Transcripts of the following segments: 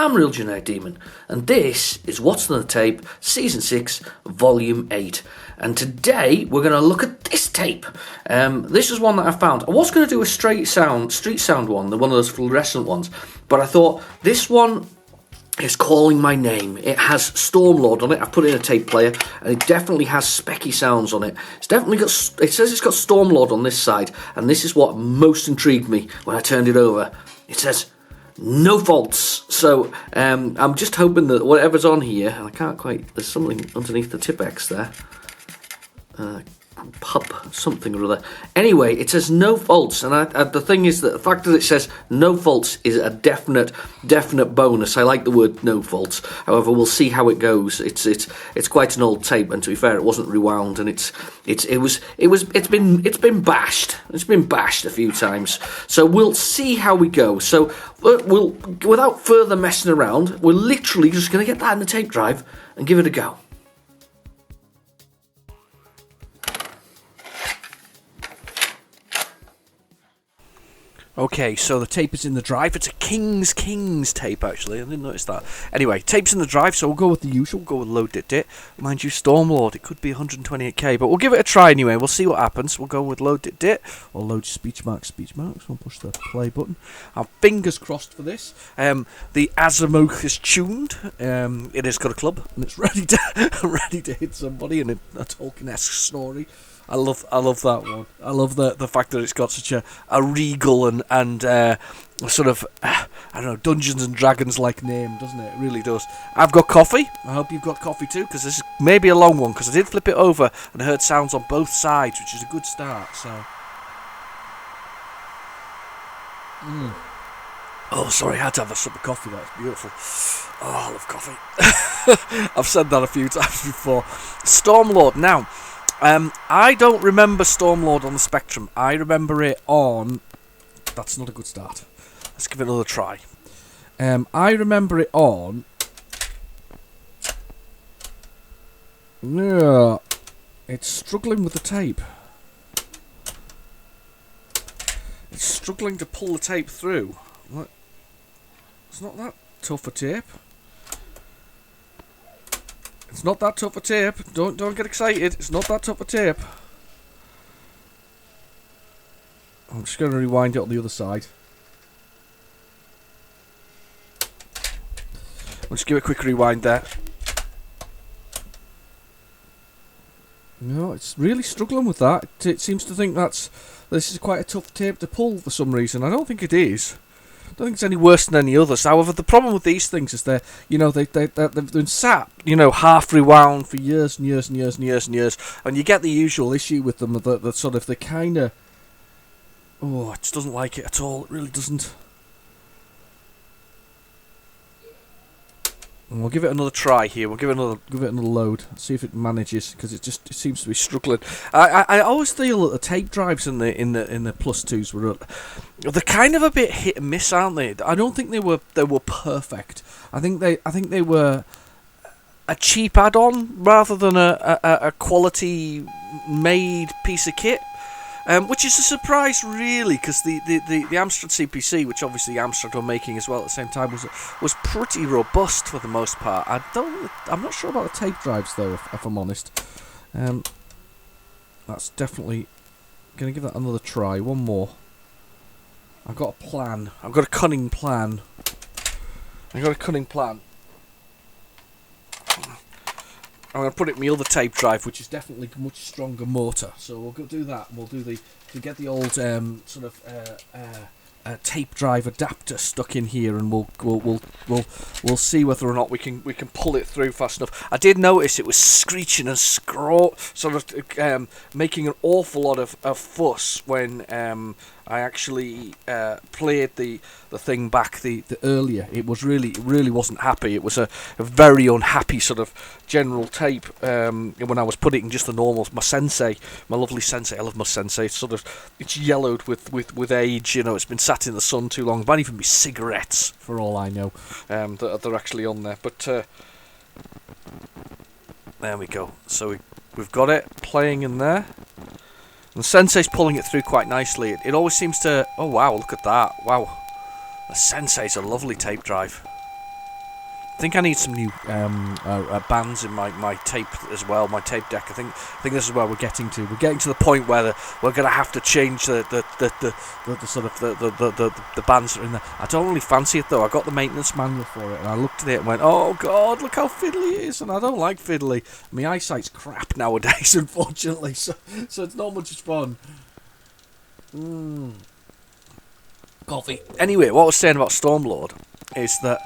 I'm Real Genetic Demon, and this is What's on the Tape, Season 6, Volume 8. And today, we're going to look at this tape. This is one that I found. I was going to do a street sound one, one of those fluorescent ones, but I thought this one is calling my name. It has Stormlord on it. I've put it in a tape player, and it definitely has specky sounds on it. It says it's got Stormlord on this side, and this is what most intrigued me when I turned it over. It says no faults. So I'm just hoping that whatever's on here, and I can't quite. There's something underneath the Tipex there. Pub something or other. Anyway, it says no faults, and the thing is that the fact that it says no faults is a definite bonus. I like the word no faults. However, we'll see how it goes. It's quite an old tape, and to be fair, it wasn't rewound, and it's been bashed. It's been bashed a few times. So we'll see how we go. So we'll without further messing around, we're literally just going to get that in the tape drive and give it a go. Okay, so the tape is in the drive. It's a King's tape, actually. I didn't notice that. Anyway, tape's in the drive, so we'll go with the usual. We'll go with load dit. Mind you, Stormlord, it could be 128k, but we'll give it a try anyway. We'll see what happens. We'll go with load dit, or load speech marks. We'll push the play button. Our fingers crossed for this. The Azimuth is tuned. It has got a club, and it's ready to hit somebody in a Tolkien-esque story. I love that one. I love the fact that it's got such a regal and sort of I don't know, Dungeons and Dragons like name, doesn't it? It really does. I've got coffee. I hope you've got coffee too, because this is maybe a long one, because I did flip it over and I heard sounds on both sides, which is a good start. So. Oh, sorry, I had to have a sip of coffee. That's beautiful. Oh, I love coffee. I've said that a few times before. Stormlord now. I don't remember Stormlord on the Spectrum. I remember it on... That's not a good start. Let's give it another try. I remember it on... Yeah, it's struggling with the tape. It's struggling to pull the tape through. What? It's not that tough a tape. It's not that tough a tape. Don't get excited. It's not that tough a tape. I'm just going to rewind it on the other side. I'll just give it a quick rewind there. No, it's really struggling with that. It seems to think this is quite a tough tape to pull for some reason. I don't think it is. I don't think it's any worse than any others. However, the problem with these things is they've been sat, half rewound for years and years and years and years and years, and you get the usual issue with them that sort of they kind of, it just doesn't like it at all. It really doesn't. And we'll give it another try here. We'll give it another load. See if it manages, because it seems to be struggling. I always feel that the tape drives in the plus twos they're kind of a bit hit and miss, aren't they? I don't think they were perfect. I think they were a cheap add-on rather than a quality made piece of kit. Which is a surprise, really, because the Amstrad CPC, which obviously Amstrad were making as well at the same time, was pretty robust for the most part. I'm not sure about the tape drives though, if I'm honest. That's definitely gonna give that another try. One more. I've got a plan. I've got a cunning plan. I'm going to put it in my other tape drive, which is definitely a much stronger motor. So we'll do that. We'll get the old tape drive adapter stuck in here, and we'll see whether or not we can pull it through fast enough. I did notice it was screeching and sort of making an awful lot of fuss when I actually played the thing back the earlier. It really wasn't happy. It was a very unhappy sort of general tape when I was putting it in just the normal. My lovely Sensei. I love my Sensei. It's yellowed with age. It's been sat in the sun too long. It might even be cigarettes, for all I know, that they're actually on there. But there we go. So we've got it playing in there. And Sensei's pulling it through quite nicely. It always seems to... Oh, wow, look at that. Wow. The Sensei's a lovely tape drive. think I need some new bands in my tape as well, my tape deck. I think this is where we're getting to. We're getting to the point where we're going to have to change the sort of the bands that are in there. I don't really fancy it though. I got the maintenance manual for it, and I looked at it and went, "Oh God, look how fiddly it is!" And I don't like fiddly. My eyesight's crap nowadays, unfortunately. So it's not much fun. Coffee. Anyway, what I was saying about Stormlord is that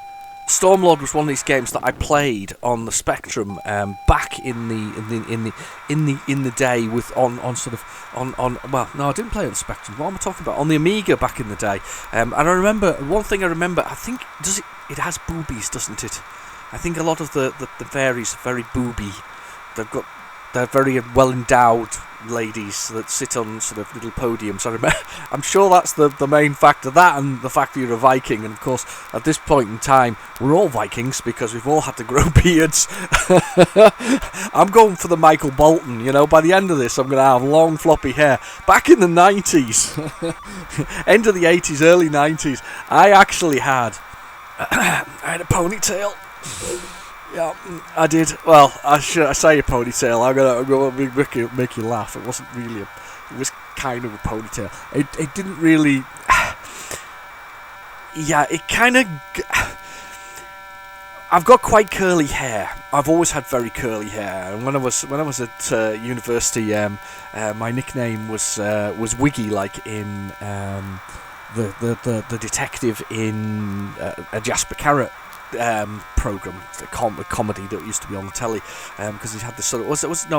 Stormlord was one of these games that I played on the Spectrum back in the day with on well, no, I didn't play on the Spectrum. What am I talking about? On the Amiga back in the day. And I remember one thing. I think it has boobies, doesn't it? I think a lot of the fairies are very booby. They're very well endowed ladies that sit on sort of little podiums. I'm sure that's the main factor. That and the fact that you're a Viking, and of course at this point in time we're all Vikings because we've all had to grow beards. I'm going for the Michael Bolton. By the end of this I'm going to have long floppy hair. Back in the 90s, end of the 80s, early 90s, I actually had a ponytail. Yeah, I did. Well, I say a ponytail. I'm gonna make you laugh. It wasn't really it was kind of a ponytail. It didn't really. Yeah, it kind of. I've got quite curly hair. I've always had very curly hair, and when I was at university, my nickname was Wiggy, like in the detective in a Jasper Carrot program, the comedy that used to be on the telly, because he had this sort of it wasn't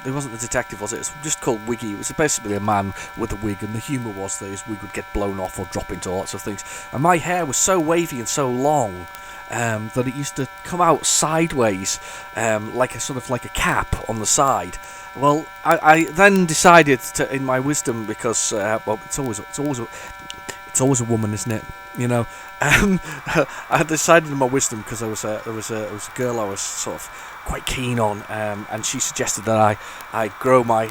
the detective, was it? It's just called Wiggy. It was basically a man with a wig, and the humour was that his wig would get blown off or drop into lots of things, and my hair was so wavy and so long that it used to come out sideways, like a cap on the side. Well, I then decided to, in my wisdom, because it's always a woman, isn't it? I decided in my wisdom, because there was a girl I was sort of quite keen on, and she suggested that I grow my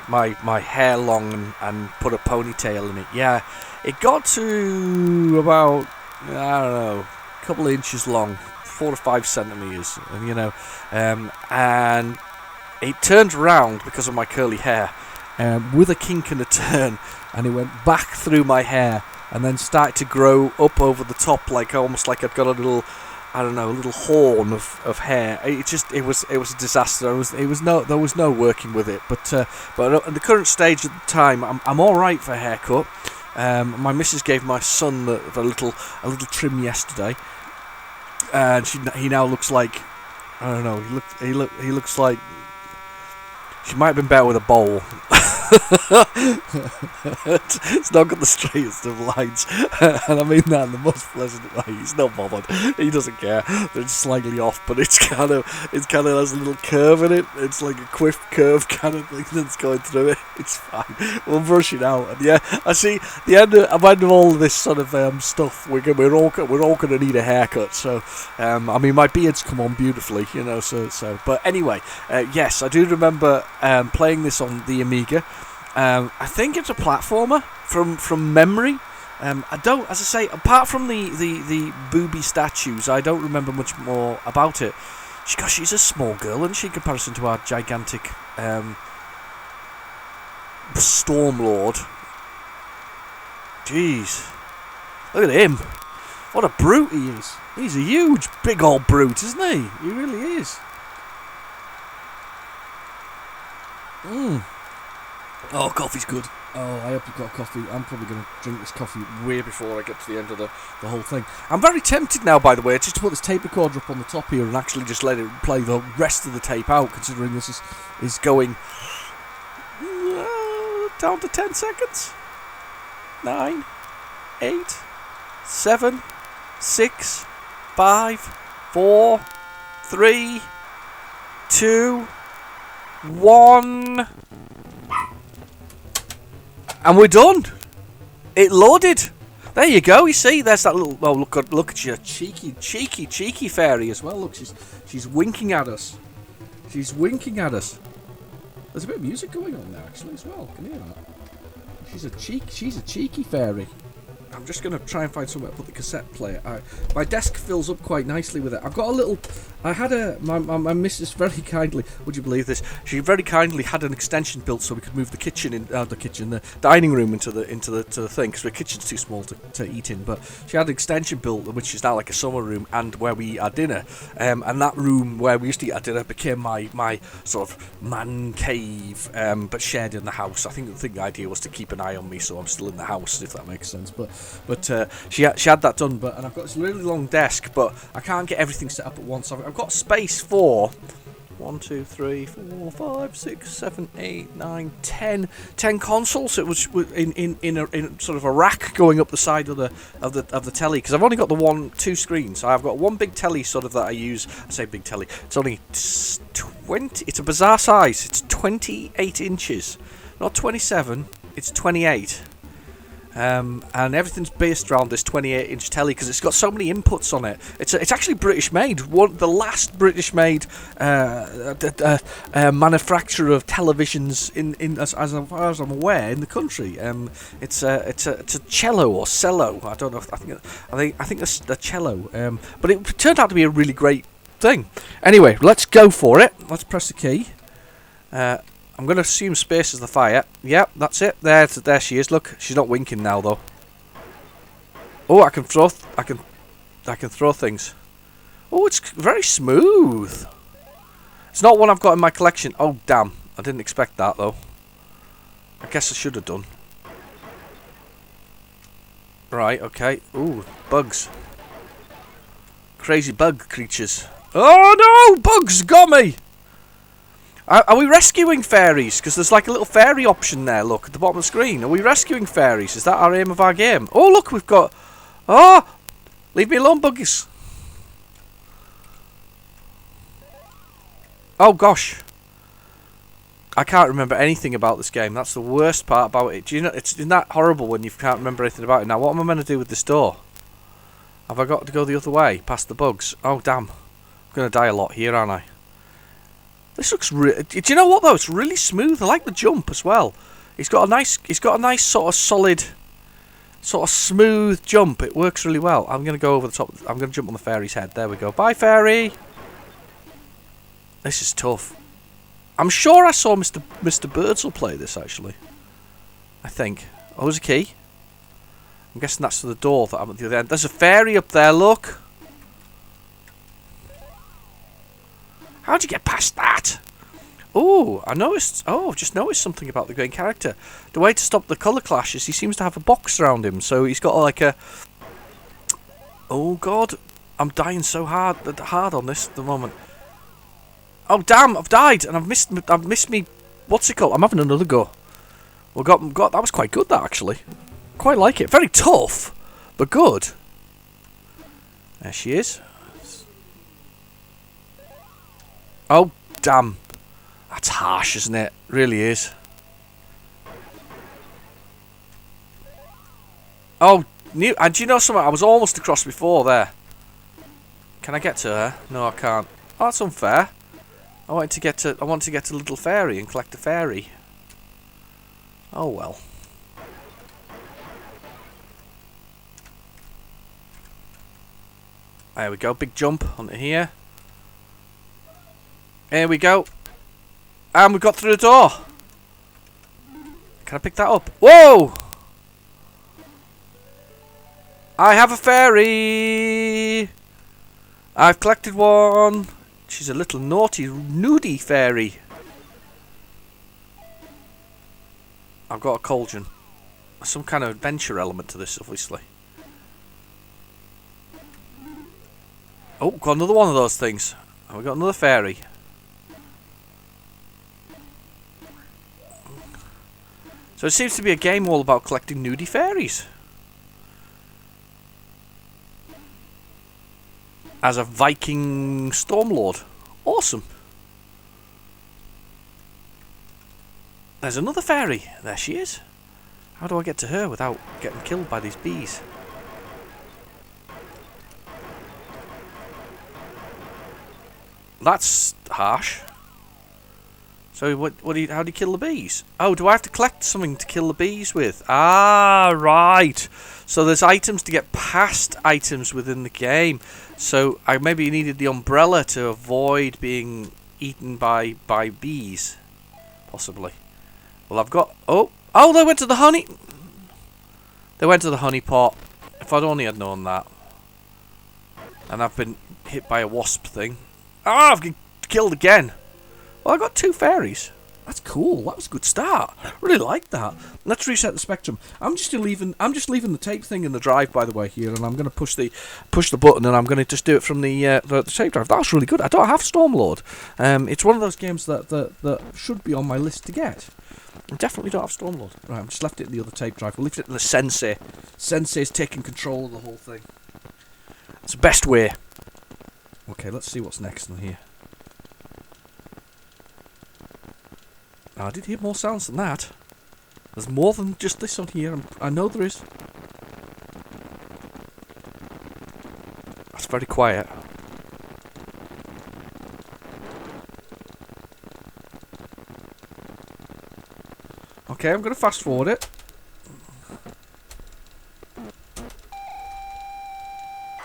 hair long and put a ponytail in it. Yeah, it got to about, I don't know, a couple of inches long, 4 to 5 centimeters, and it turned around because of my curly hair, with a kink and a turn, and it went back through my hair. And then started to grow up over the top, almost like I'd got a little, a little horn of hair. It was a disaster. There was no working with it. But at the current stage at the time, I'm all right for a haircut. My missus gave my son a little trim yesterday, and he now looks like, I don't know. He looks like she might have been better with a bowl. It's not got the straightest of lines, and I mean that in the most pleasant way. He's not bothered. He doesn't care. They're just slightly off, but it kind of has a little curve in it. It's like a quiff curve kind of thing that's going through it. It's fine. We'll brush it out. And yeah, I see the end of all of this sort of stuff. We're all going to need a haircut. So I mean, my beard's come on beautifully, So but anyway, yes, I do remember playing this on the Amiga. I think it's a platformer from memory. I don't, as I say, apart from the booby statues, I don't remember much more about it. She's a small girl, isn't she, in comparison to our gigantic Stormlord. Jeez, look at him! What a brute he is! He's a huge, big old brute, isn't he? He really is. Oh, coffee's good. Oh, I hope you've got coffee. I'm probably going to drink this coffee way before I get to the end of the whole thing. I'm very tempted now, by the way, just to put this tape recorder up on the top here and actually just let it play the rest of the tape out, considering this is going down to 10 seconds. 9, 8, 7, 6, 5, 4, 3, 2, 1... And we're done. It loaded. There you go. You see, there's that little. Oh, look at your cheeky fairy as well. Look, she's winking at us. She's winking at us. There's a bit of music going on there actually as well. Can you hear that? She's a cheeky fairy. I'm just going to try and find somewhere to put the cassette player. My desk fills up quite nicely with it. I've got a little... My missus very kindly... Would you believe this? She very kindly had an extension built so we could move the kitchen in... the dining room into the thing, because the kitchen's too small to eat in. But she had an extension built, which is now like a summer room, and where we eat our dinner. And that room where we used to eat our dinner became my sort of man cave, but shared in the house. I think the idea was to keep an eye on me, so I'm still in the house, if that makes sense. But she had that done, and I've got this really long desk, but I can't get everything set up at once. I've got space for 1, 2, 3, 4, 5, 6, 7, 8, 9, 10 consoles. It was in sort of a rack going up the side of the telly, because I've only got the 2 screens. So I've got one big telly sort of that I use. I say big telly. It's only 20. It's a bizarre size. It's 28 inches, not 27. It's 28. And everything's based around this 28-inch telly because it's got so many inputs on it. It's actually British made. The last British made manufacturer of televisions in as far as I'm aware in the country. It's a cello or cello. I don't know. I think it's a cello. But it turned out to be a really great thing. Anyway, let's go for it. Let's press the key. I'm going to assume space is the fire. Yep, that's it. There she is. Look, she's not winking now though. Oh, I can throw things. Oh, it's very smooth. It's not one I've got in my collection. Oh, damn! I didn't expect that though. I guess I should have done. Right. Okay. Ooh, bugs. Crazy bug creatures. Oh no! Bugs got me. Are we rescuing fairies? Because there's like a little fairy option there, look, at the bottom of the screen. Are we rescuing fairies? Is that our aim of our game? Oh, look, we've got... Oh! Leave me alone, buggies. Oh, gosh. I can't remember anything about this game. That's the worst part about it. Do you know, isn't that horrible when you can't remember anything about it? Now, what am I meant to do with this door? Have I got to go the other way, past the bugs? Oh, damn. I'm going to die a lot here, aren't I? This looks do you know what though? It's really smooth. I like the jump as well. He's got a nice sort of solid, sort of smooth jump. It works really well. I'm gonna go over the top. I'm gonna jump on the fairy's head. There we go. Bye, fairy. This is tough. I'm sure I saw Mr. Birdsall play this actually. I think. Oh, there's a key. I'm guessing that's to the door that I'm at the other end. There's a fairy up there. Look. How'd you get past that? Oh, I've just noticed something about the main character. The way to stop the colour clash is he seems to have a box around him. So he's got like a... Oh, God. I'm dying so hard on this at the moment. Oh, damn. I've died. And I've missed me... What's it called? I'm having another go. Well, that was quite good, that, actually. Quite like it. Very tough, but good. There she is. Oh, damn. That's harsh, isn't it? Really is. Oh, and do you know something? I was almost across before there. Can I get to her? No, I can't. Oh, that's unfair. I want to get to Little Fairy and collect a fairy. Oh, well. There we go. Big jump onto here. Here we go. And we got through the door. Can I pick that up? Whoa! I have a fairy. I've collected one. She's a little naughty, nudie fairy. I've got a cauldron. Some kind of adventure element to this, obviously. Oh, got another one of those things. And we got another fairy. So it seems to be a game all about collecting nudie fairies. As a Viking Stormlord. Awesome. There's another fairy. There she is. How do I get to her without getting killed by these bees? That's harsh. So how do you kill the bees? Oh, do I have to collect something to kill the bees with? Ah, right. So there's items to get past items within the game. So I maybe needed the umbrella to avoid being eaten by bees. Possibly. Well, I've got... Oh, they went to the honey... They went to the honey pot. If I'd only had known that. And I've been hit by a wasp thing. Ah, I've been killed again. Well, I got 2 fairies. That's cool. That was a good start. Really like that. Let's reset the spectrum. I'm just leaving the tape thing in the drive, by the way, here, and I'm going to push the button, and I'm going to just do it from the tape drive. That was really good. I don't have Stormlord. It's one of those games that should be on my list to get. I definitely don't have Stormlord. Right, I've just left it in the other tape drive. We'll leave it in the Sensei. Sensei's taking control of the whole thing. It's the best way. Okay, let's see what's next in here. I did hear more sounds than that. There's more than just this on here. I know there is. That's very quiet. Okay, I'm going to fast forward it.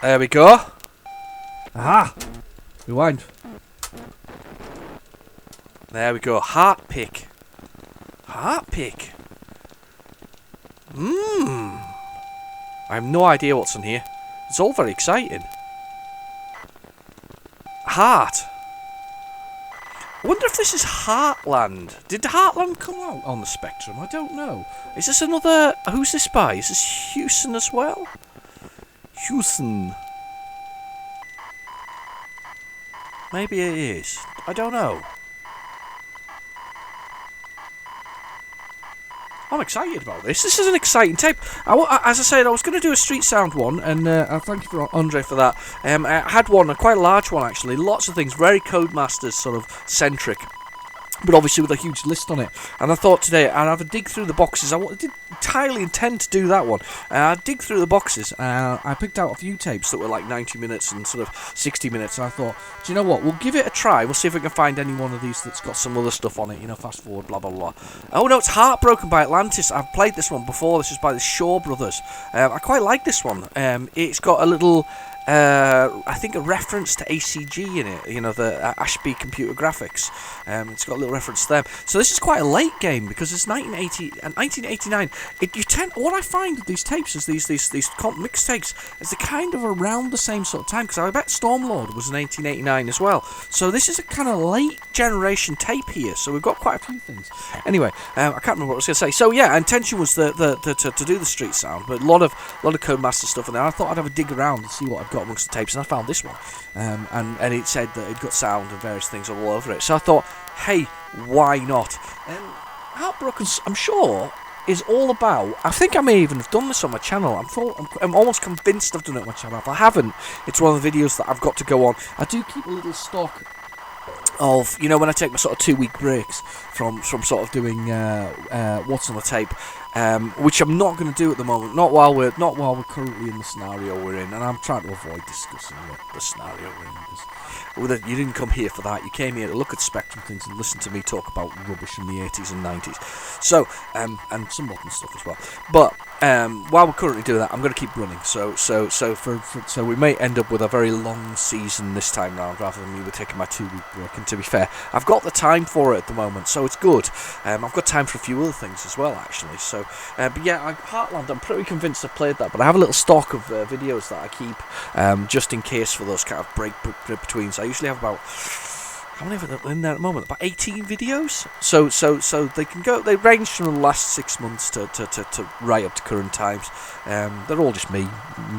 There we go. Aha! Rewind. There we go. Heart pick. Heart pick. I have no idea what's in here. It's all very exciting. Heart. I wonder if this is Heartland. Did Heartland come out on the Spectrum? I don't know. Is this another... Who's this by? Is this Houston as well? Houston. Maybe it is. I don't know. I'm excited about this. This is an exciting tape. As I said, I was going to do a Street Sound one, and I thank you for Andre for that. I had one, a quite large one actually. Lots of things, very Codemasters sort of centric, but obviously with a huge list on it. And I thought today I'd have a dig through the boxes. I did entirely intend to do that one. I'd dig through the boxes. I picked out a few tapes that were like 90 minutes and sort of 60 minutes. And I thought, do you know what? We'll give it a try. We'll see if we can find any one of these that's got some other stuff on it. You know, fast forward, blah, blah, blah. Oh, no, it's Heartbroken by Atlantis. I've played this one before. This is by the Shaw Brothers. I quite like this one. It's got a little... I think a reference to ACG in it, you know, the Ashby Computer Graphics. It's got a little reference to them. So this is quite a late game because it's 1980 and 1989. What I find with these tapes is these comp mix tapes is they're kind of around the same sort of time, because I bet Stormlord was in 1889 as well. So this is a kind of late generation tape here. So we've got quite a few things. Anyway, I can't remember what I was going to say. So yeah, intention was to do the Street Sound, but a lot of Codemaster stuff in there. I thought I'd have a dig around and see what I've got amongst the tapes, and I found this one, and it said that it got sound and various things all over it. So I thought, hey, why not? Heartbroken, I'm sure, is all about... I think I may even have done this on my channel. I'm almost convinced I've done it on my channel. If I haven't, it's one of the videos that I've got to go on. I do keep a little stock of, you know, when I take my sort of 2-week breaks from sort of doing what's on the tape, which I'm not going to do at the moment. Not while we're currently in the scenario we're in, and I'm trying to avoid discussing the scenario we're in. Because you didn't come here for that. You came here to look at Spectrum things and listen to me talk about rubbish in the 80s and 90s. So, and some modern stuff as well. But while we're currently doing that, I'm going to keep running. So we may end up with a very long season this time round, rather than me with taking my 2-week break. And to be fair, I've got the time for it at the moment, so it's good. I've got time for a few other things as well, actually. So, but yeah, Heartland, I'm pretty convinced I've played that. But I have a little stock of videos that I keep just in case for those kind of break betweens. I usually have about... How many are in there at the moment? About 18 videos. So they can go. They range from the last 6 months to right up to current times. They're all just me,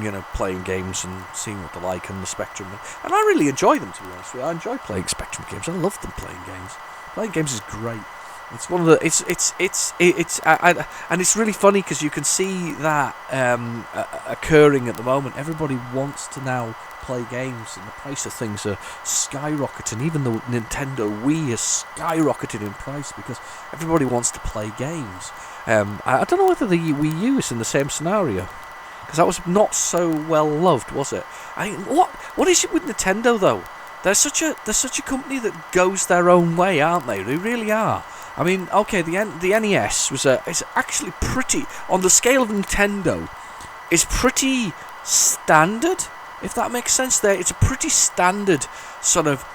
you know, playing games and seeing what they like on the Spectrum, and I really enjoy them. To be honest with you, I enjoy playing Spectrum games. I love them playing games. Playing games is great. It's one of the and it's really funny because you can see that occurring at the moment. Everybody wants to now play games, and the price of things are skyrocketing. Even the Nintendo Wii is skyrocketing in price because everybody wants to play games. I don't know whether the Wii U is in the same scenario, because that was not so well loved, was it? What is it with Nintendo though? they're such a company that goes their own way, aren't they? They really are. I mean, okay, the NES it's actually pretty, on the scale of Nintendo, it's pretty standard, if that makes sense. It's a pretty standard sort of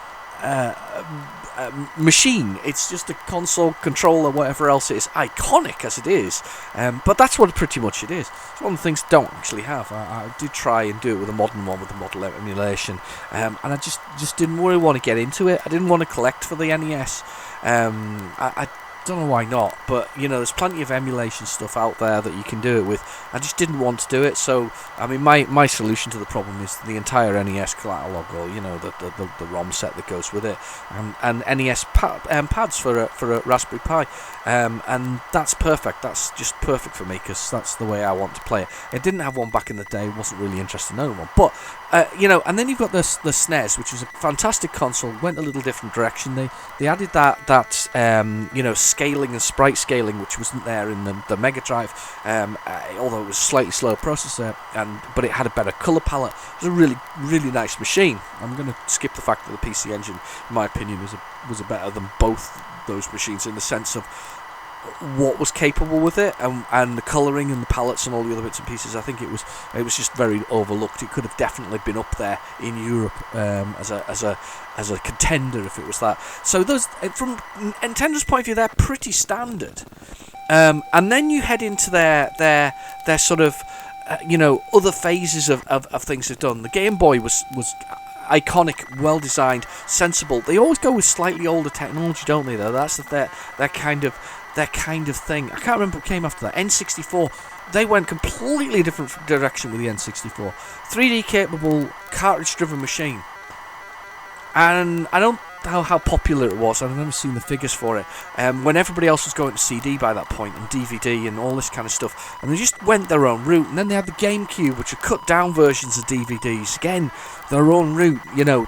machine. It's just a console, controller, whatever else it is, iconic as it is. But that's what pretty much it is. It's one of the things I don't actually have. I did try and do it with a modern one with a model emulation, and I just didn't really want to get into it. I didn't want to collect for the NES. I don't know why not, but there's plenty of emulation stuff out there that you can do it with. I just didn't want to do it, so I mean, my solution to the problem is the entire NES catalogue, or the ROM set that goes with it, and NES pads for a Raspberry Pi, and that's perfect. That's just perfect for me, because that's the way I want to play it. It didn't have one back in the day, wasn't really interested in another one, but and then you've got the SNES, which was a fantastic console. Went a little different direction. They added that scaling and sprite scaling, which wasn't there in the Mega Drive, although it was a slightly slower processor, but it had a better colour palette. It was a really, really nice machine. I'm going to skip the fact that the PC Engine, in my opinion, was better than both those machines in the sense of what was capable with it, and the colouring and the palettes and all the other bits and pieces. I think it was just very overlooked. It could have definitely been up there in Europe as a contender if it was that. So those, from Nintendo's point of view, they're pretty standard. And then you head into their sort of other phases of things they've done. The Game Boy was iconic, well designed, sensible. They always go with slightly older technology, don't they? Though that's their kind of thing. I can't remember what came after that. N64. They went completely different direction with the N64. 3D capable, cartridge driven machine. And I don't know how popular it was. I've never seen the figures for it. When everybody else was going to CD by that point, and DVD and all this kind of stuff, and they just went their own route. And then they had the GameCube, which are cut down versions of DVDs. Again, their own route,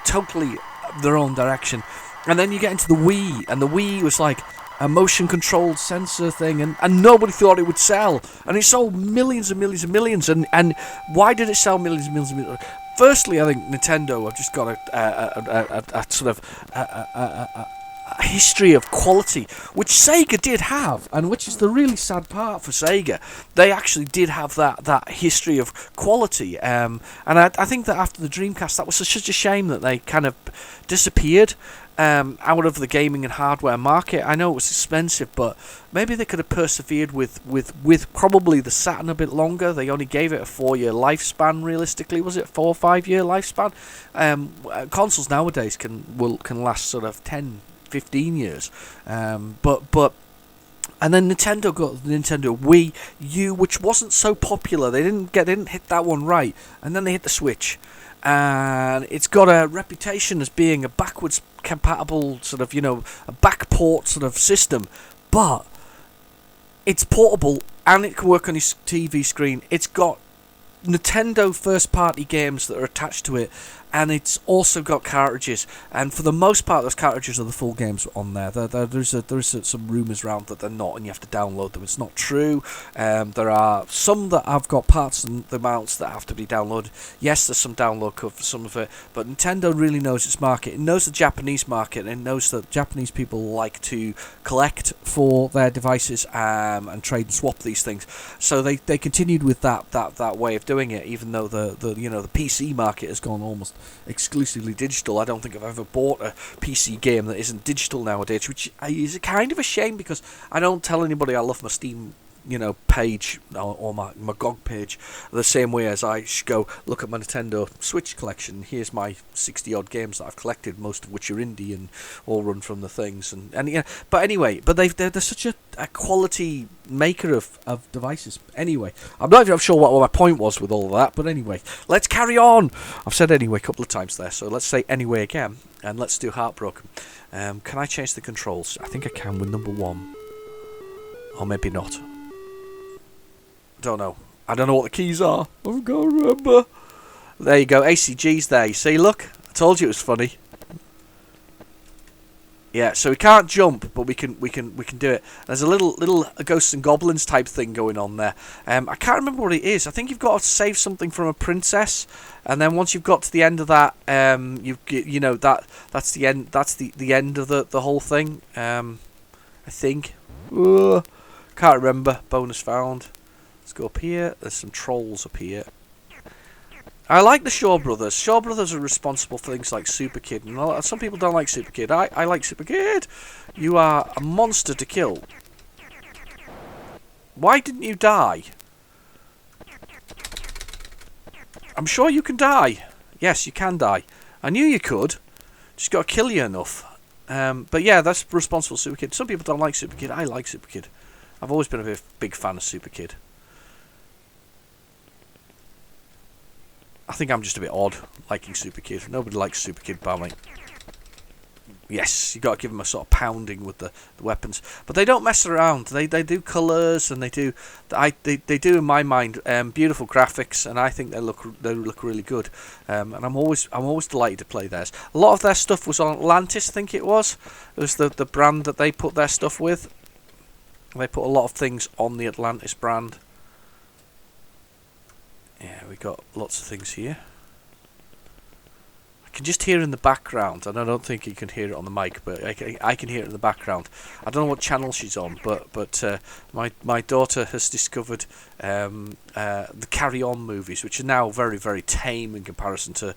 totally their own direction. And then you get into the Wii, and the Wii was like a motion controlled sensor thing, and nobody thought it would sell, and it sold millions and millions and millions. And why did it sell millions and millions and millions? Firstly, I think Nintendo have just got a sort of a history of quality, which Sega did have, and which is the really sad part for Sega. They actually did have that history of quality, and I think that after the Dreamcast, that was such a shame that they kind of disappeared out of the gaming and hardware market. I know it was expensive, but maybe they could have persevered with probably the Saturn a bit longer. They only gave it a 4-year lifespan, realistically. Was it 4 or 5 year lifespan? Consoles nowadays can last sort of 10, 15 years. But and then Nintendo got the Nintendo Wii U, which wasn't so popular. They didn't hit that one right, and then they hit the Switch. And it's got a reputation as being a backwards compatible sort of, a backport sort of system, but it's portable and it can work on your TV screen. It's got Nintendo first-party games that are attached to it, and it's also got cartridges. And for the most part, those cartridges are the full games on there. There's some rumours around that they're not, and you have to download them. It's not true. There are some that have got parts and the mounts that have to be downloaded. Yes, there's some download code for some of it, but Nintendo really knows its market. It knows the Japanese market, and it knows that Japanese people like to collect for their devices and trade and swap these things. So they continued with that way of doing it, even though the PC market has gone almost exclusively digital. I don't think I've ever bought a PC game that isn't digital nowadays, which is kind of a shame, because I don't tell anybody I love my Steam page or my GOG page the same way as I should go look at my Nintendo Switch collection. Here's my 60 odd games that I've collected, most of which are indie and all run from the things, and but anyway, but they're such a quality maker of devices. Anyway, I'm not even sure what my point was with all of that, but anyway, let's carry on. I've said anyway a couple of times there, so let's say anyway again, and let's do Heartbroken. Can I change the controls? I think I can with number 1, or maybe not. Don't know. I don't know what the keys are. I've got to remember. There you go. ACG's there. You see, look. I told you it was funny. Yeah, so we can't jump, but we can do it. There's a little ghosts and goblins type thing going on there. I can't remember what it is. I think you've got to save something from a princess, and then once you've got to the end of that, that's the end. That's the end of the whole thing. I think. Can't remember. Bonus found. Let's go up here. There's some trolls up here. I like the Shaw Brothers. Shaw Brothers are responsible for things like Super Kid. And some people don't like Super Kid. I like Super Kid. You are a monster to kill. Why didn't you die? I'm sure you can die. Yes, you can die. I knew you could. Just got to kill you enough. But yeah, that's responsible for Super Kid. Some people don't like Super Kid. I like Super Kid. I've always been a big fan of Super Kid. I think I'm just a bit odd liking Super Kid. Nobody likes Super Kid by me. Yes, you got to give them a sort of pounding with the weapons, but they don't mess around. They do colours, and they do in my mind beautiful graphics, and I think they look really good. And I'm always delighted to play theirs. A lot of their stuff was on Atlantis, I think it was. It was the brand that they put their stuff with. They put a lot of things on the Atlantis brand. Yeah, we got lots of things here. I can just hear in the background, and I don't think you can hear it on the mic, but I can hear it in the background. I don't know what channel she's on, but my daughter has discovered the Carry On movies, which are now very, very tame in comparison to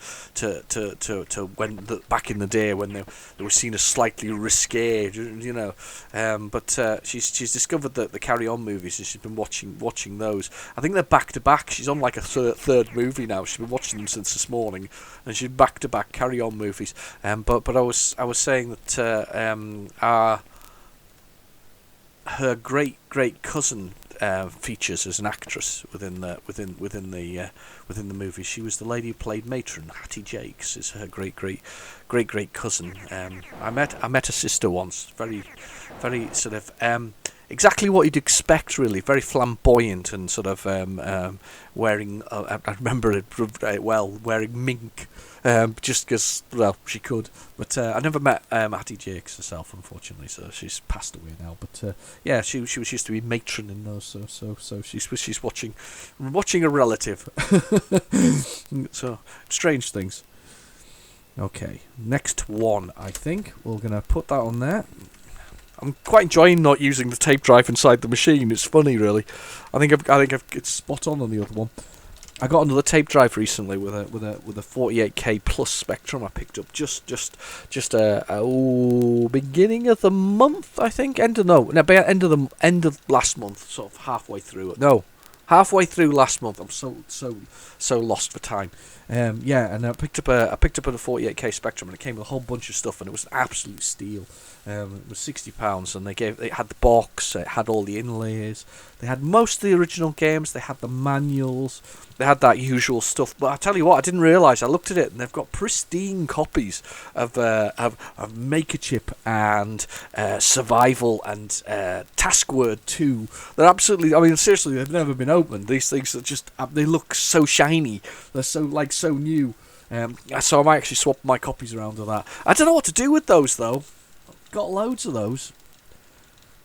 when back in the day when they were seen as slightly risque, you know. But she's discovered the Carry On movies, and she's been watching those. I think they're back to back. She's on like a third movie now. She's been watching them since this morning, and she's back to back Carry On movies. But I was saying that her great cousin features as an actress within the movie. She was the lady who played Matron. Hattie Jakes is her great cousin. I met her sister once. Very sort of exactly what you'd expect, really. Very flamboyant and sort of wearing. I remember it well, wearing mink. Just because, well, she could. But I never met Hattie Jakes herself, unfortunately, so she's passed away now. But yeah, she used to be matron in those, so she's watching a relative. So strange things. Okay, next one. I think we're gonna put that on there. I'm quite enjoying not using the tape drive inside the machine. It's funny, really. I think it's spot on the other one. I got another tape drive recently with a 48K plus Spectrum. I picked up just beginning of the month, I think. End of last month, sort of halfway through. No, halfway through last month. I'm so lost for time. Yeah, and I picked up a 48K Spectrum, and it came with a whole bunch of stuff, and it was an absolute steal. It was £60, and they had the box. It had all the inlays. They had most of the original games. They had the manuals. They had that usual stuff. But I tell you what, I didn't realise. I looked at it, and they've got pristine copies of Maker Chip and Survival and Task Word 2. They're absolutely. I mean, seriously, they've never been opened. These things are just. They look so shiny. They're so new. So I might actually swap my copies around to that. I don't know what to do with those though. Got loads of those.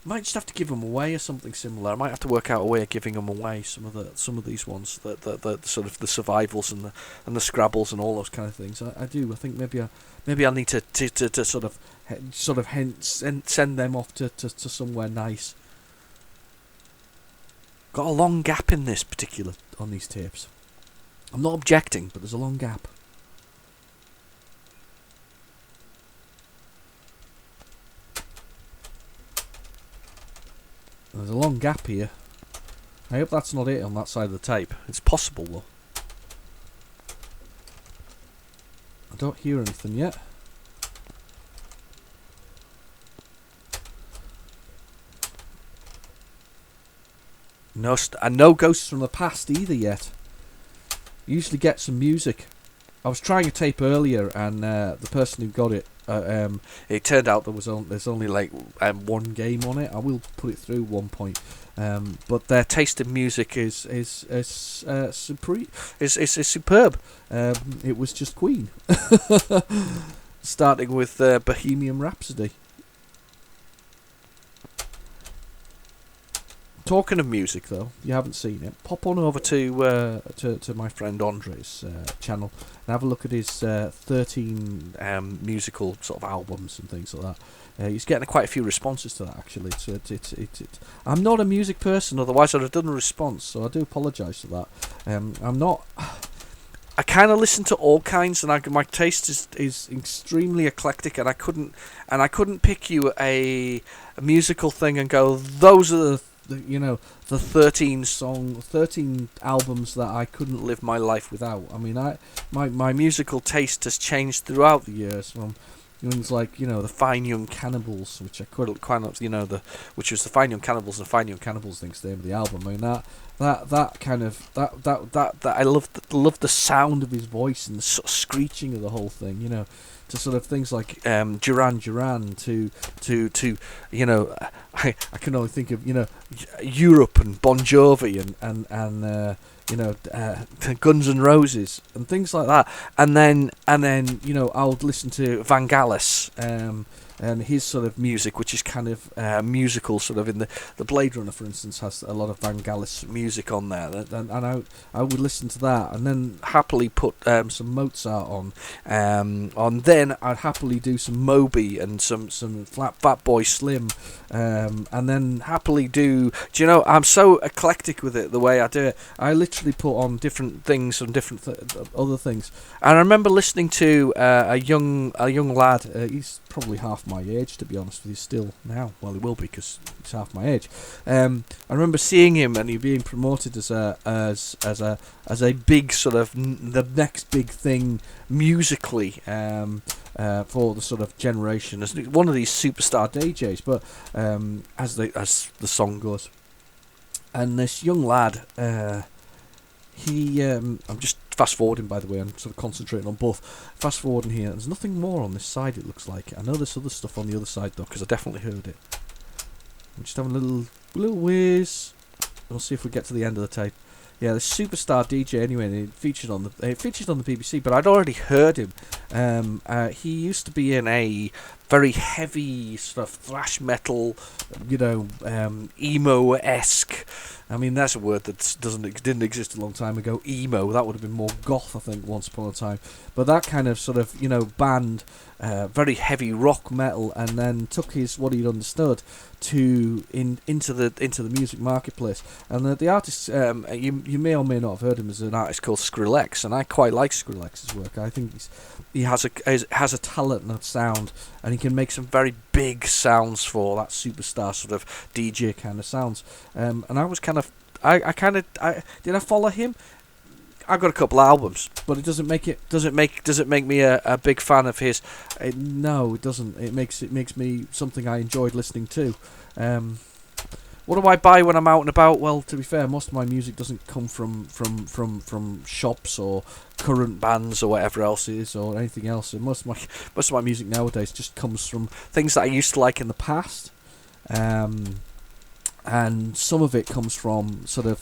Might just have to give them away or something similar. I might have to work out a way of giving them away. Some of these ones, the sort of the survivals and the Scrabbles and all those kind of things. I do. I think maybe I need to sort of send them off to somewhere nice. Got a long gap in this particular on these tapes. I'm not objecting, but there's a long gap. There's a long gap here. I hope that's not it on that side of the tape. It's possible though. I don't hear anything yet. No ghosts from the past either yet. Usually get some music. I was trying a tape earlier, and the person who got it, it turned out there's only like one game on it. I will put it through one point, but their taste in music is superb. It was just Queen, starting with Bohemian Rhapsody. Talking of music, though, you haven't seen it. Pop on over to my friend Andre's channel and have a look at his 13 musical sort of albums and things like that. He's getting quite a few responses to that, actually. So I'm not a music person, otherwise I'd have done a response. So I do apologise for that. I'm not. I kind of listen to all kinds, and my taste is extremely eclectic, and I couldn't pick you a musical thing and go, those are the 13 albums that I couldn't live my life without. I mean, my musical taste has changed throughout the years from things like the Fine Young Cannibals, which I which was the Fine Young Cannibals and Fine Young Cannibals thing's the name of the album. I mean that I love the sound of his voice and the sort of screeching of the whole thing, to sort of things like Duran Duran, to I can only think of Europe and Bon Jovi and Guns N' Roses and things like that, and then I would listen to Vangelis and his sort of music, which is kind of musical, sort of in the Blade Runner, for instance, has a lot of Vangelis music on there, and I would listen to that, and then happily put some Mozart on. Then I'd happily do some Moby and some Fatboy Slim, and then happily do. I'm so eclectic with it the way I do it. I literally put on different things and different other things. And I remember listening to a young lad. He's probably half my age, to be honest with you, still now. Well, he will be, because he's half my age. I remember seeing him, and he being promoted as a big sort of the next big thing musically for the sort of generation, as one of these superstar DJs. But as the song goes, and this young lad, I'm just fast forwarding, by the way. I'm sort of concentrating on both. Fast forwarding here. There's nothing more on this side, it looks like. I know there's other stuff on the other side, though, because I definitely heard it. I'm just having a little whiz. We'll see if we get to the end of the tape. Yeah, the superstar DJ. Anyway, it featured on the BBC, but I'd already heard him. He used to be in a very heavy sort of thrash metal, emo-esque. I mean, that's a word that didn't exist a long time ago. Emo. That would have been more goth, I think, once upon a time. But that kind of sort of band, very heavy rock metal, and then took what he'd understood into the music marketplace. And the artist, you may or may not have heard him as an artist called Skrillex, and I quite like Skrillex's work. I think he has a talent and a sound, and he can make some very big sounds for that superstar sort of DJ kind of sounds. And I was kind of, did I follow him? I got a couple of albums, but it doesn't make me a big fan of his. No, it doesn't. It makes me something I enjoyed listening to. What do I buy when I'm out and about? Well, to be fair, most of my music doesn't come from shops or current bands or whatever else it is or anything else. And most of my music nowadays just comes from things that I used to like in the past. And some of it comes from sort of,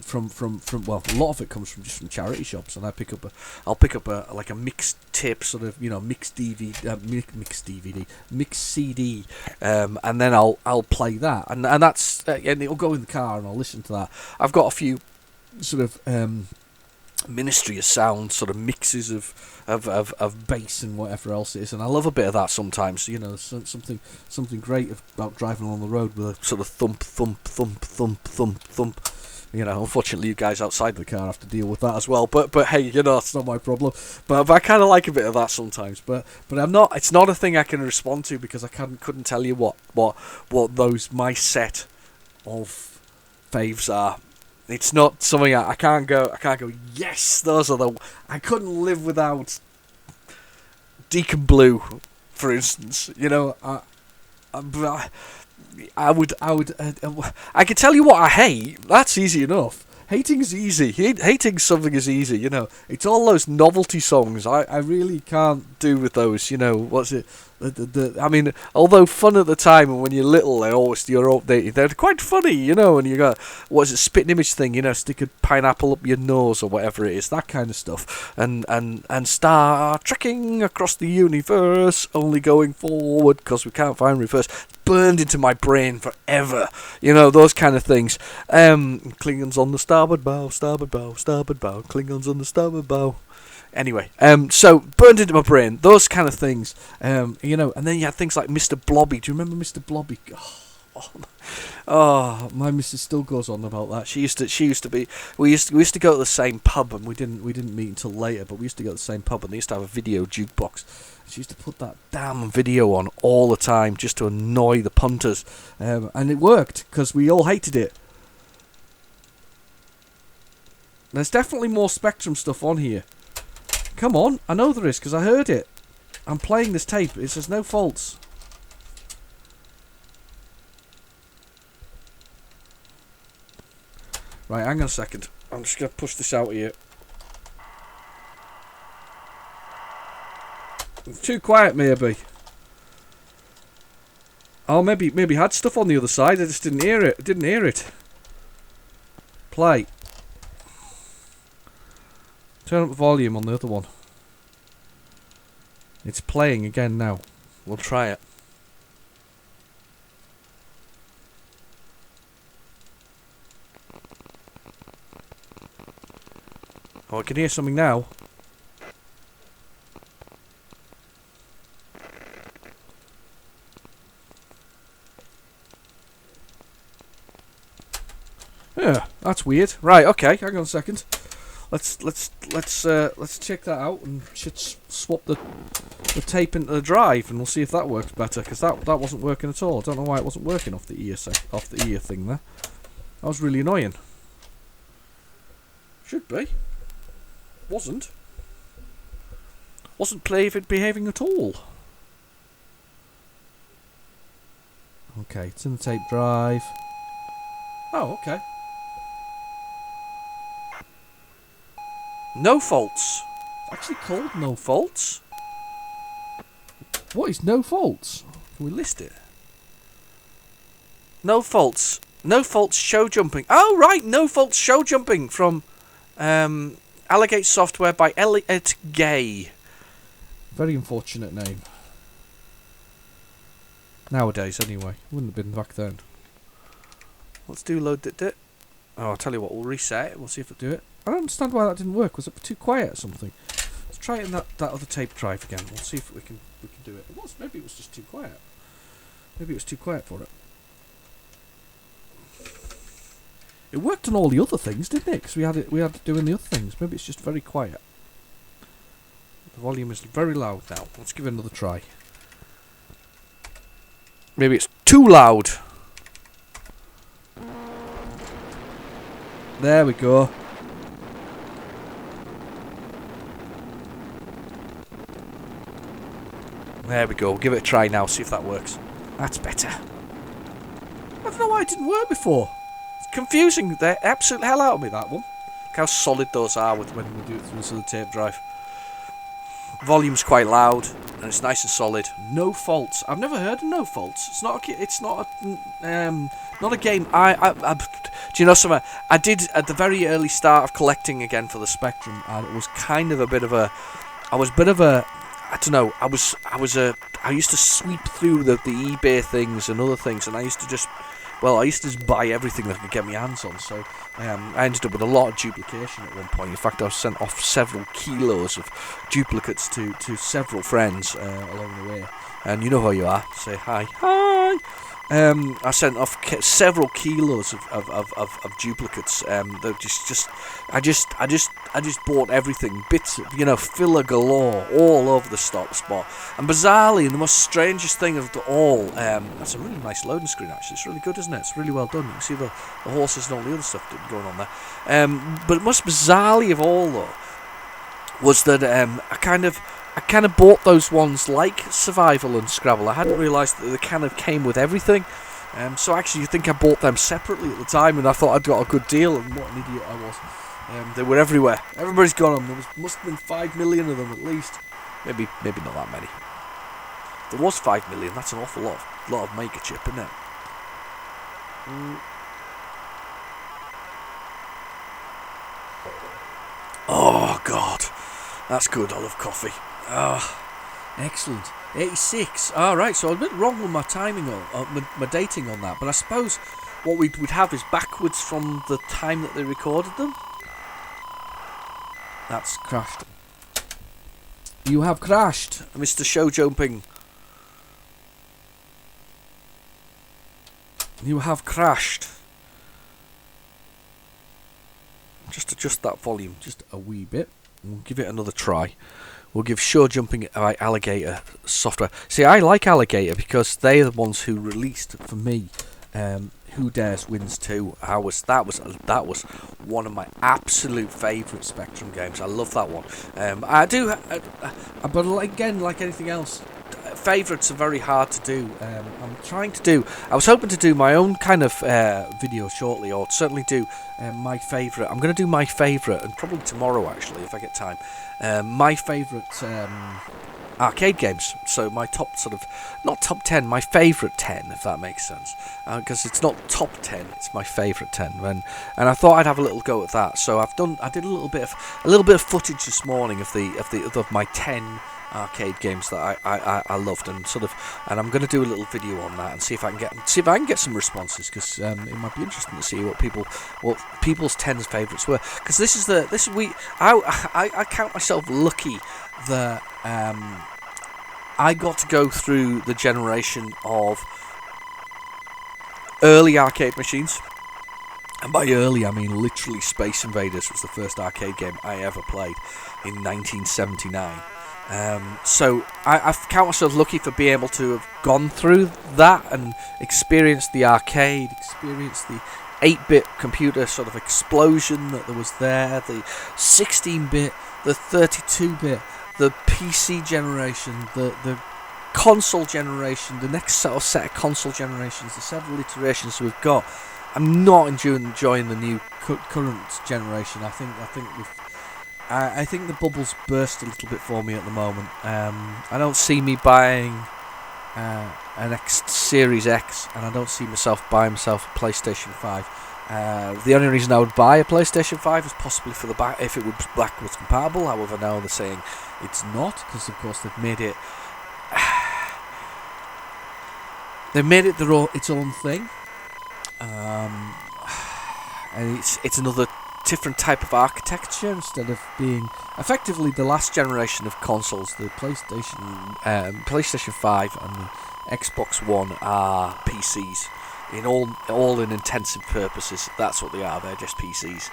from a lot of it comes from just from charity shops, and I'll pick up a mixed tip, sort of, mixed CD, and then I'll play that, and that's and it'll go in the car, and I'll listen to that. I've got a few sort of Ministry of Sound sort of mixes of bass and whatever else it is, and I love a bit of that sometimes. Something great about driving along the road with a sort of thump thump thump thump thump thump. Unfortunately, you guys outside the car have to deal with that as well. But hey, it's not my problem. But I kind of like a bit of that sometimes. But I'm not. It's not a thing I can respond to, because I couldn't tell you what my set of faves are. It's not something I can't go. Yes, those are the. I couldn't live without Deacon Blue, for instance. I would. I could tell you what I hate. That's easy enough. Hating's easy. Hating something is easy. It's all those novelty songs. I really can't do with those. What's it? I mean, although fun at the time, and when you're little, you're updated. They're quite funny, you know. And you got what is it, spitting image thing, you know, stick a pineapple up your nose or whatever it is, that kind of stuff. And start trekking across the universe, only going forward because we can't find reverse. Burned into my brain forever, you know, those kind of things. Klingons on the starboard bow, starboard bow, starboard bow. Klingons on the starboard bow. Anyway, so burned into my brain, those kind of things, you know, and then you had things like Mr. Blobby. Do you remember Mr. Blobby? Oh, my missus still goes on about that. She used to be. We used to go to the same pub, and we didn't meet until later. But we used to go to the same pub, and they used to have a video jukebox. She used to put that damn video on all the time just to annoy the punters, and it worked because we all hated it. There's definitely more Spectrum stuff on here. Come on, I know there is because I heard it. I'm playing this tape. It says no faults. Right, hang on a second. I'm just going to push this out here. It's too quiet, maybe. Oh, maybe had stuff on the other side. I just didn't hear it. Play. Turn up the volume on the other one. It's playing again now. We'll try it. Oh, I can hear something now. Yeah, that's weird. Right, okay, hang on a second. Let's check that out and swap the tape into the drive, and we'll see if that works better, because that wasn't working at all. I don't know why it wasn't working off the ear thing there. That was really annoying. Should be. Wasn't behaving at all. Okay, it's in the tape drive. Oh, okay. No faults. It's actually called No Faults. What is No Faults? Can we list it? No Faults. No Faults Show Jumping. Oh, right. No Faults Show Jumping from Allegate Software by Elliot Gay. Very unfortunate name. Nowadays, anyway. Wouldn't have been back then. Let's do load it. Oh, I'll tell you what. We'll reset it. We'll see if it'll do it. I don't understand why that didn't work. Was it too quiet or something? Let's try it in that other tape drive again. We'll see if we can do it. Maybe it was just too quiet. Maybe it was too quiet for it. It worked on all the other things, didn't it? Because we had it doing the other things. Maybe it's just very quiet. The volume is very loud now. Let's give it another try. Maybe it's too loud. There we go. There we go. We'll give it a try now, see if that works. That's better. I don't know why it didn't work before. It's confusing the absolute hell out of me, that one. Look how solid those are when we do it through this other tape drive. Volume's quite loud, and it's nice and solid. No Faults. I've never heard of No Faults. It's not a game. Do you know something? I did at the very early start of collecting again for the Spectrum, and it was kind of a bit of a. I don't know. I used to sweep through the eBay things and other things, and I used to just buy everything that I could get my hands on. So I ended up with a lot of duplication at one point. In fact, I was sent off several kilos of duplicates to several friends along the way. And you know who you are. Say hi. Hi. I sent off several kilos of duplicates. I just bought everything, bits, filler galore, all over the spot. And bizarrely, and the most strangest thing of all, that's a really nice loading screen. Actually, it's really good, isn't it? It's really well done. You can see the horses and all the other stuff going on there. But most bizarrely of all, though, was that I kind of bought those ones like Survival and Scrabble. I hadn't realised that they kind of came with everything. So actually, you think I bought them separately at the time, and I thought I'd got a good deal, and what an idiot I was. They were everywhere. Everybody's got them. There must have been 5 million of them at least. Maybe not that many. there was 5 million, that's an awful lot of mega chip, isn't it? Oh God, that's good. I love coffee. Oh, excellent. 86. All right, so I'm a bit wrong with my timing on my dating on that, but I suppose what we'd have is backwards from the time that they recorded them. That's crashed. You have crashed, Mr. Show Jumping. You have crashed. Just adjust that volume just a wee bit. We'll give it another try. We'll give Show Jumping Alligator software. See, I like Alligator because they're the ones who released for me Who Dares Wins 2. That was one of my absolute favourite Spectrum games. I love that one. I do, but again, like anything else, favourites are very hard to do. I was hoping to do my own kind of video shortly, or certainly do my favourite. I'm going to do my favourite, and probably tomorrow actually, if I get time. My favourite arcade games. So my top not top 10, my favourite 10, if that makes sense. Because it's not top 10, it's my favourite 10. And I thought I'd have a little go at that. So I did a little bit of footage this morning of my 10 arcade games that I loved, and and I'm going to do a little video on that and see if I can get some responses, because it might be interesting to see what people's 10 favourites were, because I count myself lucky that I got to go through the generation of early arcade machines. And by early, I mean literally Space Invaders was the first arcade game I ever played in 1979. So I count myself lucky for being able to have gone through that and experienced the arcade, experienced the 8-bit computer sort of explosion that there was there, the 16-bit, the 32-bit, the PC generation, the console generation, the next set of console generations, the several iterations we've got. I'm not enjoying the new current generation. I think the bubbles burst a little bit for me at the moment. I don't see me buying an Series X, and I don't see myself buying myself a PlayStation 5. The only reason I would buy a PlayStation 5 is possibly for if it was backwards compatible. However, now they're saying it's not, because of course they've made it its own thing. And it's another different type of architecture, instead of being effectively the last generation of consoles. The PlayStation 5 and the Xbox One are PCs in all in intensive purposes. That's what they are. They're just PCs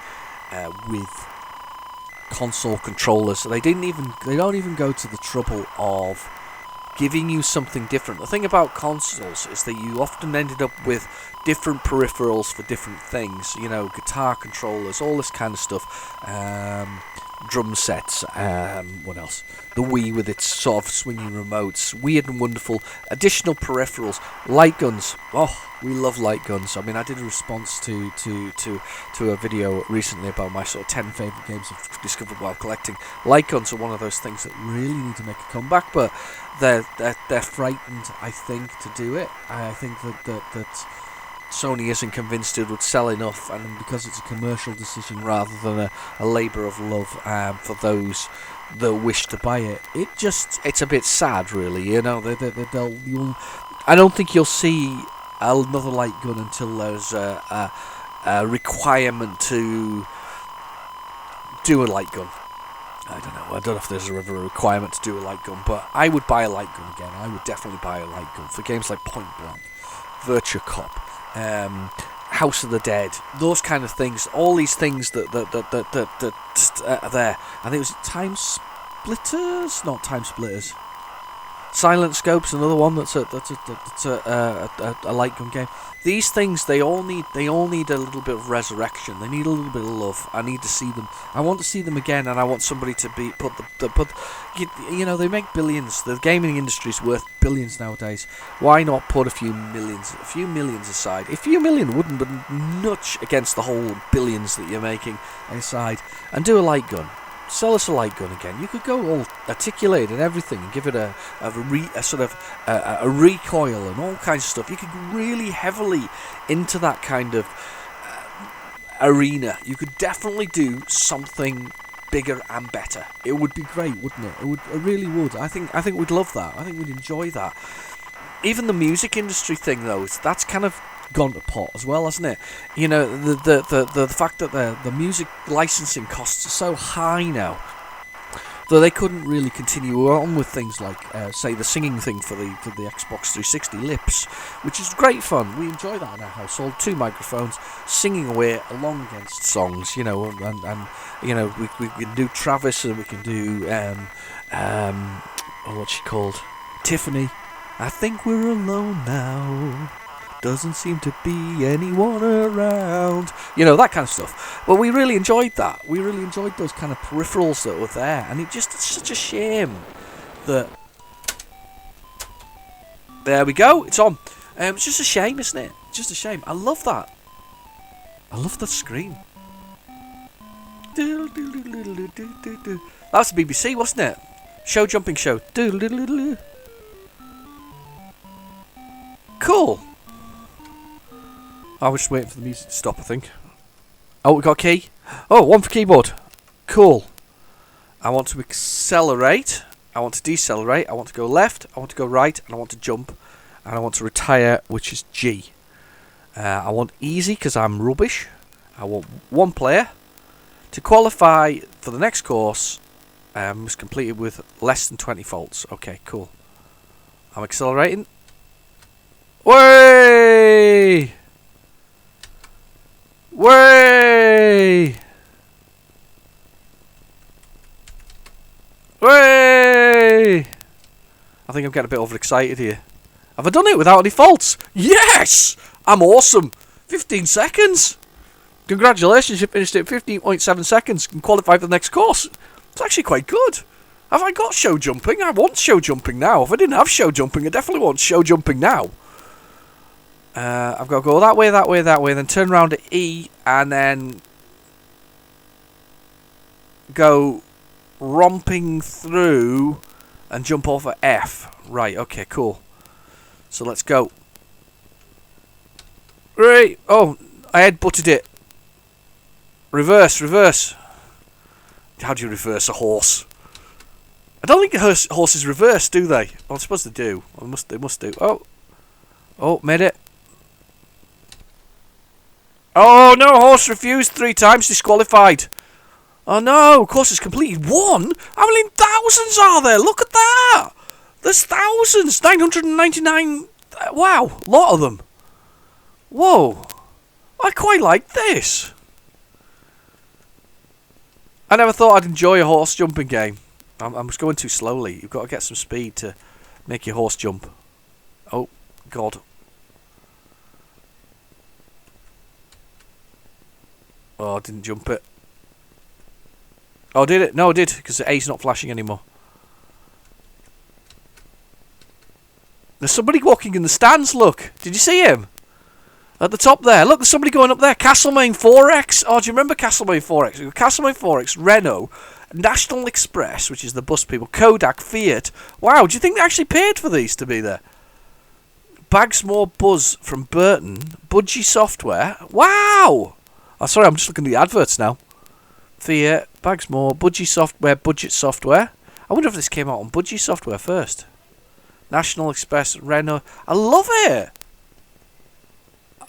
with console controllers. They don't even go to the trouble of giving you something different. The thing about consoles is that you often ended up with different peripherals for different things. You know, guitar controllers, all this kind of stuff. Drum sets. What else? The Wii with its sort of swinging remotes. Weird and wonderful additional peripherals. Light guns. Oh, we love light guns. I mean, I did a response to a video recently about my sort of 10 favourite games I've discovered while collecting. Light guns are one of those things that really need to make a comeback, but they're frightened, I think, to do it. I think that Sony isn't convinced it would sell enough, and because it's a commercial decision rather than a labour of love for those that wish to buy it, it's a bit sad, really. You know, I don't think you'll see another light gun until there's a requirement to do a light gun. I don't know if there's ever a requirement to do a light gun, but I would buy a light gun again. I would definitely buy a light gun for games like Point Blank, Virtua Cop, House of the Dead, those kind of things. All these things that are there. I think it was Time Splitters, not Time Splitters. Silent Scope's another one that's a light gun game. These things, they all need a little bit of resurrection. They need a little bit of love. I need to see them. I want to see them again, and I want somebody to you know, they make billions. The gaming industry's worth billions nowadays. Why not put a few millions aside? A few million wouldn't be much against the whole billions that you're making aside, and do a light gun. sell us a light gun again. You could go all articulated and everything and give it a sort of a recoil and all kinds of stuff. You could go really heavily into that kind of arena. You could definitely do something bigger and better. It would be great, wouldn't it? It really would. I think we'd love that. I think we'd enjoy that. Even the music industry thing, though, that's kind of gone to pot as well, hasn't it? You know, the fact that the music licensing costs are so high now, though they couldn't really continue on with things like, say, the singing thing for the Xbox 360 Lips, which is great fun. We enjoy that in our household. 2 microphones, singing away along against songs, you know, and you know, we can do Travis and we can do what's she called? Tiffany. I think we're alone now. Doesn't seem to be anyone around. You know, that kind of stuff. But we really enjoyed that. We really enjoyed those kind of peripherals that were there. And it's such a shame that... There we go. It's on. It's just a shame, isn't it? Just a shame. I love that. I love the screen. That's the BBC, wasn't it? Show jumping show. Cool. I was just waiting for the music to stop, I think. Oh, we got a key. Oh, 1 for keyboard. Cool. I want to accelerate. I want to decelerate. I want to go left. I want to go right. And I want to jump. And I want to retire, which is G. I want easy, because I'm rubbish. I want 1 player. To qualify for the next course, must complete it with less than 20 faults. Okay, cool. I'm accelerating. Way! Way! Way! I think I'm getting a bit overexcited here. Have I done it without any faults? Yes! I'm awesome! 15 seconds! Congratulations, you finished it 15.7 seconds and qualified for the next course. It's actually quite good. Have I got show jumping? I want show jumping now. If I didn't have show jumping, I definitely want show jumping now. I've got to go that way, that way, that way, then turn around at E, and then go romping through and jump over F. Right, okay, cool. So let's go. Right, oh, I headbutted it. Reverse, reverse. How do you reverse a horse? I don't think horses reverse, do they? Well, I'm supposed to do. They must do. Oh, made it. Oh no, horse refused 3 times, disqualified. Oh no, course is completed 1? How many thousands are there? Look at that. There's thousands. 999. Wow, a lot of them. Whoa. I quite like this. I never thought I'd enjoy a horse jumping game. I'm just going too slowly. You've got to get some speed to make your horse jump. Oh, God. Oh, I didn't jump it. Oh, did it? No, I did, because the A's not flashing anymore. There's somebody walking in the stands, look. Did you see him? At the top there. Look, there's somebody going up there. Castlemaine 4X. Oh, do you remember Castlemaine 4X? Castlemaine 4X, Renault, National Express, which is the bus people, Kodak, Fiat. Wow, do you think they actually paid for these to be there? Bagsmore Buzz from Burton. Budgie Software. Wow! Oh, sorry, I'm just looking at the adverts now. Fiat, Bagsmore, Budgie Software, Budget Software. I wonder if this came out on Budgie Software first. National Express, Renault. I love it!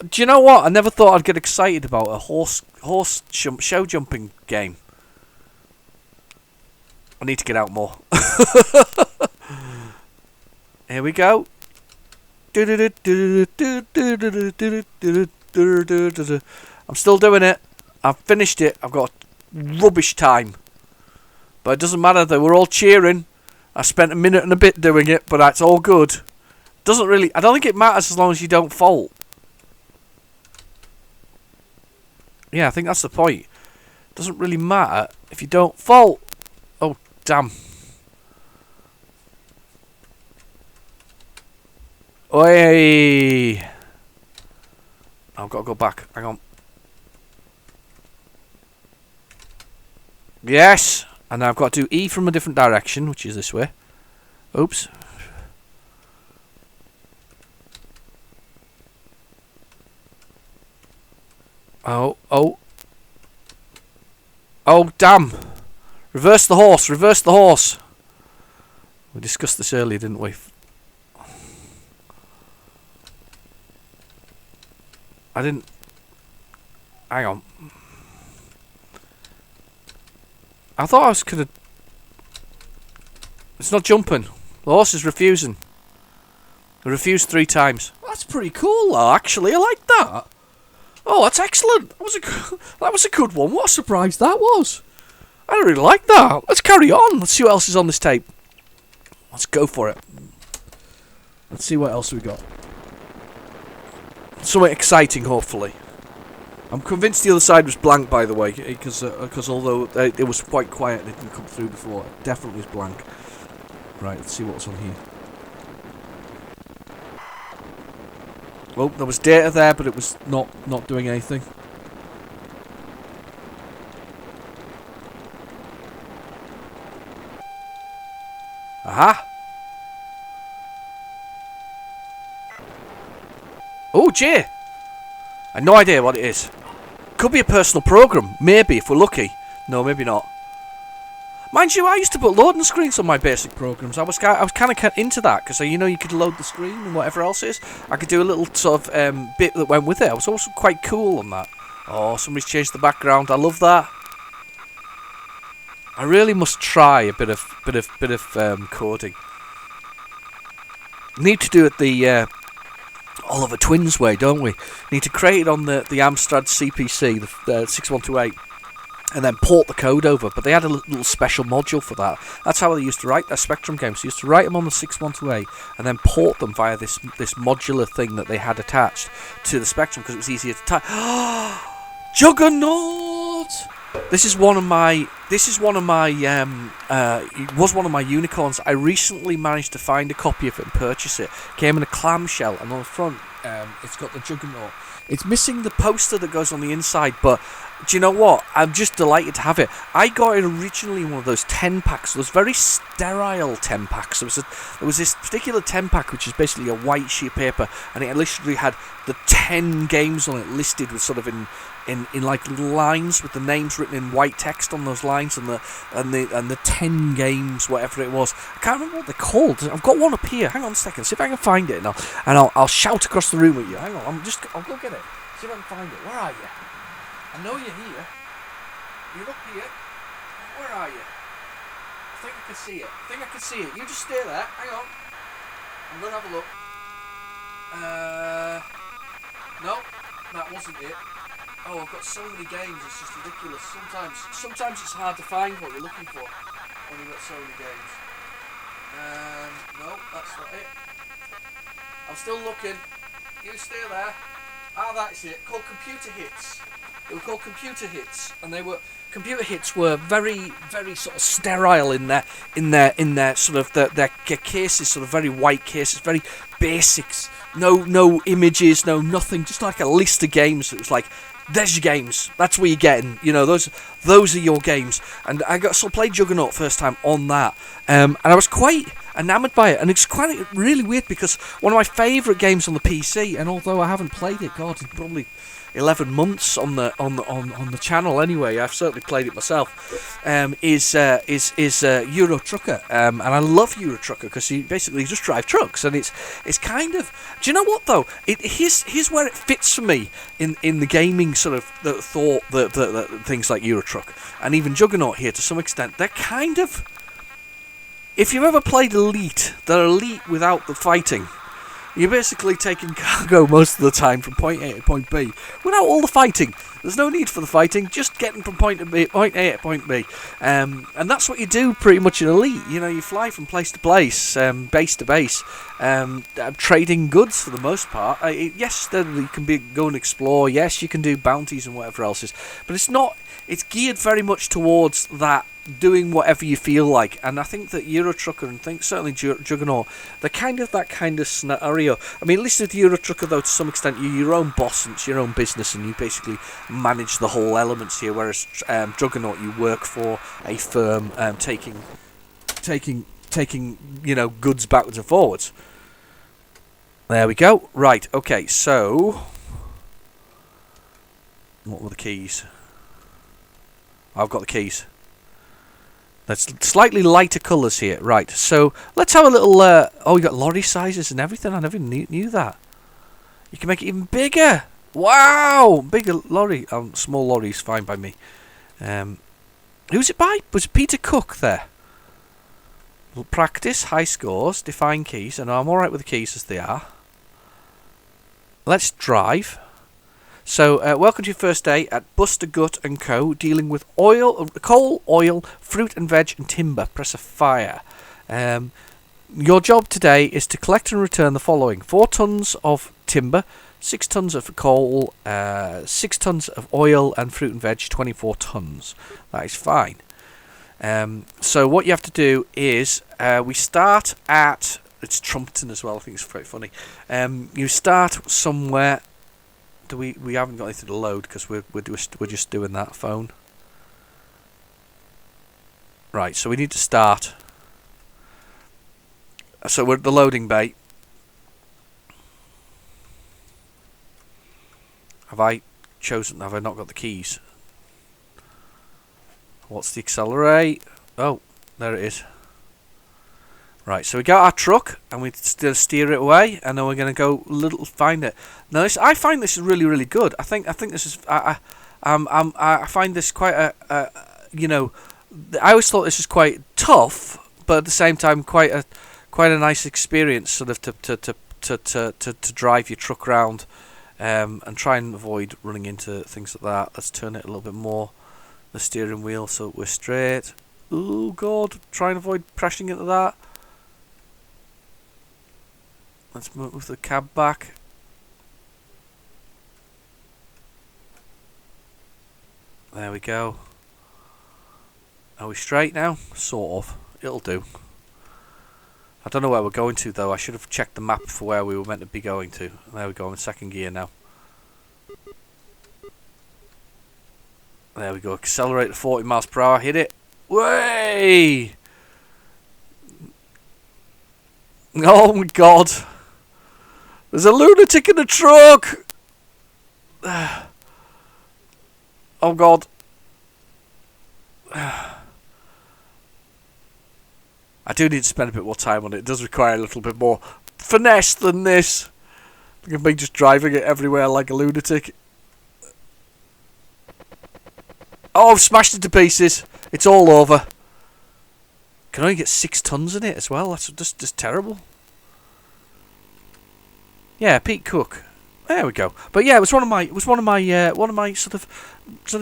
Do you know what? I never thought I'd get excited about a horse show jumping game. I need to get out more. Here we go. I'm still doing it. I've finished it. I've got rubbish time. But it doesn't matter. They were all cheering. I spent a minute and a bit doing it, but that's all good. Doesn't really. I don't think it matters as long as you don't fault. Yeah, I think that's the point. Doesn't really matter if you don't fault. Oh, damn. Oi! I've got to go back. Hang on. Yes! And now I've got to do E from a different direction, which is this way. Oops. Oh, oh. Oh, damn. Reverse the horse, reverse the horse. We discussed this earlier, didn't we? I didn't... Hang on. I thought I was gonna... It's not jumping. The horse is refusing. It refused 3 times. That's pretty cool, though, actually. I like that. Oh, that's excellent. That was a good one. What a surprise that was. I really like that. Let's carry on. Let's see what else is on this tape. Let's go for it. Let's see what else we got. Something exciting, hopefully. I'm convinced the other side was blank, by the way, because although it was quite quiet and it didn't come through before, it definitely was blank. Right, let's see what's on here. Oh, there was data there, but it was not doing anything. Aha! Oh, Jay! I have no idea what it is. Could be a personal program, maybe, if we're lucky. No, maybe not. Mind you, I used to put loading screens on my basic programs. I was kind of into that, because you could load the screen and whatever else it is. I could do a little sort of bit that went with it. I was also quite cool on that. Oh, somebody's changed the background. I love that. I really must try a bit of coding. Need to do it the Oliver Twins way, don't we? Need to create it on the Amstrad CPC, the 6128. And then port the code over, but they had a little special module for that. That's how they used to write their Spectrum games. They used to write them on the 6128 and then port them via this modular thing that they had attached to the Spectrum because it was easier to type. Juggernaut! This is one of my unicorns. I recently managed to find a copy of it and purchase it. Came in a clamshell, and on the front, it's got the Juggernaut. It's missing the poster that goes on the inside, but do you know what? I'm just delighted to have it. I got it originally in one of those 10-packs, those very sterile 10-packs. There was this particular 10-pack, which is basically a white sheet of paper, and it literally had the 10 games on it listed with sort of in like little lines with the names written in white text on those lines and the 10 games, whatever it was. I can't remember what they're called. I've got one up here. Hang on a second. See if I can find it, and I'll shout across the room at you. Hang on. I'll go get it. See if I can find it. Where are you? I know you're here. You're up here. Where are you? I think I can see it. You just stay there. Hang on. I'm gonna have a look. No, that wasn't it. Oh, I've got so many games, it's just ridiculous. Sometimes it's hard to find what you're looking for when you've got so many games. No, that's not it. I'm still looking. You stay there. That's it. Called Computer Hits. They were called Computer Hits, and Computer Hits were very, very sort of sterile in their sort of their cases, sort of very white cases, very basics. No images, no nothing. Just like a list of games. It was like, there's your games. That's what you're getting. Those are your games. And I played Juggernaut first time on that, and I was quite enamoured by it. And it's quite really weird because one of my favourite games on the PC, and although I haven't played it, God, it's probably 11 months on the channel anyway. I've certainly played it myself. Is Euro Trucker, and I love Euro Trucker because you basically just drive trucks, and it's kind of. Do you know what though? Here's where it fits for me in the gaming sort of the thought that things like Euro Truck and even Juggernaut here to some extent. They're kind of. If you've ever played Elite, they're Elite without the fighting. You're basically taking cargo most of the time from point A to point B without all the fighting. There's no need for the fighting, just getting from point A to point B. And that's what you do pretty much in Elite. You fly from place to place, base to base, trading goods for the most part. Yes, you can go and explore. Yes, you can do bounties and whatever else is. But it's not. It's geared very much towards that. Doing whatever you feel like, and I think that Euro Trucker and certainly Juggernaut, they're kind of that kind of scenario. I mean, at least with Euro Trucker though, to some extent, you're your own boss and it's your own business, and you basically manage the whole elements here, whereas Juggernaut, you work for a firm, taking goods backwards and forwards. There we go. Right, okay, so what were the keys? I've got the keys. That's slightly lighter colours here. Right, so let's have a little... oh, you got lorry sizes and everything. I never knew that. You can make it even bigger. Wow! Bigger lorry. Small lorry's fine by me. Who's it by? Was it Peter Cook there? Practice, high scores, define keys. I know I'm alright with the keys as they are. Let's drive. So, welcome to your first day at Buster Gut & Co. Dealing with coal, oil, fruit and veg and timber. Press a fire. Your job today is to collect and return the following. 4 tons of timber, 6 tons of coal, 6 tons of oil and fruit and veg, 24 tons. That is fine. So what you have to do is, we start at... It's Trumpeton as well, I think it's quite funny. You start somewhere... We haven't got anything to load because we're just doing that phone. Right, so we need to start. So we're at the loading bay. Have I not got the keys? What's the accelerate? Oh, there it is. Right, so we got our truck and we still steer it away, and then we're going to go find it. Now, I find this is really, really good. I think this is. I find this quite I always thought this was quite tough, but at the same time quite a nice experience, sort of to drive your truck around, and try and avoid running into things like that. Let's turn it a little bit more, the steering wheel, so we're straight. Oh God, try and avoid crashing into that. Let's move the cab back. There we go. Are we straight now? Sort of. It'll do. I don't know where we're going to though. I should have checked the map for where we were meant to be going to. There we go, I'm in second gear now. There we go. Accelerate to 40 miles per hour. Hit it. Way! Oh my God. There's a lunatic in the truck! Oh God. I do need to spend a bit more time on it. It does require a little bit more finesse than this. Look at me just driving it everywhere like a lunatic. Oh, I've smashed it to pieces. It's all over. Can only get 6 tons in it as well. That's just terrible. Yeah, Pete Cook. There we go. But yeah, it was one of my sort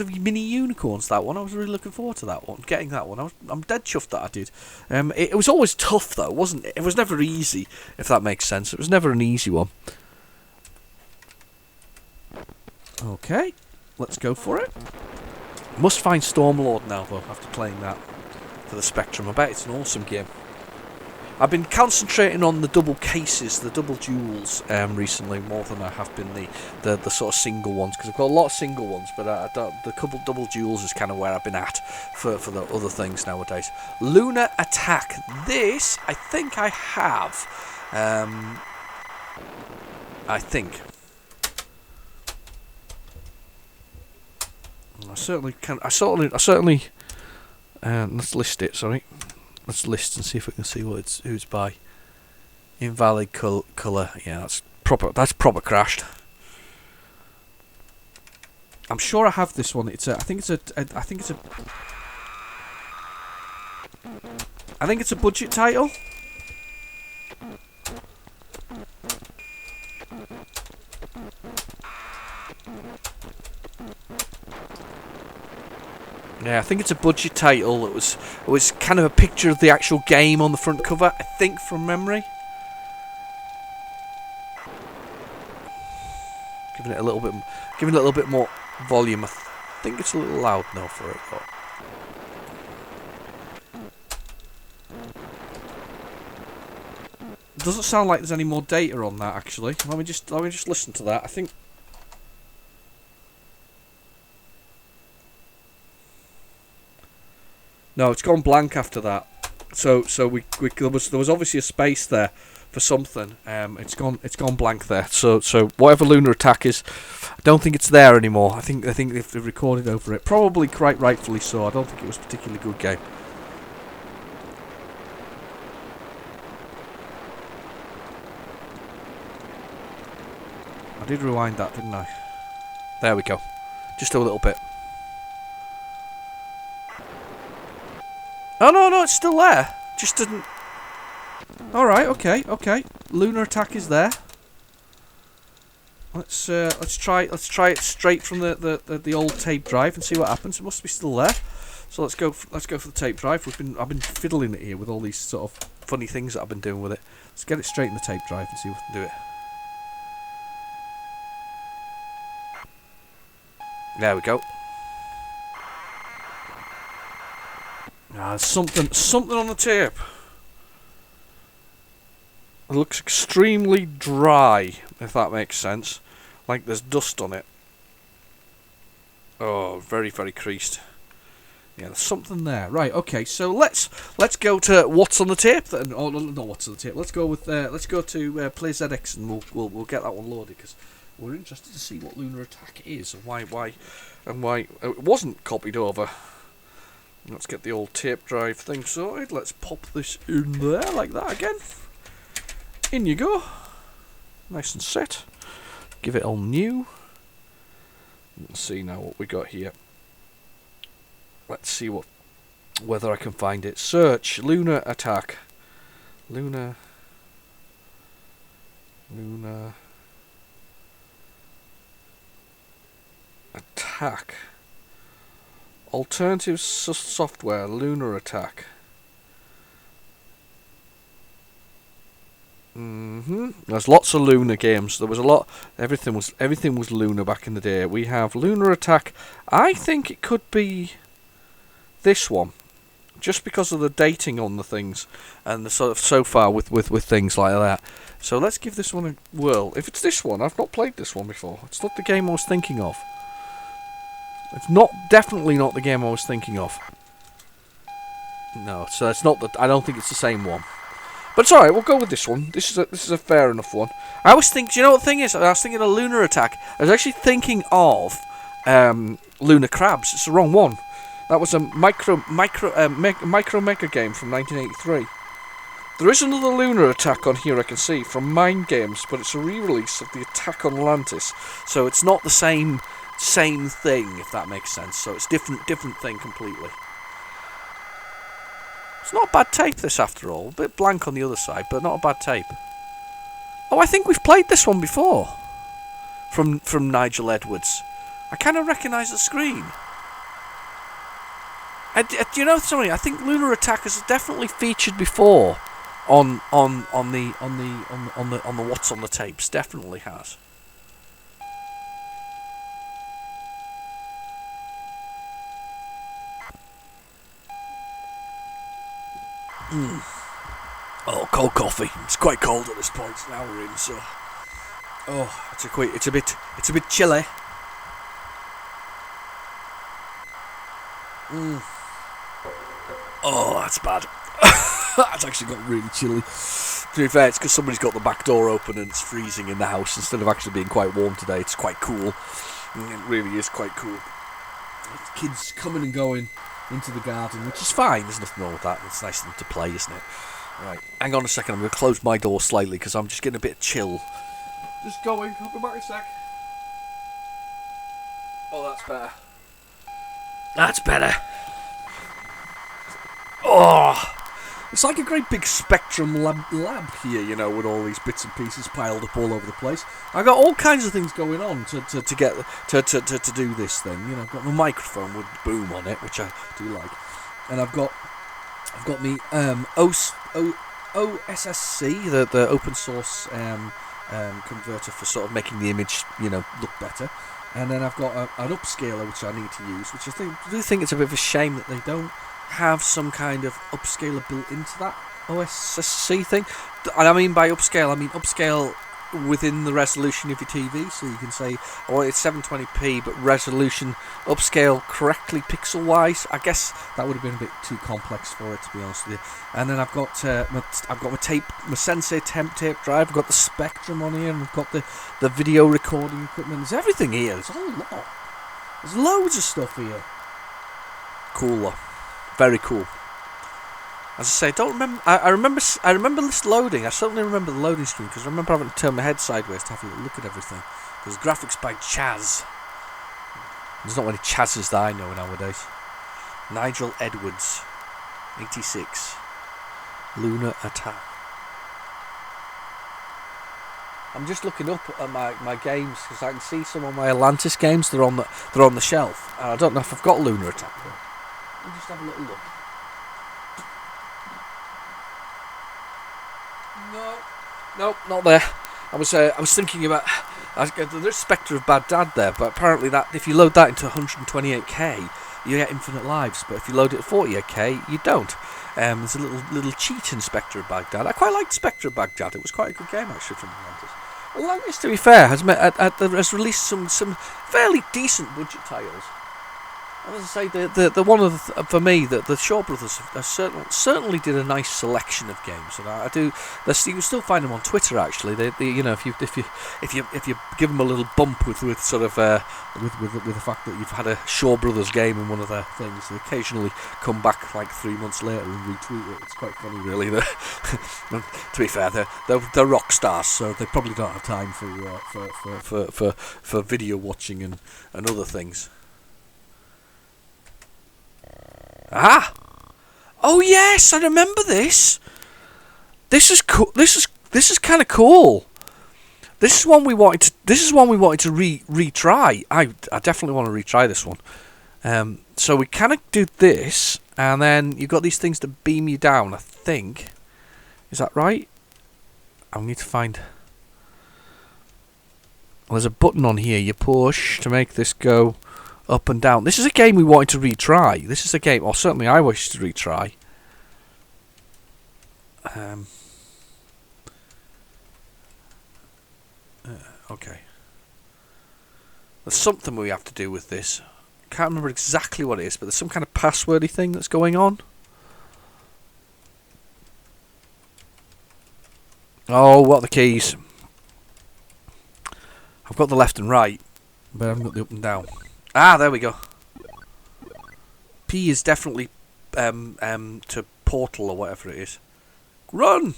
of mini unicorns. That one. I was really looking forward to that one. Getting that one. I'm dead chuffed that I did. It was always tough though, wasn't it? It was never easy, if that makes sense. It was never an easy one. Okay, let's go for it. Must find Stormlord now though, after playing that for the Spectrum. I bet it's an awesome game. I've been concentrating on the double cases, the double duels, recently more than I have been the sort of single ones, because I've got a lot of single ones, but the couple double duels is kind of where I've been at for the other things nowadays. Lunar Attack. This I think I have. I think. I certainly can. I certainly. Let's list it. Sorry. Let's list and see if we can see who's by. Invalid colour. Yeah, that's proper. That's proper crashed. I'm sure I have this one. I think it's a budget title. Yeah, I think it's a budget title. It was kind of a picture of the actual game on the front cover, I think, from memory. Giving it a little bit more volume. I think it's a little loud now for it. It doesn't sound like there's any more data on that actually. Let me just listen to that. I think. No, it's gone blank after that. So there was obviously a space there for something. It's gone blank there. So whatever lunar attack is, I don't think it's there anymore. I think they've recorded over it, probably quite rightfully so. I don't think it was a particularly good game. I did rewind that, didn't I? There we go. Just a little bit. Oh no, it's still there. Just didn't. All right, okay. Lunar attack is there. Let's try it straight from the old tape drive and see what happens. It must be still there. So let's go for the tape drive. I've been fiddling it here with all these sort of funny things that I've been doing with it. Let's get it straight in the tape drive and see if we can do it. There we go. There's something on the tape. It looks extremely dry, if that makes sense. Like there's dust on it. Oh, very, very creased. Yeah, there's something there. Right, okay, so let's go to what's on the tape then. Oh, no, what's on the tape. Let's go to PlayZX and we'll get that one loaded because we're interested to see what Lunar Attack is and why it wasn't copied over. Let's get the old tape drive thing sorted. Let's pop this in there like that again. In you go. Nice and set. Give it all new. Let's see now what we got here. Let's see whether I can find it. Search Lunar Attack. Lunar Attack. Alternative software, Lunar Attack. There's lots of Lunar games. There was a lot. Everything was Lunar back in the day. We have Lunar Attack. I think it could be this one, just because of the dating on the things and the sort of so far with things like that. So let's give this one a whirl. If it's this one, I've not played this one before. It's not the game I was thinking of. It's definitely not the game I was thinking of. No, so it's not I don't think it's the same one. But it's alright, we'll go with this one. This is a fair enough one. I always think, do you know what the thing is? I was thinking of Lunar Attack. I was actually thinking of Lunar Crabs. It's the wrong one. That was a micro mega game from 1983. There is another Lunar Attack on here I can see from Mind Games, but it's a re-release of the Attack on Atlantis. So it's not the same thing, if that makes sense. So it's different thing completely. It's not a bad tape, this, after all. A bit blank on the other side, but not a bad tape. Oh, I think we've played this one before. From Nigel Edwards. I kind of recognise the screen. Do you know something? I think Lunar Attack has definitely featured before on the what's on the tapes. Definitely has. Oh, cold coffee. It's quite cold at this point. Now we're in, so. Oh, it's a bit chilly. Oh, that's bad. That's actually got really chilly. To be fair, it's because somebody's got the back door open and it's freezing in the house instead of actually being quite warm today. It's quite cool. It really is quite cool. Kids coming and going into the garden, which is fine. There's nothing wrong with that. It's nice of them to play, isn't it? Right, hang on a second. I'm going to close my door slightly because I'm just getting a bit of chill. Just going. I'll be back in a sec. Oh, that's better. That's better. Oh, it's like a great big Spectrum lab here, you know, with all these bits and pieces piled up all over the place. I've got all kinds of things going on to do this thing. You know, I've got my microphone with boom on it, which I do like, and I've got me OSSC, the open source converter for sort of making the image, you know, look better. And then I've got an upscaler which I need to use, which I do think it's a bit of a shame that they don't have some kind of upscaler built into that OSSC thing. And I mean by upscale, I mean upscale within the resolution of your TV, so you can say, oh, it's 720p, but resolution upscale correctly pixel-wise. I guess that would have been a bit too complex for it, to be honest with you. And then I've got my Sensei temp tape drive. I've got the Spectrum on here, and I've got the video recording equipment. There's everything here. There's a whole lot. There's loads of stuff here. Cool, though. Very cool. As I say, I remember this loading. I certainly remember the loading screen because I remember having to turn my head sideways to have a look at everything. There's graphics by Chaz. There's not many Chazes that I know nowadays. Nigel Edwards, 86. Lunar Attack. I'm just looking up at my games because I can see some of my Atlantis games. They're on the shelf. And I don't know if I've got Lunar Attack. Let me just have a little look. No, not there. I was thinking about. There's Spectre of Bad Dad there, but apparently that if you load that into 128k, you get infinite lives. But if you load it at 48k, you don't. There's a little cheat in Spectre of Baghdad. I quite liked Spectre of Baghdad. It was quite a good game actually from Atlantis. Atlantis, to be fair, has released some fairly decent budget titles. And as I say, the one of for me, the Shaw Brothers certainly did a nice selection of games, and I do. You can still find them on Twitter. Actually, if you give them a little bump with sort of with the fact that you've had a Shaw Brothers game in one of their things, they occasionally come back like 3 months later and retweet it. It's quite funny, really. To be fair, they're rock stars, so they probably don't have time for video watching and other things. Ah! Oh yes, I remember this. This is cool. This is kind of cool. This is one we wanted to retry. I definitely want to retry this one. So we kind of do this, and then you've got these things to beam you down. I think, is that right? I need to find. Well, there's a button on here. You push to make this go up and down. This is a game we wanted to retry. This is a game, or certainly I wish to retry. Okay. There's something we have to do with this. Can't remember exactly what it is, but there's some kind of passwordy thing that's going on. Oh, what are the keys? I've got the left and right, but I haven't got the up and down. Ah, there we go. P is definitely to portal or whatever it is. Run!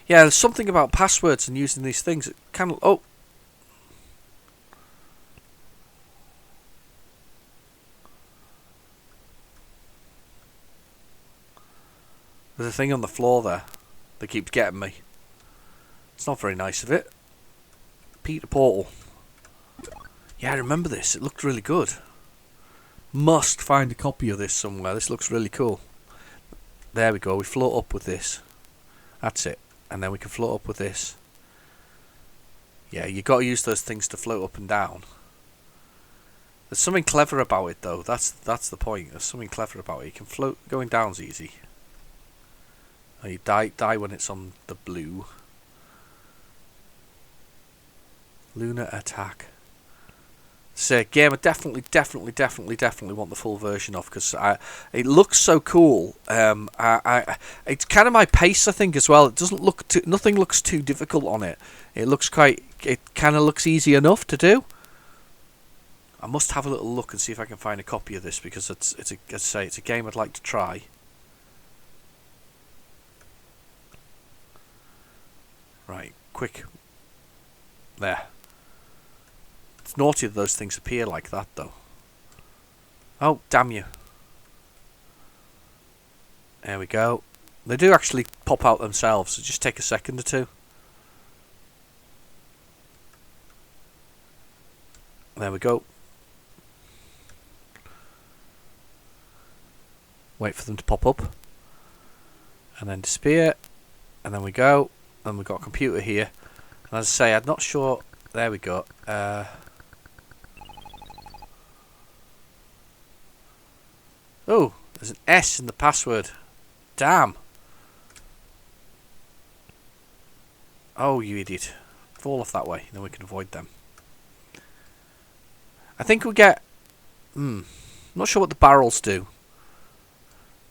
Yeah, there's something about passwords and using these things. It kind of... Oh! There's a thing on the floor there that keeps getting me. It's not very nice of it. P to portal. Yeah, I remember this. It looked really good. Must find a copy of this somewhere. This looks really cool. There we go. We float up with this. That's it. And then we can float up with this. Yeah, you got to use those things to float up and down. There's something clever about it, though. That's the point. There's something clever about it. You can float. Going down's easy. Oh, you die when it's on the blue. Lunar Attack. So game, I definitely want the full version of because it looks so cool. It's kind of my pace, I think, as well. It doesn't look nothing looks too difficult on it. It kind of looks easy enough to do. I must have a little look and see if I can find a copy of this because it's a game I'd like to try. Right, quick. There. It's naughty that those things appear like that, though. Oh, damn you. There we go. They do actually pop out themselves, so just take a second or two. There we go. Wait for them to pop up. And then disappear. And then we go. And we've got a computer here. And as I say, I'm not sure... There we go. Oh, there's an S in the password. Damn. Oh, you idiot. fall off that way, then we can avoid them. I think we get... not sure what the barrels do.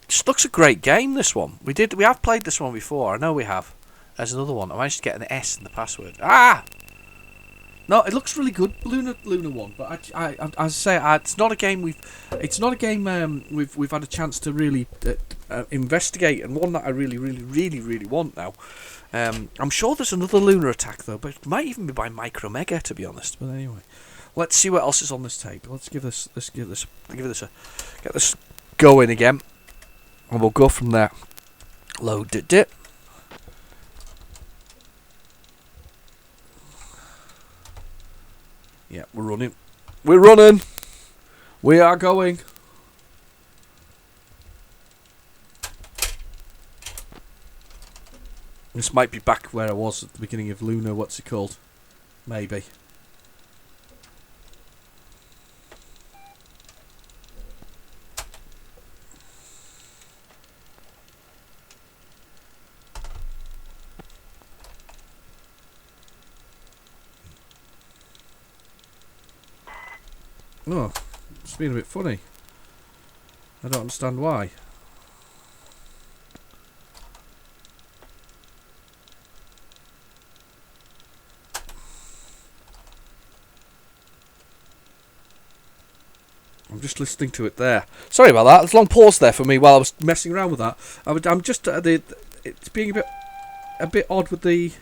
It just looks a great game, this one. We have played this one before. I know we have. There's another one. I managed to get an S in the password. Ah! No, it looks really good, Luna 1. But as I say, it's not a game we've had a chance to really investigate, and one that I really want now. I'm sure there's another lunar attack though, but it might even be by Micromega, to be honest. But anyway, let's see what else is on this tape. Get this going again, and we'll go from there. Load it. Yeah, we're running. We are going. This might be back where I was at the beginning of Luna. What's it called? Maybe. Oh, it's been a bit funny. I don't understand why. I'm just listening to it there. Sorry about that. There's a long pause there for me while I was messing around with that. I'm just it's being a bit odd with the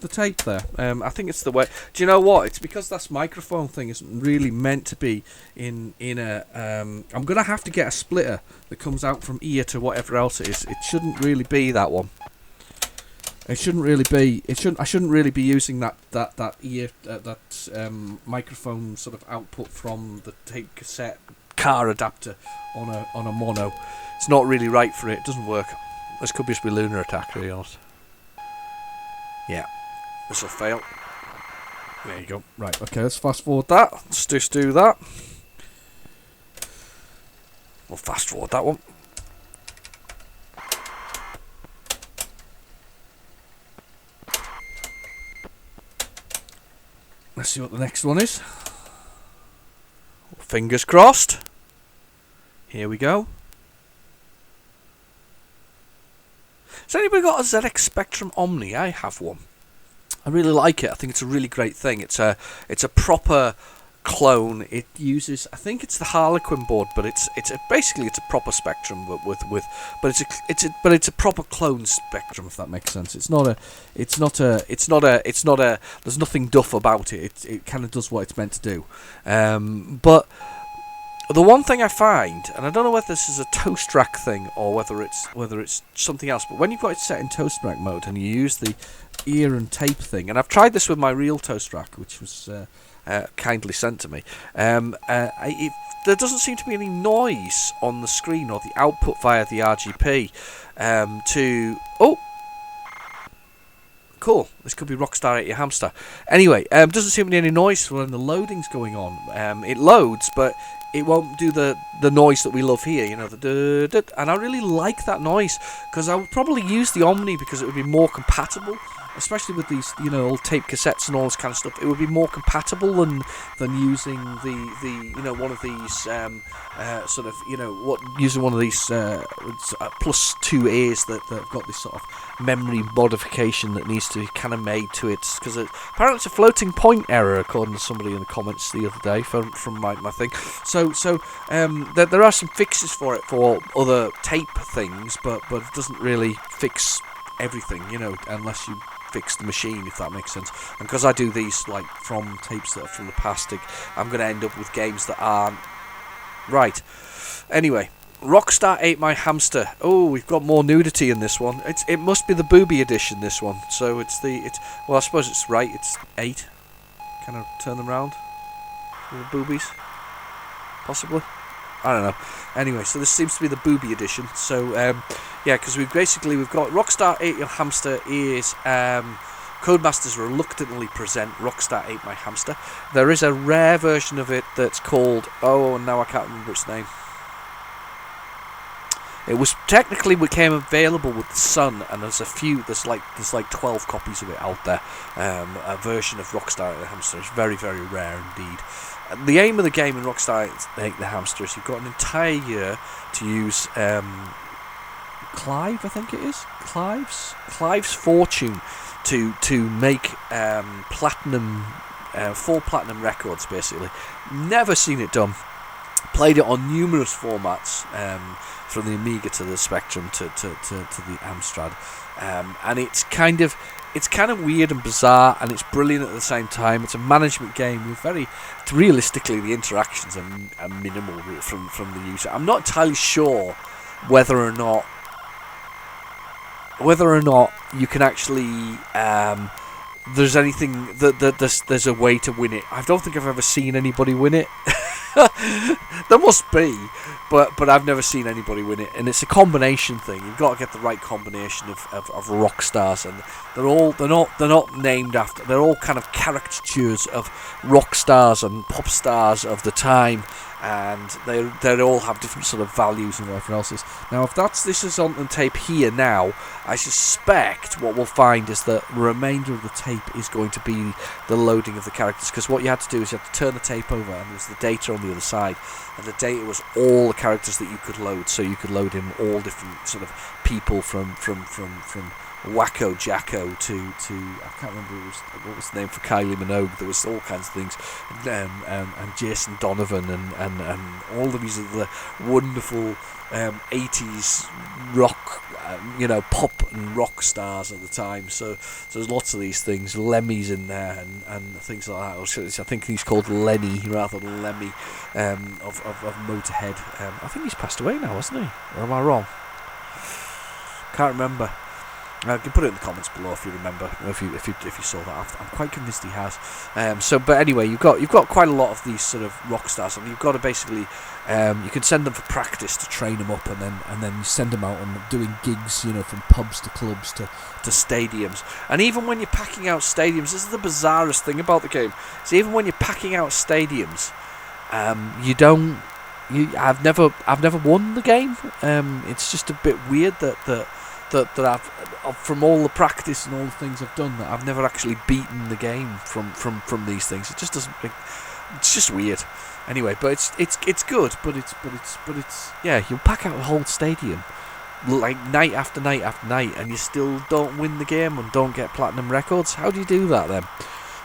tape there. I think it's the way. Do you know what? It's because this microphone thing isn't really meant to be in a. I'm gonna have to get a splitter that comes out from ear to whatever else it is. It shouldn't really be that one. It shouldn't really be. I shouldn't really be using that ear microphone sort of output from the tape cassette car adapter on a mono. It's not really right for it. It doesn't work. This could just be lunar attack, to be honest. Yeah, this will fail. There you go. Right. Okay. Let's fast forward that. Let's just do that. We'll fast forward that one. Let's see what the next one is. Fingers crossed. Here we go. Has anybody got a ZX Spectrum Omni? I have one. I really like it. I think it's a really great thing. It's a proper clone. It uses, I think it's the Harlequin board, but it's basically a proper Spectrum, but it's a proper clone Spectrum, if that makes sense. It's not a. There's nothing duff about it. It kind of does what it's meant to do. But the one thing I find, and I don't know whether this is a toast rack thing or whether it's something else, but when you've got it set in toast rack mode and you use the ear and tape thing, and I've tried this with my real toast rack, which was kindly sent to me, there doesn't seem to be any noise on the screen or the output via the RGP cool. This could be Rockstar 80 Hamster. Anyway, doesn't seem to be any noise when the loading's going on. It loads, but it won't do the noise that we love here, you know, the and I really like that noise, because I would probably use the Omni because it would be more compatible, especially with these, you know, old tape cassettes and all this kind of stuff. It would be more compatible than using the you know, one of these sort of, you know, using one of these plus 2 A's that have got this sort of memory modification that needs to be kind of made to it, because apparently it's a floating point error, according to somebody in the comments the other day from my thing. So there are some fixes for it for other tape things, but it doesn't really fix everything, you know, unless you fix the machine, if that makes sense. And because I do these like from tapes that are from the past, I'm going to end up with games that aren't right. Anyway, Rockstar ate my hamster. Oh, we've got more nudity in this one. It must be the booby edition, this one. So well, I suppose it's right. It's 8. Kind of turn them around with the boobies, possibly. I don't know. Anyway, so this seems to be the booby edition. So yeah, because we've got Rockstar 8 Your Hamster is Codemasters reluctantly present Rockstar 8 My Hamster. There is a rare version of it that's called, oh, now I can't remember its name. It was technically became available with the Sun, and there's like 12 copies of it out there. A version of Rockstar the Hamster is very, very rare indeed. The aim of the game in Rockstar the Hamster is you've got an entire year to use Clive, I think it is Clive's fortune to make platinum, full platinum records. Basically, never seen it done. Played it on numerous formats, from the Amiga to the Spectrum to the Amstrad, and it's kind of weird and bizarre, and it's brilliant at the same time. It's a management game with realistically the interactions are minimal from the user. I'm not entirely sure whether or not you can actually there's anything there's a way to win it. I don't think I've ever seen anybody win it. There must be, but I've never seen anybody win it, and it's a combination thing. You've got to get the right combination of rock stars, and they're not named after. They're all kind of caricatures of rock stars and pop stars of the time, and they all have different sort of values and whatever else is. Now, if this is on the tape here now, I suspect what we'll find is that the remainder of the tape is going to be the loading of the characters, because what you had to do is you had to turn the tape over, and there was the data on the other side, and the data was all the characters that you could load. So you could load in all different sort of people from Wacko Jacko to I can't remember what was the name for Kylie Minogue. There was all kinds of things, and Jason Donovan and all of these other wonderful 80s rock, pop and rock stars at the time. So there's lots of these things. Lemmy's in there and things like that. I think he's called Lenny rather than Lemmy, of Motorhead. I think he's passed away now, hasn't he? Or am I wrong? Can't remember. You can put it in the comments below if you remember, if you saw that. I'm quite convinced he has. But anyway, you've got quite a lot of these sort of rock stars, and you've got to basically you can send them for practice to train them up, and then you send them out on doing gigs, from pubs to clubs to stadiums. And even when you're packing out stadiums, this is the bizarrest thing about the game. So even when you're packing out stadiums, I've never won the game. It's just a bit weird that I've, from all the practice and all the things I've done, that I've never actually beaten the game from these things. It just doesn't. It's just weird. Anyway, but it's good. But it's yeah. You'll pack out a whole stadium like night after night after night, and you still don't win the game and don't get platinum records. How do you do that then?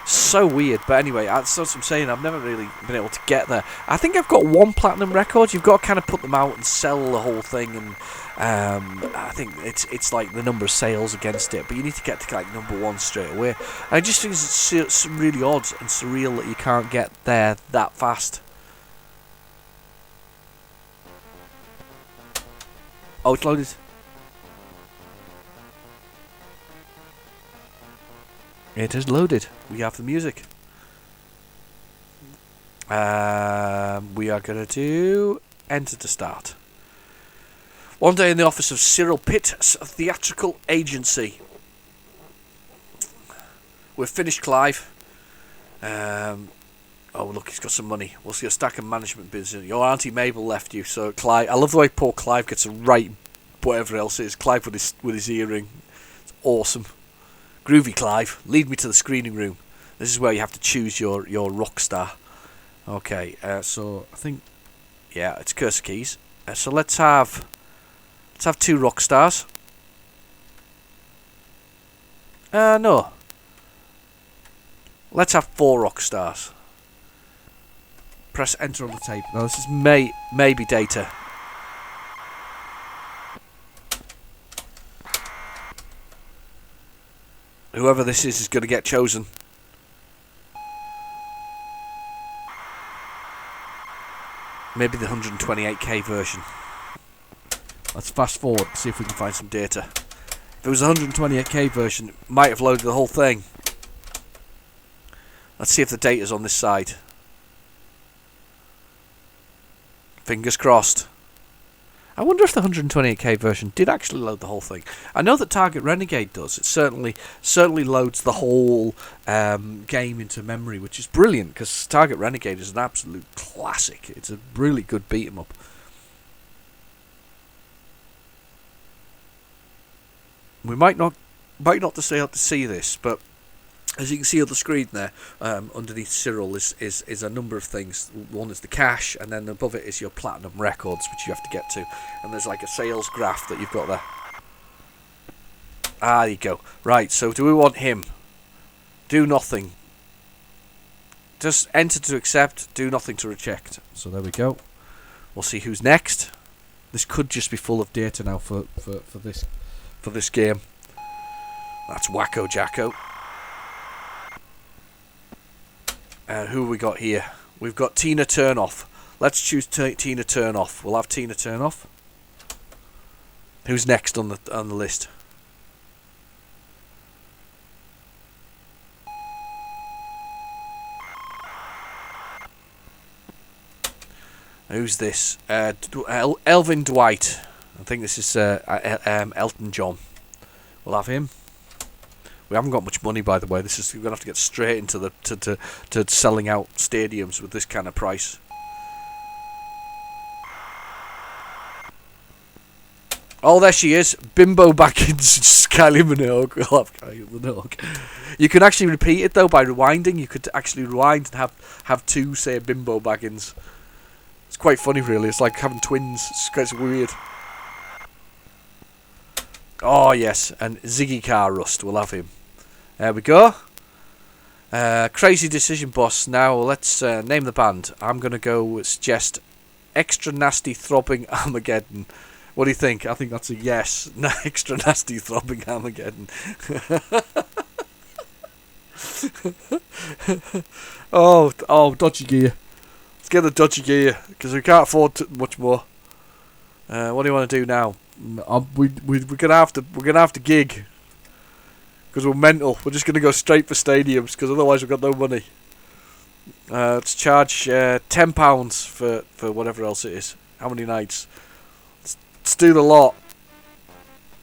So weird. But anyway, that's what I'm saying. I've never really been able to get there. I think I've got one platinum record. You've got to kind of put them out and sell the whole thing, and I think it's like the number of sales against it. But you need to get to like number one straight away. I just think it's really odd and surreal that you can't get there that fast. Oh, it's loaded. It is loaded. We have the music. We are going to do enter to start. One day in the office of Cyril Pitt's theatrical agency. We've finished Clive. Oh, look, he's got some money. We'll see a stack of management business. Your Auntie Mabel left you, so Clive. I love the way poor Clive gets a right, whatever else it is. Clive with his earring. It's awesome. Groovy Clive, lead me to the screening room. This is where you have to choose your rock star. Okay, so I think, yeah, it's cursor keys. So let's have 2 rock stars. No. Let's have 4 rock stars. Press enter on the tape. Now this is maybe data. Whoever this is going to get chosen. Maybe the 128k version. Let's fast forward and see if we can find some data. If it was the 128k version, it might have loaded the whole thing. Let's see if the data's on this side. Fingers crossed. I wonder if the 128k version did actually load the whole thing. I know that Target Renegade does. It certainly loads the whole game into memory, which is brilliant, because Target Renegade is an absolute classic. It's a really good beat 'em up. We might not to see this, but as you can see on the screen there, underneath Cyril is a number of things. One is the cash, and then above it is your platinum records, which you have to get to. And there's like a sales graph that you've got there. Ah, there you go. Right, so do we want him? Do nothing. Just enter to accept, do nothing to reject. So there we go. We'll see who's next. This could just be full of data now for this game. That's Wacko Jacko. Who have we got here? We've got Tina Turnoff. Let's choose Tina Turnoff. We'll have Tina Turnoff. Who's next on the list? Who's this? Elvin Dwight. I think this is Elton John. We'll have him. We haven't got much money, by the way. We're gonna have to get straight into the to selling out stadiums with this kind of price. Oh, there she is, Bimbo Baggins, Kylie Minogue. We'll have Kylie Minogue. You can actually repeat it though by rewinding. You could actually rewind and have two say Bimbo Baggins. It's quite funny, really. It's like having twins. It's weird. Oh, yes. And Ziggy Car Rust. We'll have him. There we go. Crazy Decision Boss. Now, let's name the band. I'm going to go suggest Extra Nasty Throbbing Armageddon. What do you think? I think that's a yes. Extra Nasty Throbbing Armageddon. oh, dodgy gear. Let's get the dodgy gear, because we can't afford much more. What do you want to do now? We're gonna have to gig, because we're mental. We're just gonna go straight for stadiums, because otherwise we've got no money. Let's charge £10 for whatever else it is. How many nights? Let's do the lot.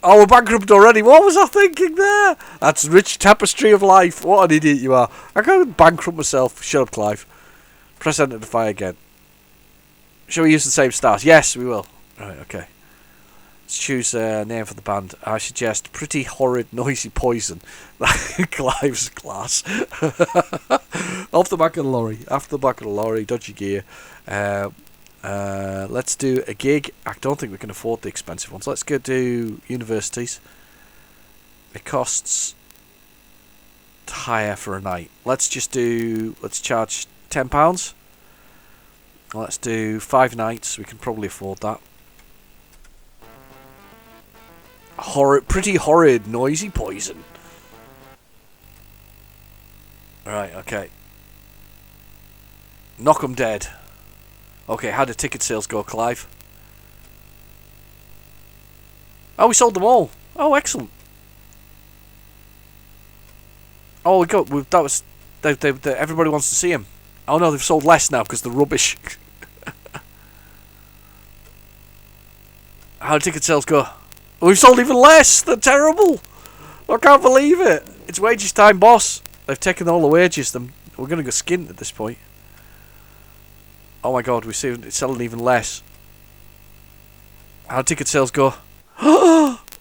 Oh, we're bankrupt already. What was I thinking there? That's rich tapestry of life. What an idiot you are. I can't bankrupt myself. Shut up, Clive. Press enter to fire again. Shall we use the same stars? Yes, we will. Right, okay. Let's choose a name for the band. I suggest Pretty Horrid Noisy Poison. Clive's class. Off the back of the lorry. After the back of the lorry. Dodgy gear. Let's do a gig. I don't think we can afford the expensive ones. Let's go do universities. It costs higher for a night. Let's charge £10. Let's do 5 nights. We can probably afford that. Pretty horrid, noisy poison. Right, okay. Knock 'em dead. Okay, how did ticket sales go, Clive? Oh, we sold them all. Oh, excellent. Oh, everybody wants to see him. Oh no, they've sold less now because they're rubbish. How did ticket sales go? Oh, we've sold even less. They're terrible. I can't believe it. It's wages time, boss. They've taken all the wages. We're going to go skint at this point. Oh my god, it's selling even less. How did ticket sales go?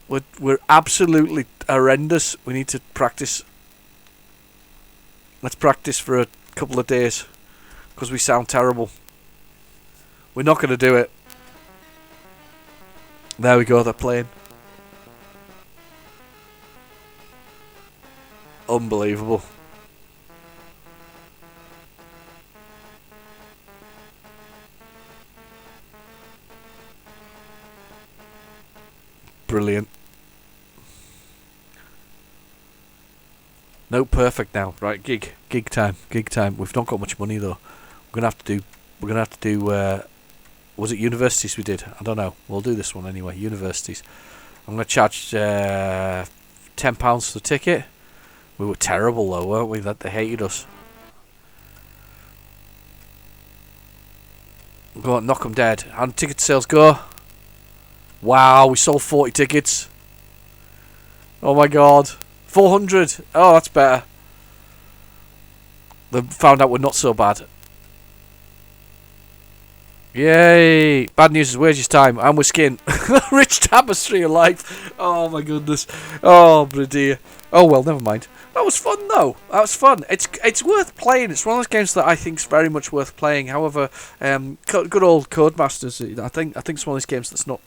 We're absolutely horrendous. We need to practice. Let's practice for a couple of days, because we sound terrible. We're not going to do it. There we go, they're playing. Unbelievable. Brilliant. No, perfect now. Right, gig time. We've not got much money though. We're gonna have to do. Was it universities we did? I don't know. We'll do this one anyway. Universities. I'm gonna charge £10 for the ticket. We were terrible though, weren't we? That they hated us. Go on, knock 'em dead. How did ticket sales go? Wow, we sold 40 tickets. Oh my god. 400. Oh, that's better. They found out we're not so bad. Yay! Bad news is wages time, and we're skin. Rich tapestry of life. Oh my goodness. Oh, dear. Oh well, never mind. That was fun though. That was fun. It's worth playing. It's one of those games that I think is very much worth playing. However, good old Codemasters. I think it's one of those games that's not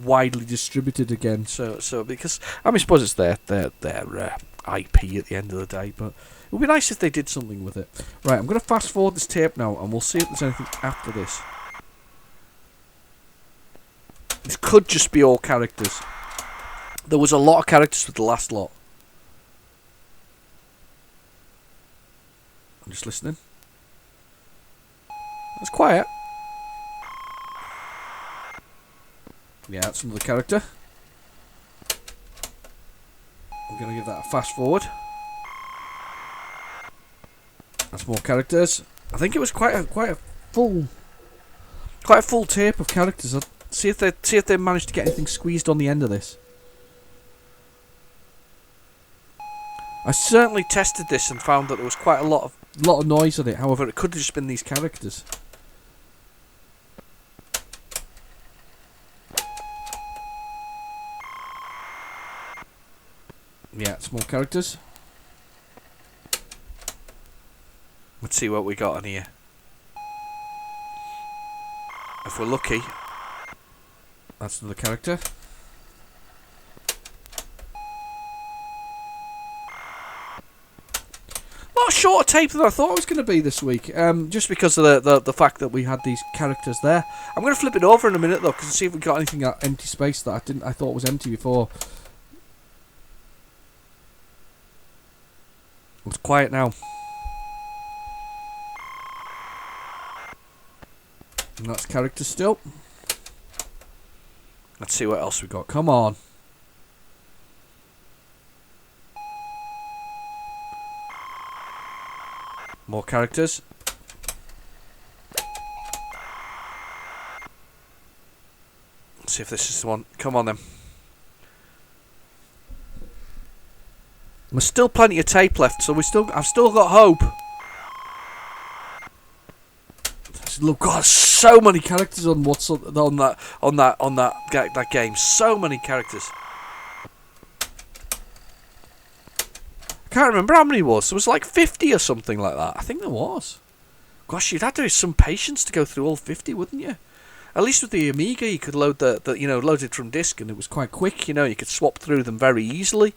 widely distributed again. So because I suppose it's their IP at the end of the day, but it would be nice if they did something with it. Right, I'm going to fast forward this tape now, and we'll see if there's anything after this. This could just be all characters. There was a lot of characters with the last lot. I'm just listening. It's quiet. Yeah, that's another character. I'm going to give that a fast forward. That's more characters. I think it was quite a full tape of characters. I'll see if they managed to get anything squeezed on the end of this. I certainly tested this and found that there was quite a lot of noise on it. However, it could have just been these characters. Yeah, small characters. Let's see what we got on here. If we're lucky, that's another character. A shorter tape than I thought it was going to be this week, just because of the fact that we had these characters there. I'm going to flip it over in a minute though, because see if we got anything at empty space that I thought was empty before. It's quiet now. And that's characters still. Let's see what else we got. Come on. More characters. Let's see if this is the one. Come on then. There's still plenty of tape left, so I've still got hope. Look, God, so many characters on that game. So many characters. I can't remember how many it was. There was like 50 or something like that. I think there was. Gosh, you'd have to have some patience to go through all 50, wouldn't you? At least with the Amiga, you could load load it from disk, and it was quite quick. You could swap through them very easily.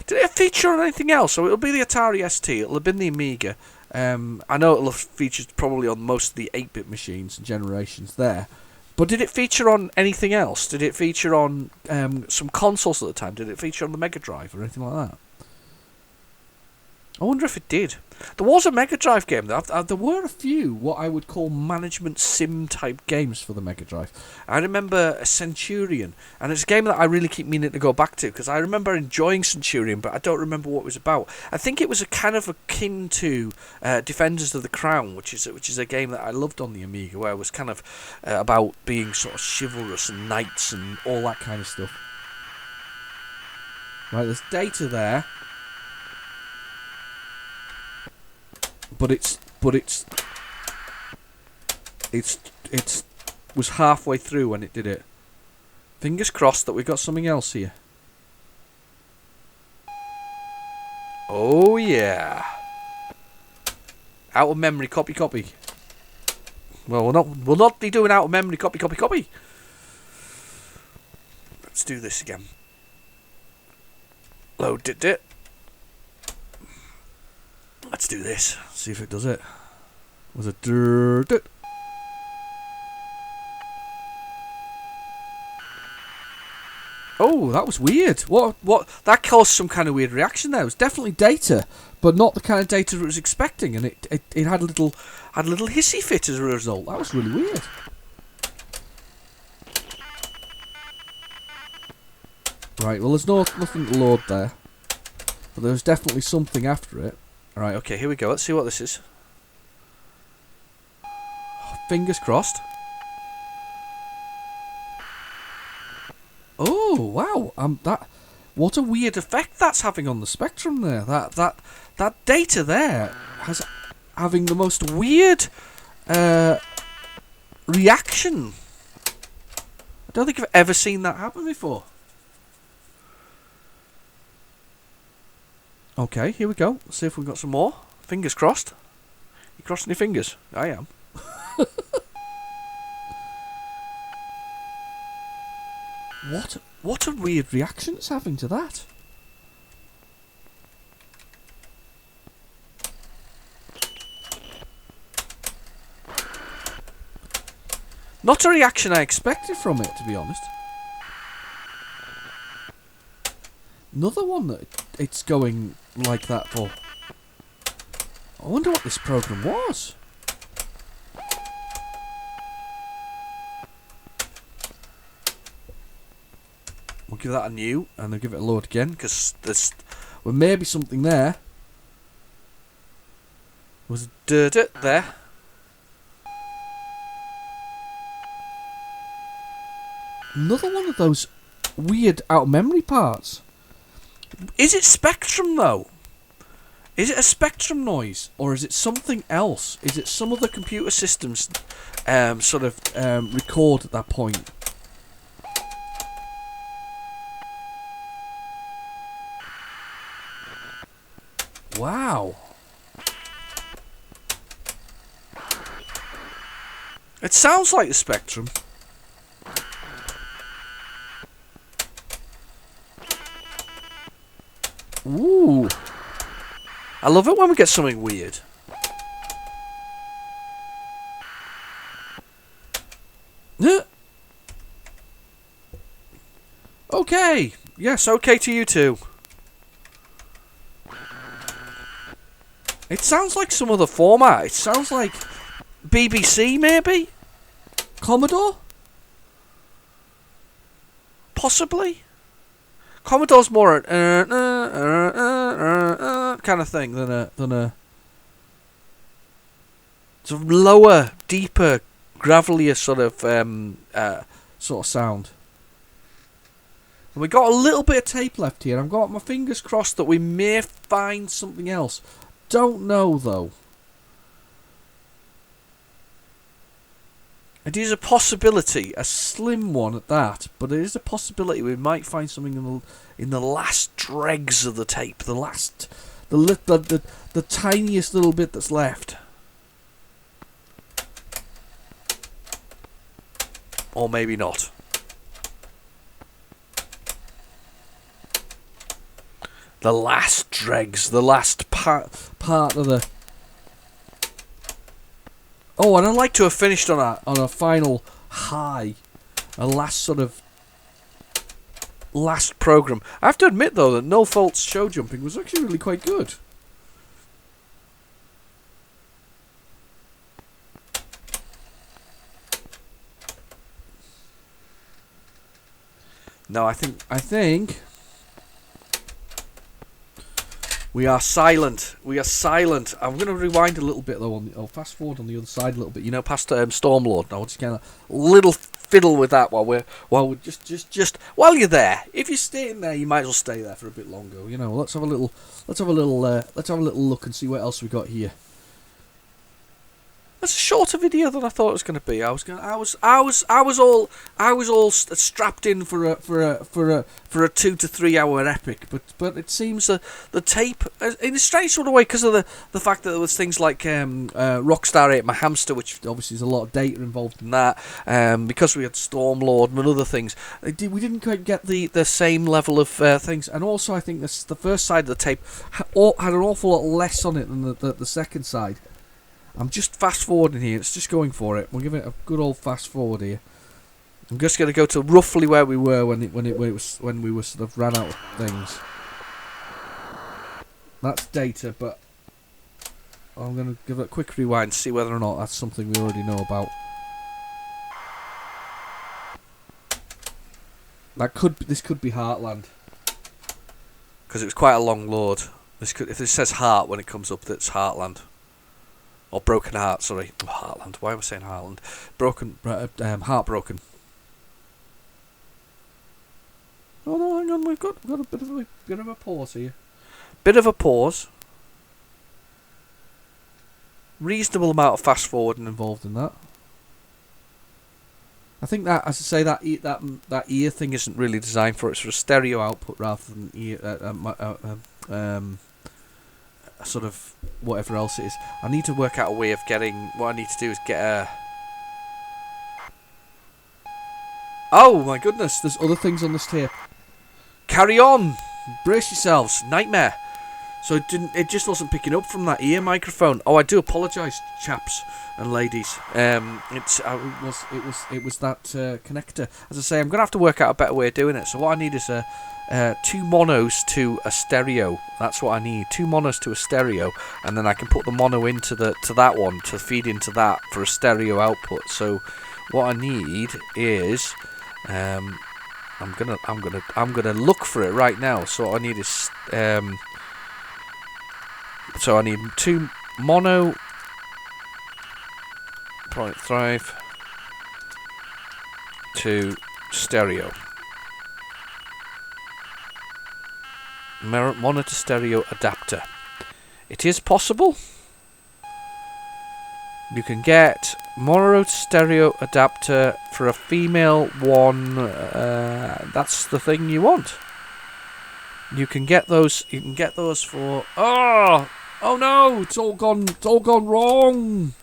Did it feature on anything else? So it'll be the Atari ST. It'll have been the Amiga. I know it'll have featured probably on most of the 8-bit machines and generations there. But did it feature on anything else? Did it feature on some consoles at the time? Did it feature on the Mega Drive or anything like that? I wonder if it did. There was a Mega Drive game. There were a few what I would call management sim type games for the Mega Drive. I remember a Centurion, and it's a game that I really keep meaning to go back to because I remember enjoying Centurion, but I don't remember what it was about. I think it was a kind of akin to Defenders of the Crown, which is a game that I loved on the Amiga, where it was kind of about being sort of chivalrous and knights and all that kind of stuff. Right, there's data there. But it was halfway through when it did it. Fingers crossed that we got something else here. Oh yeah. Out of memory, copy. Well, we'll not be doing out of memory, copy. Let's do this again. Load it. Let's do this. See if it does it. Was it dirt? Oh, that was weird. What? That caused some kind of weird reaction there. It was definitely data, but not the kind of data it was expecting, and it had a little hissy fit as a result. That was really weird. Right. Well, there's nothing to load there, but there's definitely something after it. Right, okay, here we go. Let's see what this is. Fingers crossed. Oh, wow. What a weird effect that's having on the spectrum there. That data there has having the most weird reaction. I don't think I've ever seen that happen before. Okay, here we go. Let's see if we've got some more. Fingers crossed. You crossing your fingers? I am. What a weird reaction it's having to that. Not a reaction I expected from it, to be honest. Another one that it's going like that for. I wonder what this program was. We'll give that a new, and I'll give it a load again, because there's well, maybe something there. Was a dirt there. Another one of those weird out-of-memory parts. Is it Spectrum, though? Is it a Spectrum noise? Or is it something else? Is it some of the computer systems sort of record at that point? Wow. It sounds like the Spectrum. Ooh. I love it when we get something weird. Okay. Yes, okay to you too. It sounds like some other format. It sounds like BBC, maybe? Commodore? Possibly? Commodore's more a kind of thing than a sort of lower, deeper, gravelier sort of sound. And we got a little bit of tape left here. I've got my fingers crossed that we may find something else. Don't know though. It is a possibility, a slim one at that, but it is a possibility we might find something in the last dregs of the tape, the tiniest little bit that's left. Or maybe not. The last dregs, the last part of the... Oh, and I'd like to have finished on a final high, a last program. I have to admit though that No Fault's show jumping was actually really quite good. No, I think we are silent. We are silent. I'm going to rewind a little bit though. I'll fast forward on the other side a little bit. You know, past Stormlord. Now, just kind of little fiddle with that while we're just while you're there. If you're staying there, you might as well stay there for a bit longer. You know, let's have a little look and see what else we got here. It's a shorter video than I thought it was going to be. I was all strapped in for a 2 to 3 hour epic, but it seems the tape in a strange sort of way because of the fact that there was things like Rockstar Ate My Hamster, which obviously is a lot of data involved in that. Because we had Stormlord and other things, we didn't quite get the same level of things. And also, I think the first side of the tape had an awful lot less on it than the second side. I'm just fast forwarding here. It's just going for it. We'll give it a good old fast forward here. I'm just going to go to roughly where we were when we were sort of ran out of things. That's data, but I'm going to give it a quick rewind to see whether or not that's something we already know about. This could be Heartland, because it was quite a long load. If it says Heart when it comes up, that's Heartland. Or Broken Heart, sorry. Heartland. Why am I saying Heartland? Heartbroken. Oh no, hang on, we've got a bit of a pause here. Bit of a pause. reasonable amount of fast forwarding involved in that. I think that, as I say, that ear thing isn't really designed for it. It's for a stereo output rather than ear, sort of whatever else it is. I need to work out a way of getting. What I need to do is get a. Oh my goodness! There's other things on this tape. Carry on. Brace yourselves. Nightmare. So it just wasn't picking up from that ear microphone. Oh, I do apologise, chaps and ladies. It was that connector. As I say, I'm gonna have to work out a better way of doing it. So what I need is two monos to a stereo. That's what I need. Two monos to a stereo, and then I can put the mono into that one to feed into that for a stereo output. So what I need is I'm gonna look for it right now. So what I need is so I need two mono 0.5 to stereo. Mono to stereo adapter. It is possible. You can get mono to stereo adapter for a female one. That's the thing you want. You can get those. You can get those for. Oh no! It's all gone. It's all gone wrong.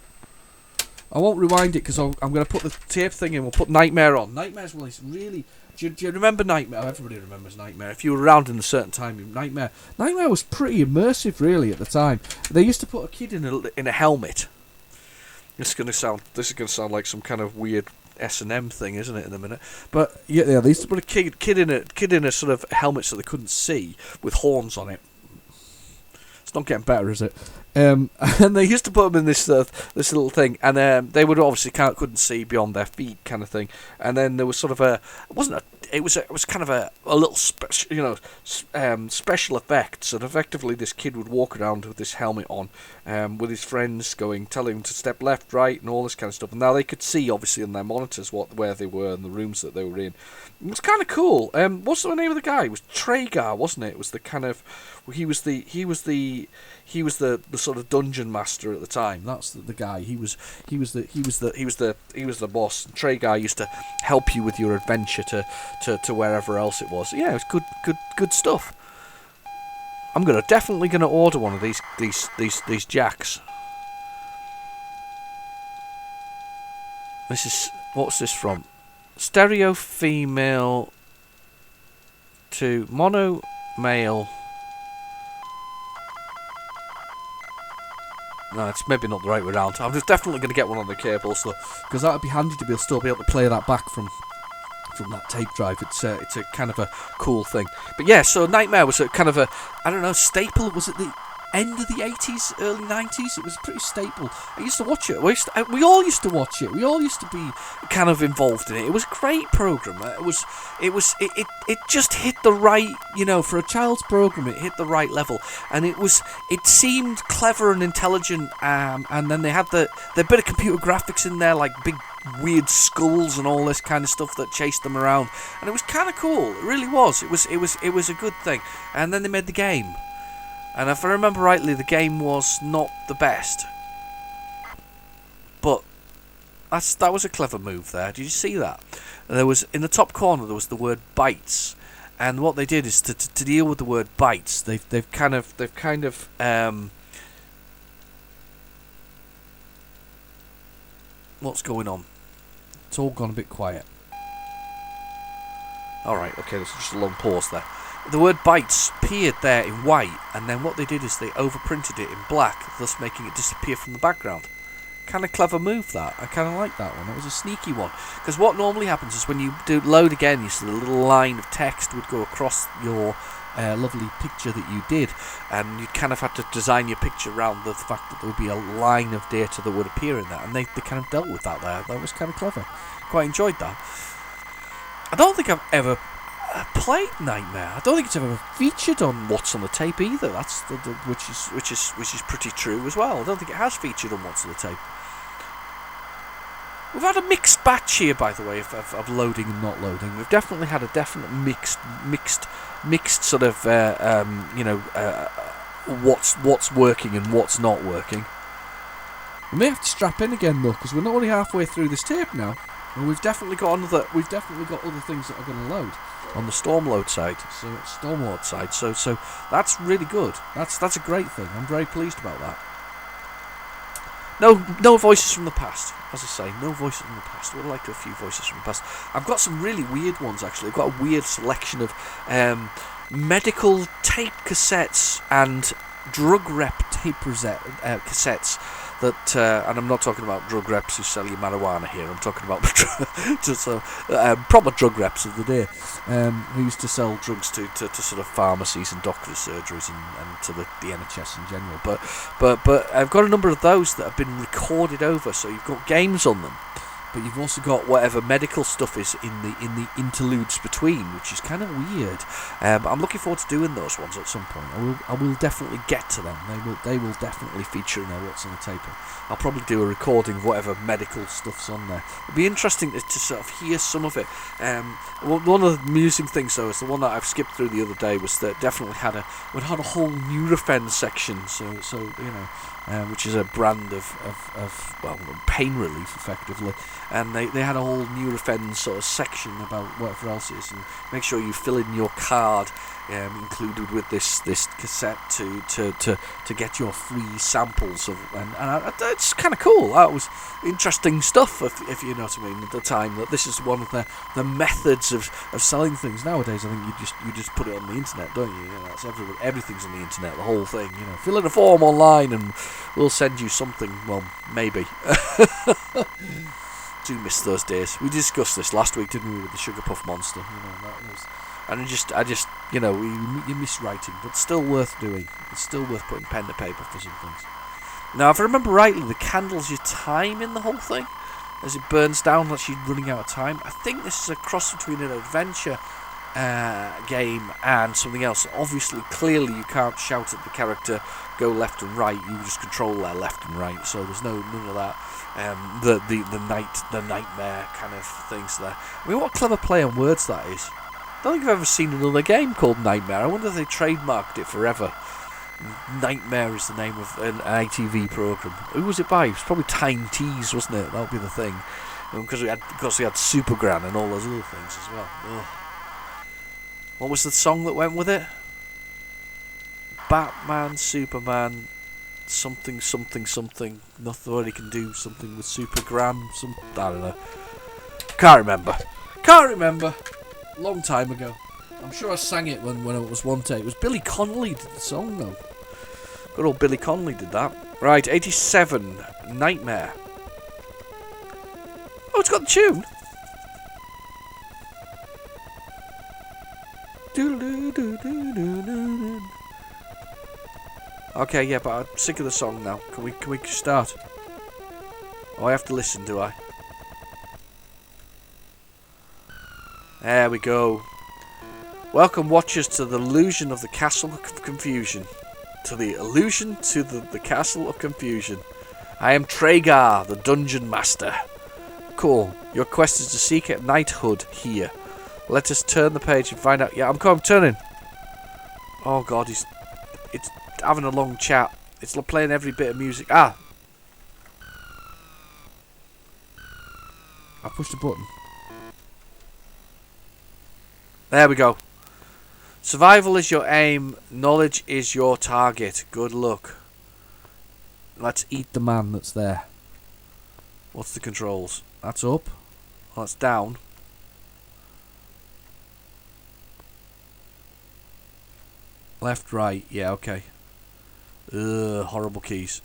I won't rewind it because I'm going to put the tape thing in. We'll put Nightmare on. Nightmare's one is really. Do you remember Nightmare? Everybody remembers Nightmare. If you were around in a certain time, Nightmare was pretty immersive, really, at the time. They used to put a kid in a helmet. This is going to sound like some kind of weird S&M thing, isn't it? In a minute, but yeah, they used to put a kid in a sort of helmet so they couldn't see with horns on it. It's not getting better, is it? And they used to put them in this little thing, and they would obviously couldn't see beyond their feet, kind of thing. And then there was sort of it was kind of a little special effect. So effectively, this kid would walk around with this helmet on, with his friends telling him to step left, right, and all this kind of stuff. And now they could see, obviously, on their monitors where they were and the rooms that they were in. It was kind of cool. What's the name of the guy? It was Traeger, wasn't it? It was the kind of he was the sort of dungeon master at the time. That's the guy. He was the boss. Traeger used to help you with your adventure to wherever else it was. Yeah, it was good stuff. I'm definitely gonna order one of these jacks. What's this from? Stereo female to mono male. No, it's maybe not the right way around. I'm just definitely going to get one on the cables though, because that would be handy to still be able to play that back from that tape drive. It's a kind of a cool thing. But yeah, so Nightmare was a kind of staple. Was it the end of the 80s, early 90s? It was pretty staple. I used to watch it. We all used to watch it. We all used to be kind of involved in it. It was a great program. It just hit the right, for a child's program. It hit the right level, and it seemed clever and intelligent. And then they had the bit of computer graphics in there, like big weird skulls and all this kind of stuff that chased them around, and it was kind of cool. It really was. It was a good thing. And then they made the game. And if I remember rightly, the game was not the best. But that was a clever move there. Did you see that? There was, in the top corner, there was the word bytes. And what they did is to deal with the word bytes, they've kind of what's going on? It's all gone a bit quiet. Alright, okay, there's just a long pause there. The word bytes appeared there in white, and then what they did is they overprinted it in black, thus making it disappear from the background. Kind of clever move, that. I kind of like that one. It was a sneaky one. Because what normally happens is when you do load again, you see a little line of text would go across your lovely picture that you did, and you kind of had to design your picture around the fact that there would be a line of data that would appear in that, and they kind of dealt with that there. That was kind of clever. Quite enjoyed that. I don't think I've ever played Nightmare. I don't think it's ever featured on What's on the Tape either. That's which is pretty true as well. I don't think it has featured on What's on the Tape. We've had a mixed batch here, by the way, of loading and not loading. We've definitely had a definite mixed sort of what's working and what's not working. We may have to strap in again though, because we're not only halfway through this tape now, and we've definitely got other things that are going to load on the Stormlord side. So that's really good. That's a great thing. I'm very pleased about that. No voices from the past. As I say, no voices from the past. I would like to have a few voices from the past. I've got some really weird ones, actually. I've got a weird selection of medical tape cassettes and drug rep tape cassettes that, and I'm not talking about drug reps who sell you marijuana here. I'm talking about just proper drug reps of the day, who used to sell drugs to sort of pharmacies and doctors' surgeries and to the NHS in general. But I've got a number of those that have been recorded over, so you've got games on them. But you've also got whatever medical stuff is in the interludes between, which is kind of weird. I'm looking forward to doing those ones at some point. I will definitely get to them. They will definitely feature in What's on the Tape. I'll probably do a recording of whatever medical stuff's on there. It'll be interesting to sort of hear some of it. One of the amusing things though is the one that I've skipped through the other day was that definitely had a whole Nurofen section. So you know. Which is a brand of pain relief, effectively. And they had a whole Nurofen sort of section about whatever else it is, and make sure you fill in your card included with this cassette to get your free samples of, and it's kind of cool. That was interesting stuff, if you know what I mean. At the time, that this is one of the methods of selling things nowadays. I think you just put it on the internet, don't you? You know, that's everything's on the internet, the whole thing. You know, fill in a form online and we'll send you something. Well, maybe. Do miss those days. We discussed this last week, didn't we, with the Sugar Puff Monster? You know, that was, and I just, you know, you miss writing, but still worth doing. It's still worth putting pen to paper for some things. Now, if I remember rightly, the candle's your time in the whole thing, as it burns down, like she's running out of time. I think this is a cross between an adventure game and something else. Obviously, clearly, you can't shout at the character, go left and right. You just control their left and right. So there's none of that. The nightmare kind of things there. I mean, what a clever play on words that is. I don't think I've ever seen another game called Nightmare. I wonder if they trademarked it forever. Nightmare is the name of an ITV program. Who was it by? It was probably Time Tease, wasn't it? That would be the thing. Because we had Supergran and all those other things as well. Ugh. What was the song that went with it? Batman, Superman, something. Nobody can do something with Supergram. I don't know. Can't remember. Long time ago. I'm sure I sang it when it was one take. It was Billy Connolly did the song though. Good old Billy Connolly did that. Right, 87, Nightmare. Oh, it's got the tune. Okay, yeah, but I'm sick of the song now. Can we start? Oh, I have to listen, do I? There we go. Welcome, watchers, to the illusion of the Castle of Confusion. The Castle of Confusion. I am Tragar, the Dungeon Master. Cool. Your quest is to seek out knighthood here. Let us turn the page and find out. Yeah, I'm turning. Oh God, it's having a long chat. It's playing every bit of music. I pushed a button. There we go. Survival is your aim. Knowledge is your target. Good luck. Let's eat the man that's there. What's the controls? That's up. Oh, that's down. Left, right. Yeah, okay. Ugh, horrible keys.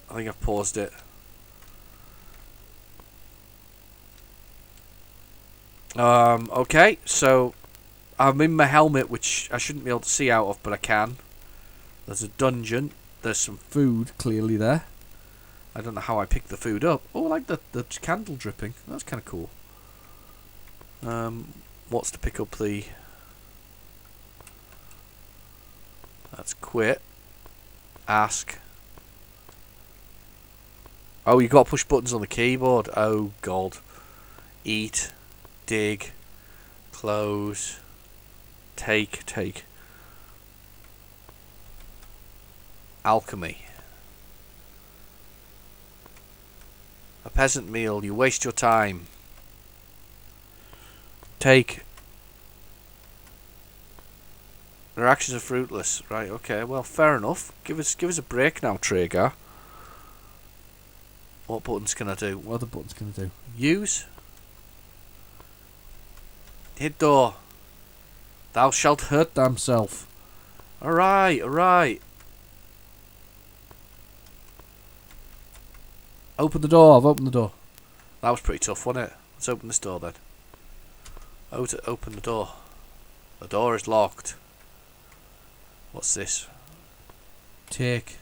I think I've paused it. Okay, so I'm in my helmet, which I shouldn't be able to see out of, but I can. There's a dungeon. There's some food clearly there. I don't know how I picked the food up. Oh, I like the candle dripping. That's kind of cool. What's to pick up the... That's quit. Ask. Oh, you got to push buttons on the keyboard. Oh, God. Eat. Dig. Close. Take. Alchemy. A peasant meal. You waste your time. Take. Their actions are fruitless. Right, okay, well, fair enough. Give us a break now, Traeger. What buttons can I do? What other buttons can I do? Use. Hit door. Thou shalt hurt thyself. Alright. Open the door. I've opened the door. That was pretty tough, wasn't it? Let's open this door then. Open the door. The door is locked. What's this? Take.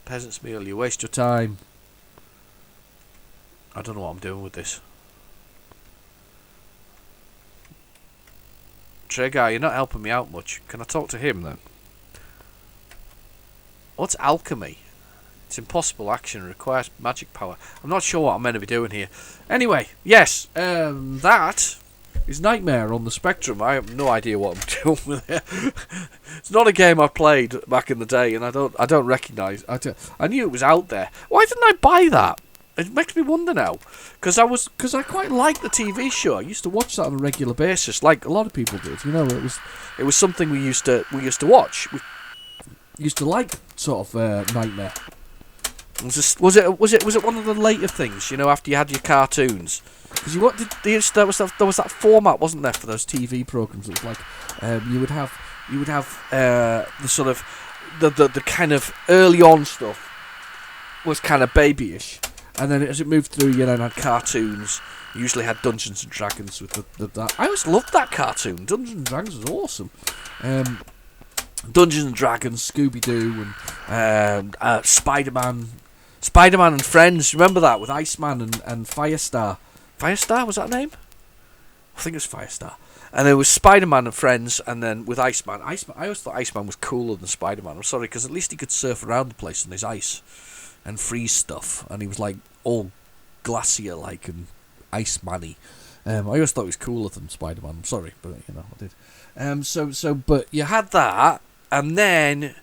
Peasant's meal. You waste your time. I don't know what I'm doing with this. Traeger, you're not helping me out much. Can I talk to him then? What's alchemy? It's impossible action. Requires magic power. I'm not sure what I'm meant to be doing here. Anyway, yes. That is Nightmare on the Spectrum. I have no idea what I'm doing with it. It's not a game I played back in the day, and I don't recognise. I knew it was out there. Why didn't I buy that? It makes me wonder now, because I quite liked the TV show. I used to watch that on a regular basis, like a lot of people did. You know, it was something we used to watch. We used to like sort of Nightmare. Was it one of the later things? You know, after you had your cartoons, because there was that format, wasn't there, for those TV programs? It was like you would have the sort of the kind of early on stuff was kind of babyish. And then as it moved through, you then had cartoons. You usually had Dungeons and Dragons with that. I always loved that cartoon. Dungeons and Dragons was awesome. Dungeons and Dragons, Scooby-Doo, and Spider-Man. Spider-Man and Friends. Remember that with Iceman and Firestar. Firestar, was that a name? I think it was Firestar. And there was Spider-Man and Friends, and then with Iceman. I always thought Iceman was cooler than Spider-Man. I'm sorry, because at least he could surf around the place on his ice and freeze stuff, and he was like all glacier like and ice manny. I always thought he was cooler than Spider-Man. I'm sorry, but you know I did. But you had that, and then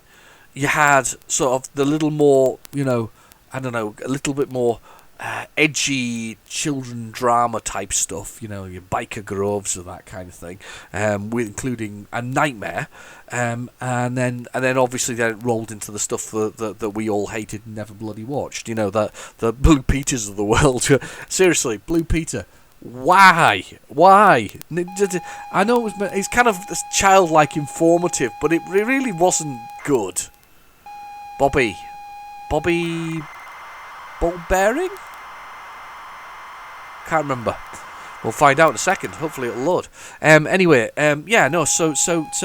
you had sort of the little more, you know, I don't know, a little bit more edgy children drama type stuff, you know, your Biker Groves or that kind of thing, with including a Nightmare, and then obviously then it rolled into the stuff that we all hated and never bloody watched, you know, the Blue Peters of the world. Seriously, Blue Peter, why? I know it's kind of childlike informative, but it really wasn't good. Bobby Ball Bearing? Can't remember. We'll find out in a second. Hopefully it'll load. Anyway, yeah, no. So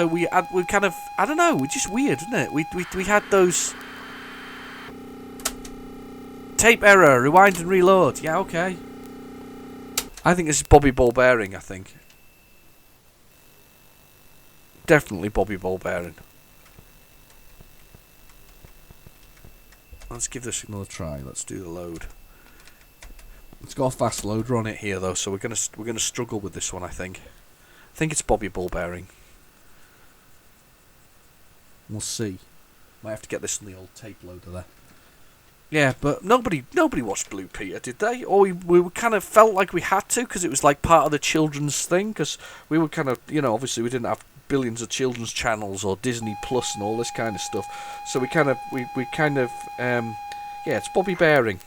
we kind of, I don't know. We're just weird, isn't it? We had those tape error, rewind and reload. Yeah, okay. I think this is Bobby Ball Bearing. I think definitely Bobby Ball Bearing. Let's give this another try. Let's do the load. It's got a fast loader on it here though, so we're gonna struggle with this one. I think it's Bobby Ball Bearing. We'll see. Might have to get this on the old tape loader there. Yeah, but nobody watched Blue Peter, did they? Or we kind of felt like we had to, because it was like part of the children's thing. Because we were kind of, you know, obviously we didn't have billions of children's channels or Disney Plus and all this kind of stuff. So we kind of, yeah, it's Bobby Bearing.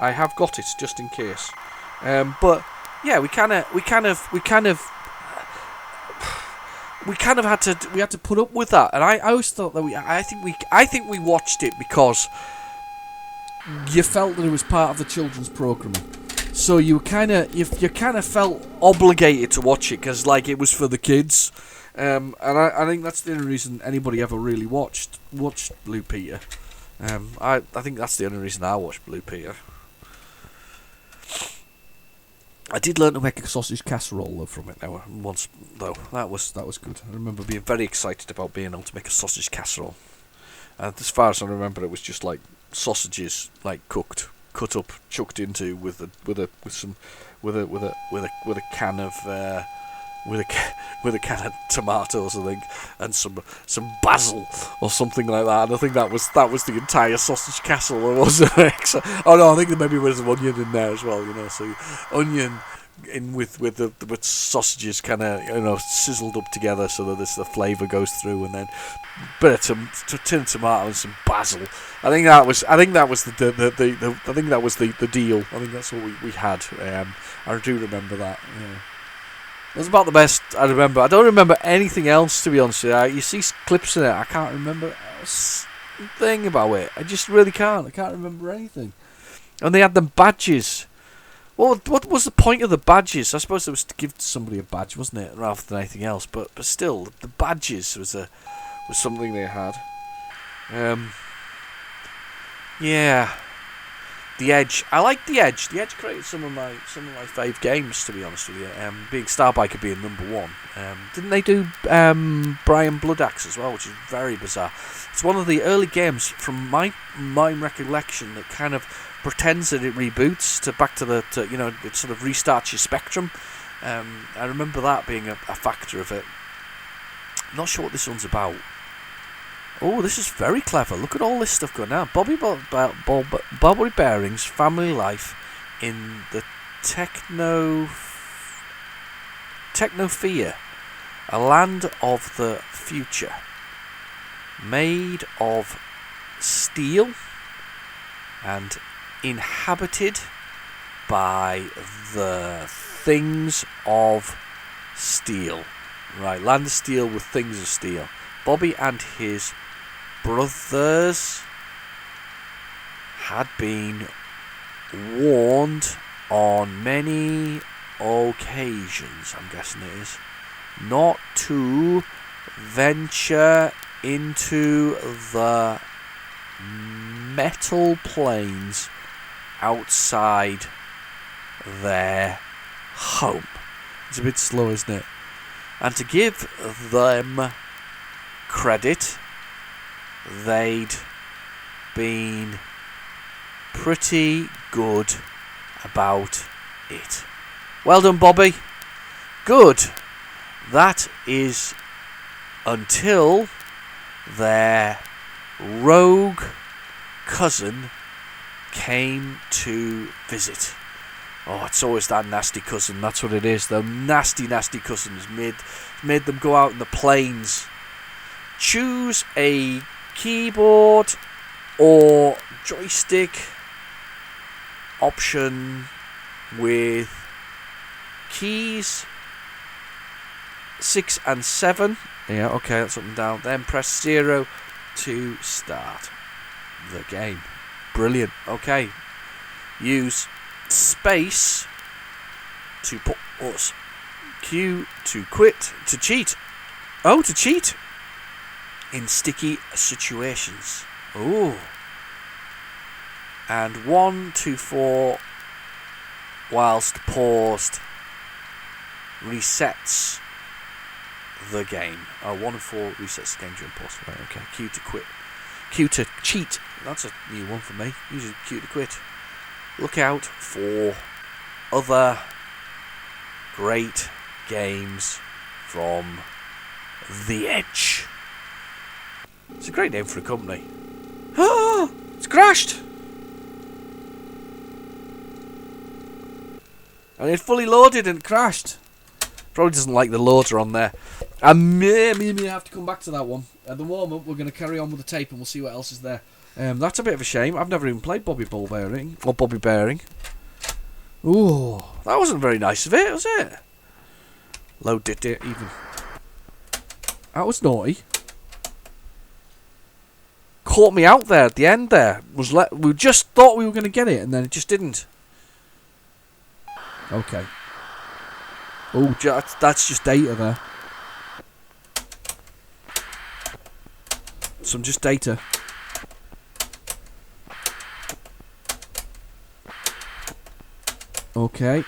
I have got it just in case. But yeah, we kind of had to put up with that, and I always thought that I think we watched it because you felt that it was part of the children's programming. So you kind of felt obligated to watch it because like it was for the kids, and I think that's the only reason anybody ever really watched Blue Peter. I think that's the only reason I watched Blue Peter. I did learn to make a sausage casserole though from it once though. That was good. I remember being very excited about being able to make a sausage casserole. As far as I remember, it was just like sausages like cooked cut up, chucked into with a can of with a can of tomatoes, I think, and some basil or something like that. And I think that was the entire sausage castle. There wasn't. Oh no, I think there maybe was some onion in there as well. You know, so onion in with sausages kind of sizzled up together so that the flavour goes through, and then bit of tin of tomato and some basil. I think that was the deal. I think that's what we had. I do remember that. Yeah. That's about the best I remember. I don't remember anything else, to be honest with you. You see clips in it, I can't remember a thing about it. I just really can't. I can't remember anything. And they had them badges. What was the point of the badges? I suppose it was to give somebody a badge, wasn't it, rather than anything else. But still, the badges was something they had. Yeah. The Edge. I like The Edge. The Edge created some of my fave games, to be honest with you. Being Starbiker being number one. Didn't they do Brian Bloodaxe as well, which is very bizarre. It's one of the early games from my recollection that kind of pretends that it reboots back to it sort of restarts your Spectrum. I remember that being a factor of it. I'm not sure what this one's about. Oh, this is very clever. Look at all this stuff going on. Bobby Bearing's family life in the Technosphere, a land of the future, made of steel and inhabited by the things of steel. Right, land of steel with things of steel. Bobby and his brothers had been warned on many occasions, I'm guessing it is, not to venture into the metal planes outside their home. It's a bit slow, isn't it? And to give them credit, they'd been pretty good about it. Well done, Bobby. Good. That is until their rogue cousin came to visit. Oh, it's always that nasty cousin. That's what it is. The nasty, nasty cousins made them go out in the plains. Choose a keyboard or joystick option with keys 6 and 7. Yeah, okay, that's up and down. Then press 0 to start the game. Brilliant. Okay. Use space to pause. Q to quit. To cheat. Oh, to cheat. In sticky situations. Ooh. And 1 to 4 whilst paused resets the game. 1 and 4 resets the game during pause. Right, okay. Q to quit. Q to cheat. That's a new one for me. Usually Q to quit. Look out for other great games from The Edge. It's a great name for a company. Ah! It's crashed! And it fully loaded and crashed. Probably doesn't like the loader on there. I may have to come back to that one. At the moment, we're going to carry on with the tape and we'll see what else is there. That's a bit of a shame. I've never even played Bobby Bearing. Ooh, that wasn't very nice of it, was it? Loaded it even. That was naughty. Caught me out there at the end there. We just thought we were going to get it and then it just didn't. Okay. Oh, that's just data there. Some just data. Okay.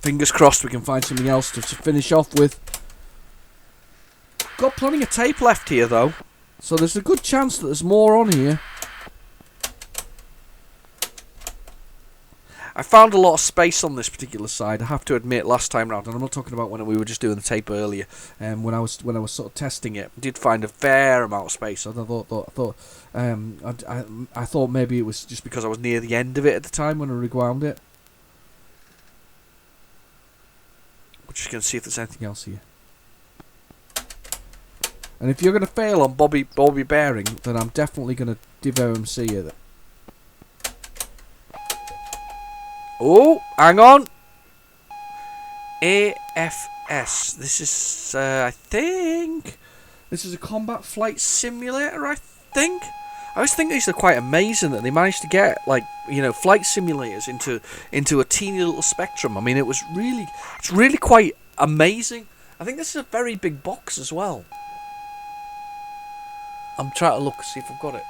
Fingers crossed we can find something else to finish off with. Got plenty of tape left here though. So there's a good chance that there's more on here. I found a lot of space on this particular side, I have to admit, last time round, and I'm not talking about when we were just doing the tape earlier. When I was sort of testing it, I did find a fair amount of space. I thought maybe it was just because I was near the end of it at the time when I rewound it. We're just going to see if there's anything else here. And if you're going to fail on Bobby Bearing, then I'm definitely going to give OMC it. Oh, hang on. AFS. This is, I think, this is a combat flight simulator, I think. I always think these are quite amazing that they managed to get, like, you know, flight simulators into a teeny little spectrum. I mean, it's really quite amazing. I think this is a very big box as well. I'm trying to look, see if I've got it.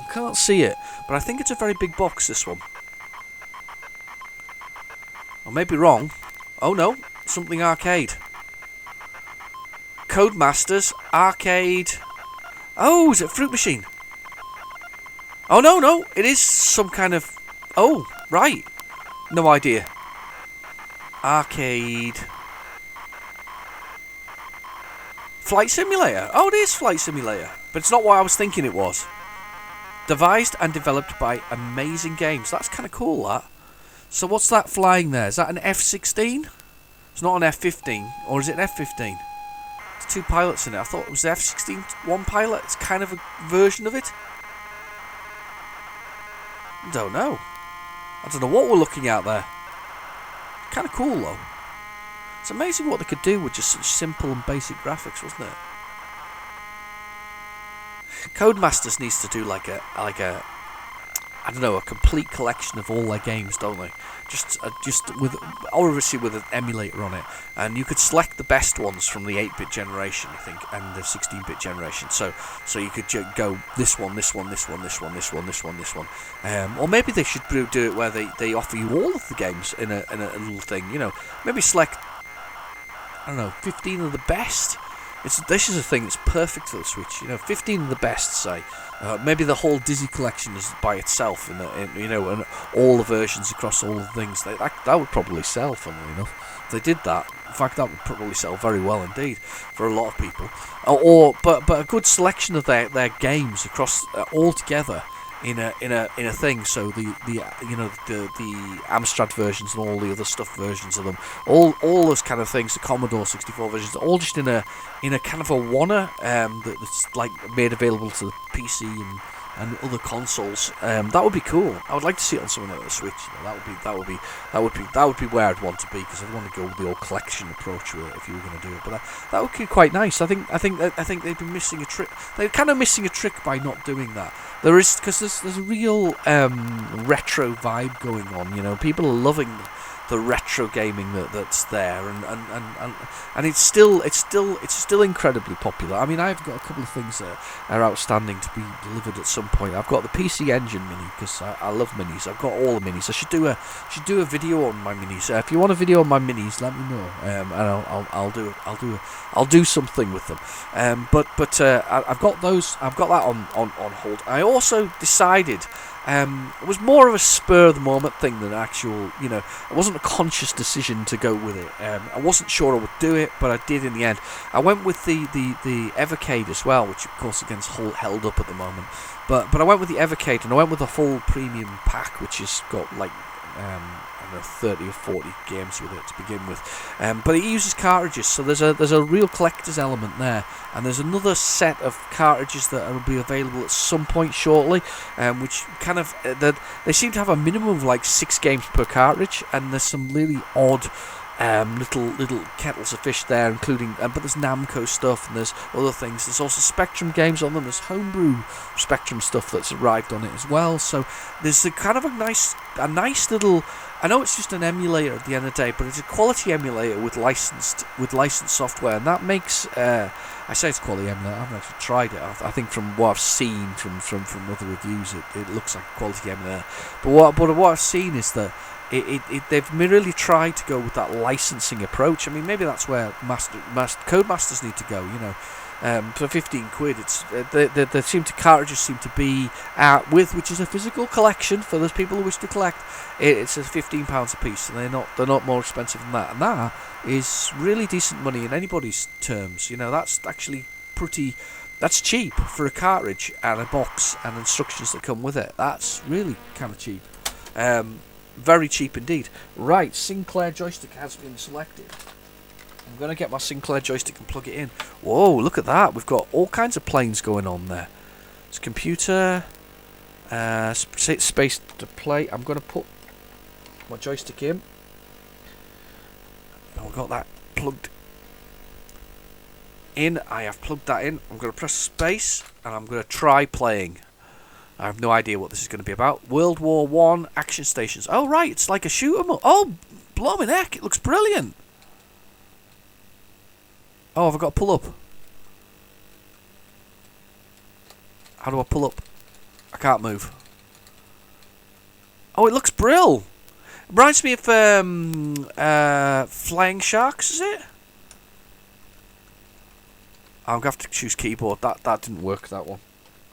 I can't see it, but I think it's a very big box, this one. I may be wrong. Oh no, something arcade. Codemasters, arcade. Oh, is it Fruit Machine? Oh no, it is some kind of... Oh, right. No idea. Arcade. Flight Simulator. Oh, it is Flight Simulator. But it's not what I was thinking it was. Devised and developed by Amazing Games. That's kind of cool, that. So what's that flying there? Is that an F-16? It's not an F-15. Or is it an F-15? There's two pilots in it. I thought it was the F-16 one pilot. It's kind of a version of it. I don't know. I don't know what we're looking at there. Kind of cool, though. It's amazing what they could do with just such simple and basic graphics, wasn't it? Codemasters needs to do like a I don't know, a complete collection of all their games, don't they? Just with, obviously with an emulator on it, and you could select the best ones from the 8-bit generation, I think, and the 16-bit generation. So you could go this one, or maybe they should do it where they offer you all of the games in a little thing. You know, maybe select, I don't know, 15 of the best. This is a thing that's perfect for the Switch. You know, 15 of the best, say. Maybe the whole Dizzy collection is by itself, and all the versions across all the things. That would probably sell, funnily enough. If they did that, in fact, that would probably sell very well indeed for a lot of people. But a good selection of their games across all together in a thing. So the Amstrad versions and all the other stuff versions of them, all those kind of things, the Commodore 64 versions, all just in a kind of a wanna that's like made available to the PC and other consoles. That would be cool. I would like to see it on something like the Switch. You know, that would be where I'd want to be, because I'd want to go with the old collection approach with it if you were going to do it. But that would be quite nice. I think they've been missing a trick. They're kind of missing a trick by not doing that. There is, because there's a real retro vibe going on. You know, people are loving the retro gaming that's there, and it's still incredibly popular. I mean, I've got a couple of things that are outstanding to be delivered at some point. I've got the PC Engine Mini, because I love minis. I've got all the minis. I should do a video on my minis. If you want a video on my minis, let me know, and I'll do something with them. But I've got those. I've got that on hold. I also decided. It was more of a spur of the moment thing than actual, it wasn't a conscious decision to go with it. I wasn't sure I would do it, but I did in the end. I went with the Evercade as well, which of course again is held up at the moment. But I went with the Evercade, and I went with the full premium pack, which has got like 30 or 40 games with it to begin with, but it uses cartridges, so there's a real collector's element there, and there's another set of cartridges that will be available at some point shortly, which kind of they seem to have a minimum of like 6 games per cartridge, and there's some really odd little kettles of fish there, including but there's Namco stuff, and there's other things. There's also Spectrum games on them. There's homebrew Spectrum stuff that's arrived on it as well. So there's a kind of a nice little. I know it's just an emulator at the end of the day, but it's a quality emulator with licensed software, and that makes. I say it's quality emulator. I haven't actually tried it. I think from what I've seen from other reviews, it looks like a quality emulator. But what I've seen is that. They've really tried to go with that licensing approach. I mean, maybe that's where Codemasters need to go. for 15 quid. It's cartridges seem to be which is a physical collection for those people who wish to collect. It's £15 a piece, and they're not more expensive than that. And that is really decent money in anybody's terms. You know, that's actually that's cheap for a cartridge and a box and instructions that come with it. That's really kind of cheap. Very cheap indeed. Right, Sinclair joystick has been selected. I'm going to get my Sinclair joystick and plug it in. Whoa, look at that. We've got all kinds of planes going on there. It's computer, space to play. I'm going to put my joystick in. And we've got that plugged in. I have plugged that in. I'm going to press space and I'm going to try playing. I have no idea what this is going to be about. World War One action stations. Oh right, it's like a shoot 'em up. Oh, blooming heck, it looks brilliant. Oh, have I got to pull up? How do I pull up? I can't move. Oh, it looks brill. It reminds me of Flying Sharks, is it? I'm going to have to choose keyboard. That didn't work, that one.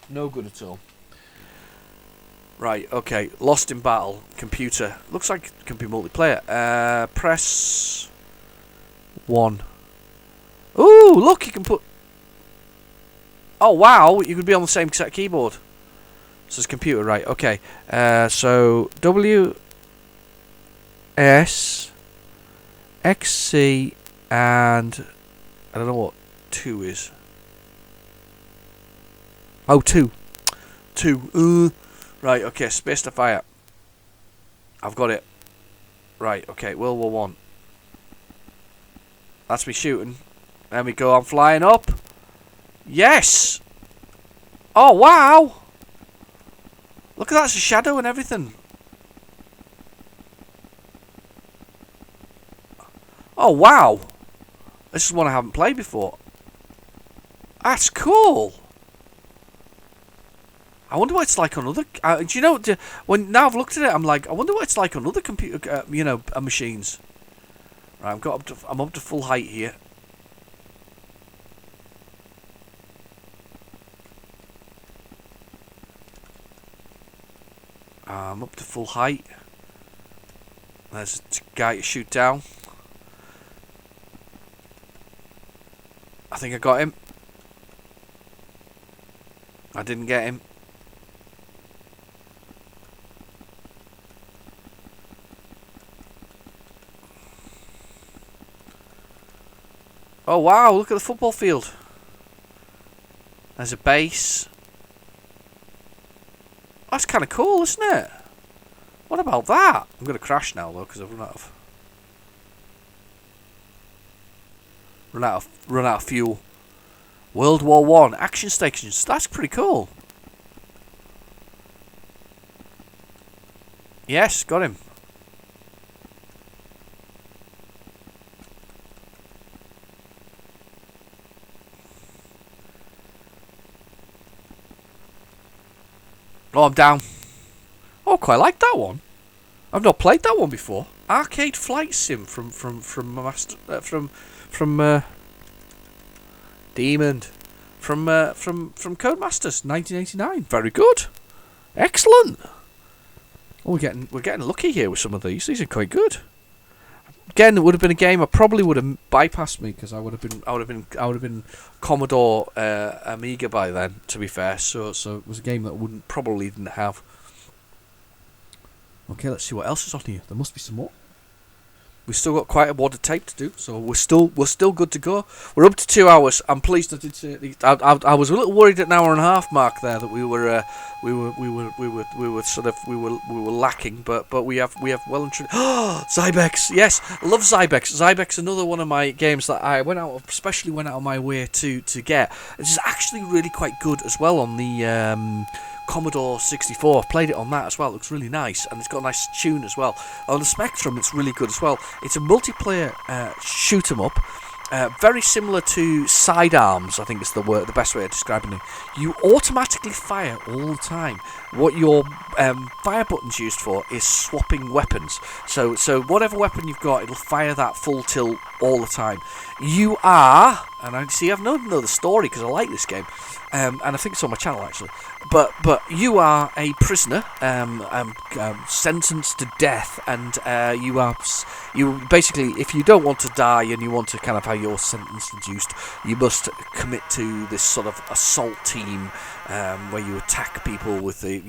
No good at all. Right, okay. Lost in battle. Computer. Looks like it can be multiplayer. Press 1. Ooh, look, you can put... Oh, wow, you could be on the same set keyboard. So it's computer, right, okay. So, W, S, X, C, and... I don't know what 2 is. Oh, 2. 2. Right, okay, space to fire. I've got it. Right, okay, World War One. That's me shooting. There we go, I'm flying up. Yes! Oh, wow! Look at that, it's a shadow and everything. Oh, wow! This is one I haven't played before. That's cool! I wonder what it's like on other... do you know, now I've looked at it, I'm like, I wonder what it's like on other computer, machines. Right, I'm up to full height here. I'm up to full height. There's a guy to shoot down. I think I got him. I didn't get him. Oh wow, look at the football field. There's a base. That's kind of cool, isn't it? What about that? I'm going to crash now though, because I've run out of fuel. World War One action stations. That's pretty cool. Yes, got him. Oh, I'm down. Oh, quite like that one. I've not played that one before. Arcade Flight Sim from Demon from Codemasters 1989. Very good. Excellent. Oh, we're getting lucky here with some of these. These are quite good. Again, it would have been a game I probably would have bypassed me because I would have been Commodore Amiga by then. To be fair, so it was a game that I probably didn't have. Okay, let's see what else is on here. There must be some more. We've still got quite a wad of tape to do, so we're still good to go. We're up to 2 hours. I'm pleased I did say I was a little worried at an hour and a half mark there that we were lacking, but we have well and truly. Cybex, yes, I love Cybex. Cybex, another one of my games that I went out of my way to get. It's actually really quite good as well on the Commodore 64. I've played it on that as well. It looks really nice, and it's got a nice tune as well. On the Spectrum, it's really good as well. It's a multiplayer shoot 'em up, very similar to Sidearms. I think is the best way of describing it. You automatically fire all the time. What your fire button's used for is swapping weapons. So whatever weapon you've got, it'll fire that full tilt all the time. You are and I see I've known the story because I like this game, and I think it's on my channel actually. But you are a prisoner, sentenced to death, and you basically, if you don't want to die and you want to kind of have your sentence reduced, you must commit to this sort of assault team. Where you attack people with the,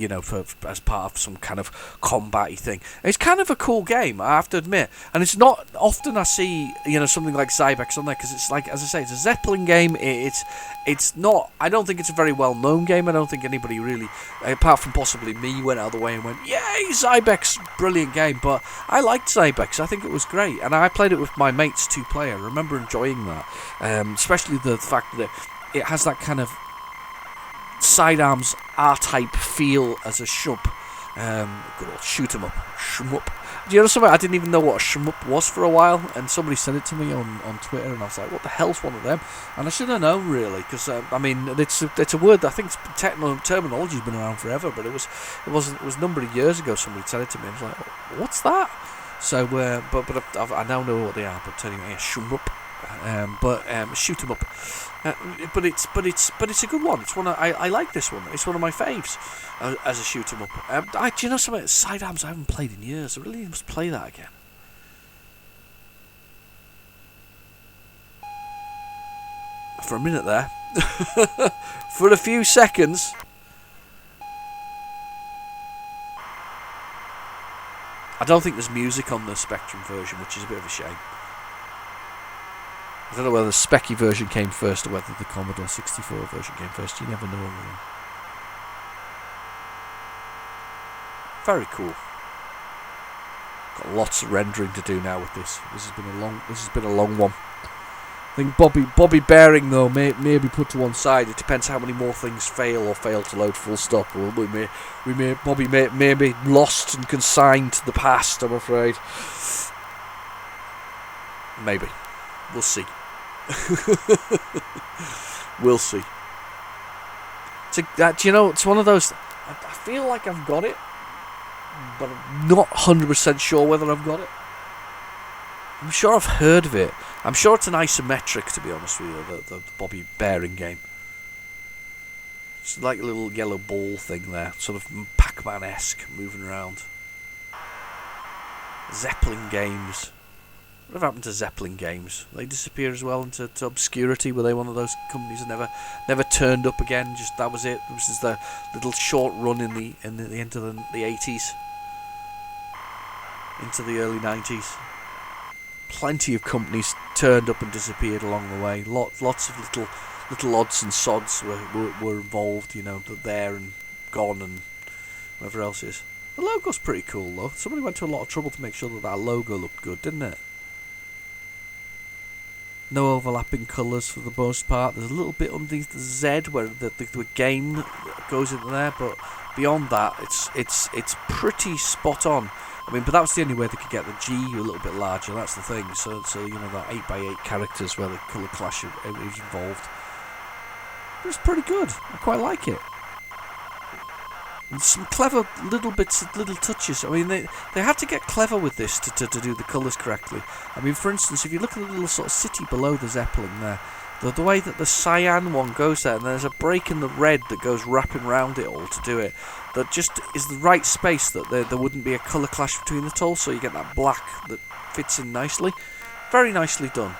as part of some kind of combat-y thing. It's kind of a cool game, I have to admit. And it's not often I see, something like Cybex on there, because it's like, as I say, it's a Zeppelin game. It's not, I don't think it's a very well-known game. I don't think anybody really, apart from possibly me, went out of the way and went, yay, Cybex, brilliant game. But I liked Cybex. I think it was great. And I played it with my mates, 2-player. I remember enjoying that. Especially the fact that it has that kind of sidearms R-type feel as a shmup. Good old shoot 'em up, shmup. Do you know something? I didn't even know what a shmup was for a while, and somebody said it to me on Twitter, and I was like, "What the hell's one of them?" And I should have known really, because it's a word that I think terminology's been around forever, but it was a number of years ago somebody said it to me, and I was like, "What's that?" So, but I now know what they are. But anyway, shmup. Shoot 'em up. But it's a good one. It's one I like this one. It's one of my faves as a shoot 'em up. Do you know something? Sidearms I haven't played in years. I really must play that again. For a minute there, for a few seconds. I don't think there's music on the Spectrum version, which is a bit of a shame. I don't know whether the Specky version came first or whether the Commodore 64 version came first. You never know. Really. Very cool. Got lots of rendering to do now with this. This has been a long one. I think Bobby Bearing though may be put to one side. It depends how many more things fail to load full stop. Or Bobby may be lost and consigned to the past, I'm afraid. Maybe. We'll see. We'll see. It's one of those. I feel like I've got it, but I'm not 100% sure whether I've got it. I'm sure I've heard of it. I'm sure it's an isometric, to be honest with you, the Bobby Bearing game. It's like a little yellow ball thing there, sort of Pac-Man-esque, moving around. Zeppelin games. What happened to Zeppelin games? They disappear as well into obscurity. Were they one of those companies that never turned up again? Just that was it. This is the little short run in the end of the 80s, into the early 90s. Plenty of companies turned up and disappeared along the way. Lots of little odds and sods were involved. They're there and gone and whatever else is. The logo's pretty cool though. Somebody went to a lot of trouble to make sure that logo looked good, didn't it? No overlapping colours for the most part. There's a little bit underneath the Z where the game goes into there, but beyond that, it's pretty spot on. But that was the only way they could get the G a little bit larger. That's the thing. So that 8x8 characters where the colour clash is involved. But it's pretty good. I quite like it. And some clever little touches. They had to get clever with this to do the colours correctly. For instance, if you look at the little sort of city below the Zeppelin there, the way that the cyan one goes there, and there's a break in the red that goes wrapping round it all to do it, that just is the right space that there wouldn't be a colour clash between the two, so you get that black that fits in nicely. Very nicely done.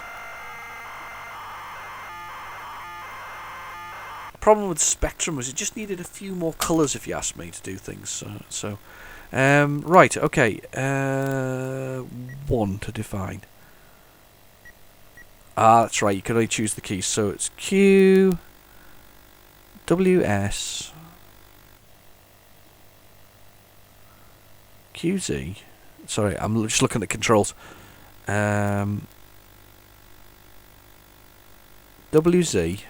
Problem with Spectrum was it just needed a few more colours, if you ask me, to do things. Right, okay. 1 to define. That's right. You can only choose the keys. So it's Q, W, S, Q, Z. Sorry, I'm just looking at controls. W, Z.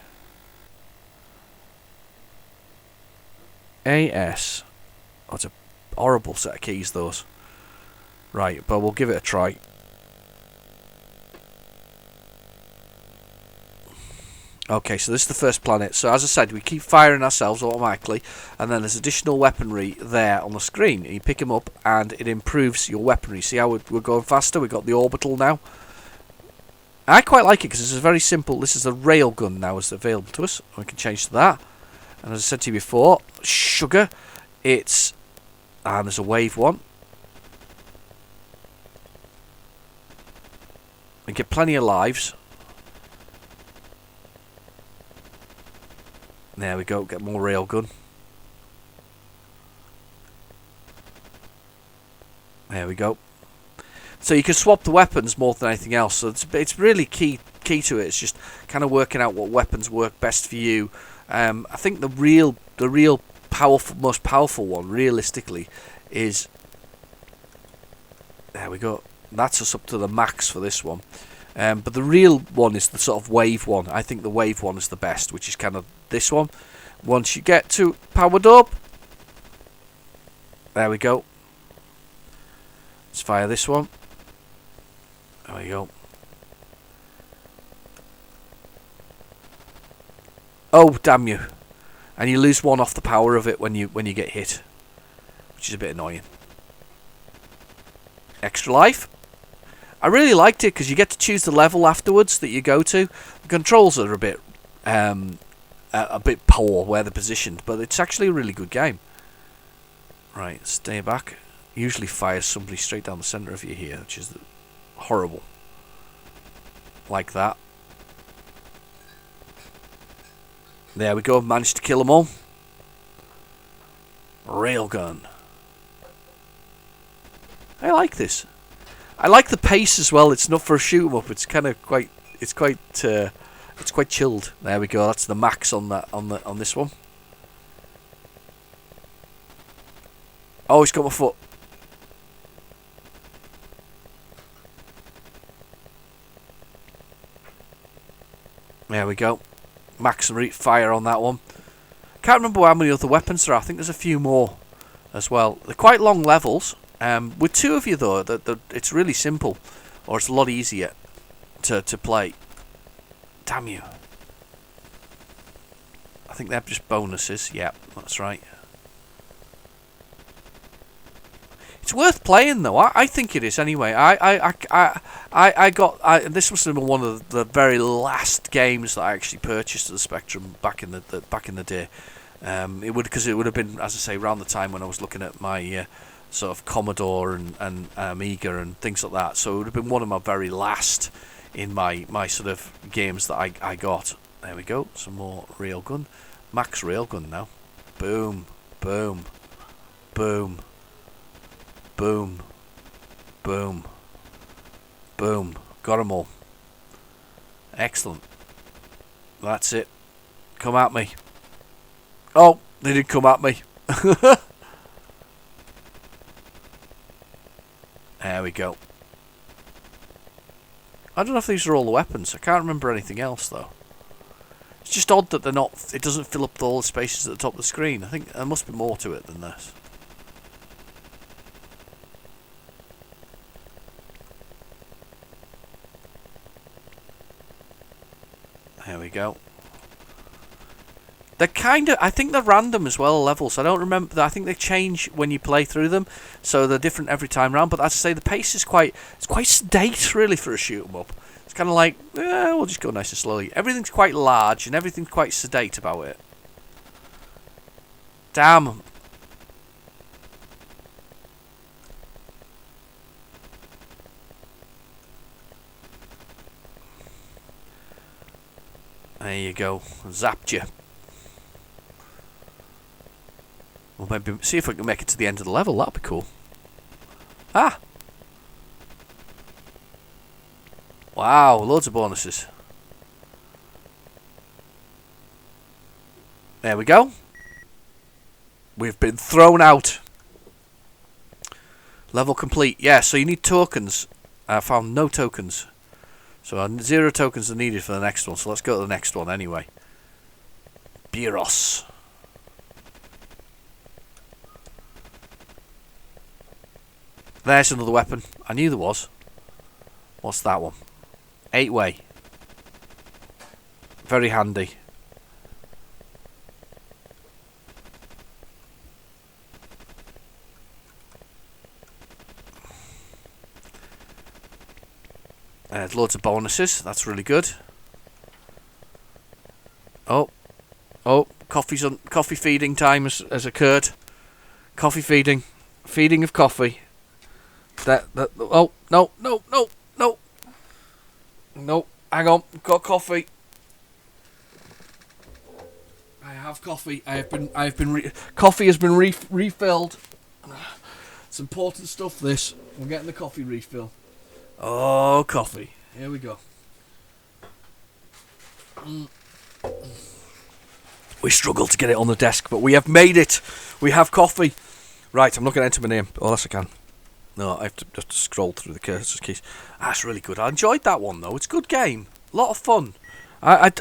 AS. Oh, it's a horrible set of keys, those. Right, but we'll give it a try. Okay, so this is the first planet. So as I said, we keep firing ourselves automatically, and then there's additional weaponry there on the screen. And you pick them up, and it improves your weaponry. See how we're going faster? We've got the orbital now. I quite like it because it's a very simple. This is a railgun now is available to us. We can change to that. And as I said to you before, sugar. It's and there's a wave one. And get plenty of lives. There we go. Get more railgun. There we go. So you can swap the weapons more than anything else. So it's really key to it. It's just kind of working out what weapons work best for you. I think the real most powerful one, realistically, is there we go. That's us up to the max for this one. But the real one is the sort of wave one. I think the wave one is the best, which is kind of this one. Once you get to powered up, there we go. Let's fire this one. There we go. Oh, damn you. And you lose one off the power of it when you get hit, which is a bit annoying. Extra life. I really liked it because you get to choose the level afterwards that you go to. The controls are a bit poor where they're positioned, but it's actually a really good game. Right, stay back. Usually fires somebody straight down the centre of you here, which is horrible. Like that. There we go, managed to kill them all. Railgun. I like this. I like the pace as well. It's not for a shoot 'em up. It's kind of quite. It's quite chilled. There we go. That's the max on that on this one. Oh, he's got my foot. There we go. Max fire on that one. Can't remember how many other weapons there are. I think there's a few more as well. They're quite long levels. With two of you though, it's really simple, or it's a lot easier to play. Damn you. I think they're just bonuses. Yeah, that's right. It's worth playing though. I think it is anyway. This must have been one of the very last games that I actually purchased at the Spectrum back in the day. It would have been, as I say, around the time when I was looking at my sort of Commodore and Amiga and things like that. So it would have been one of my very last in my sort of games that I got. There we go. Some more railgun. Max railgun now. Boom, boom, boom. Boom. Boom. Boom. Got them all. Excellent. That's it. Come at me. Oh, they didn't come at me. There we go. I don't know if these are all the weapons. I can't remember anything else though. It's just odd that they're not. It doesn't fill up all the spaces at the top of the screen. I think there must be more to it than this. There we go. They're kind of, I think they're random as well, levels. I don't remember, I think they change when you play through them, so they're different every time round. But as I say, the pace is quite sedate really for a shoot 'em up. It's kind of like, we'll just go nice and slowly. Everything's quite large and everything's quite sedate about it. Damn. There you go. Zapped you. Well, maybe see if we can make it to the end of the level. That'd be cool. Ah! Wow, loads of bonuses. There we go. We've been thrown out. Level complete. Yeah, so you need tokens. I found no tokens. So 0 tokens are needed for the next one. So let's go to the next one anyway. Buros. There's another weapon. I knew there was. What's that one? 8-way. Very handy. Loads of bonuses. That's really good. Oh, coffee feeding time has occurred. Coffee feeding. Feeding of coffee. Oh, no. No, hang on. Got coffee. I have coffee. Coffee has been refilled. It's important stuff, this. We're getting the coffee refill. Oh, coffee. Here we go. We struggled to get it on the desk, but we have made it. We have coffee. Right, I'm not going to enter my name. Unless I can. No, I have to just scroll through the cursor keys. That's really good. I enjoyed that one, though. It's a good game. A lot of fun. I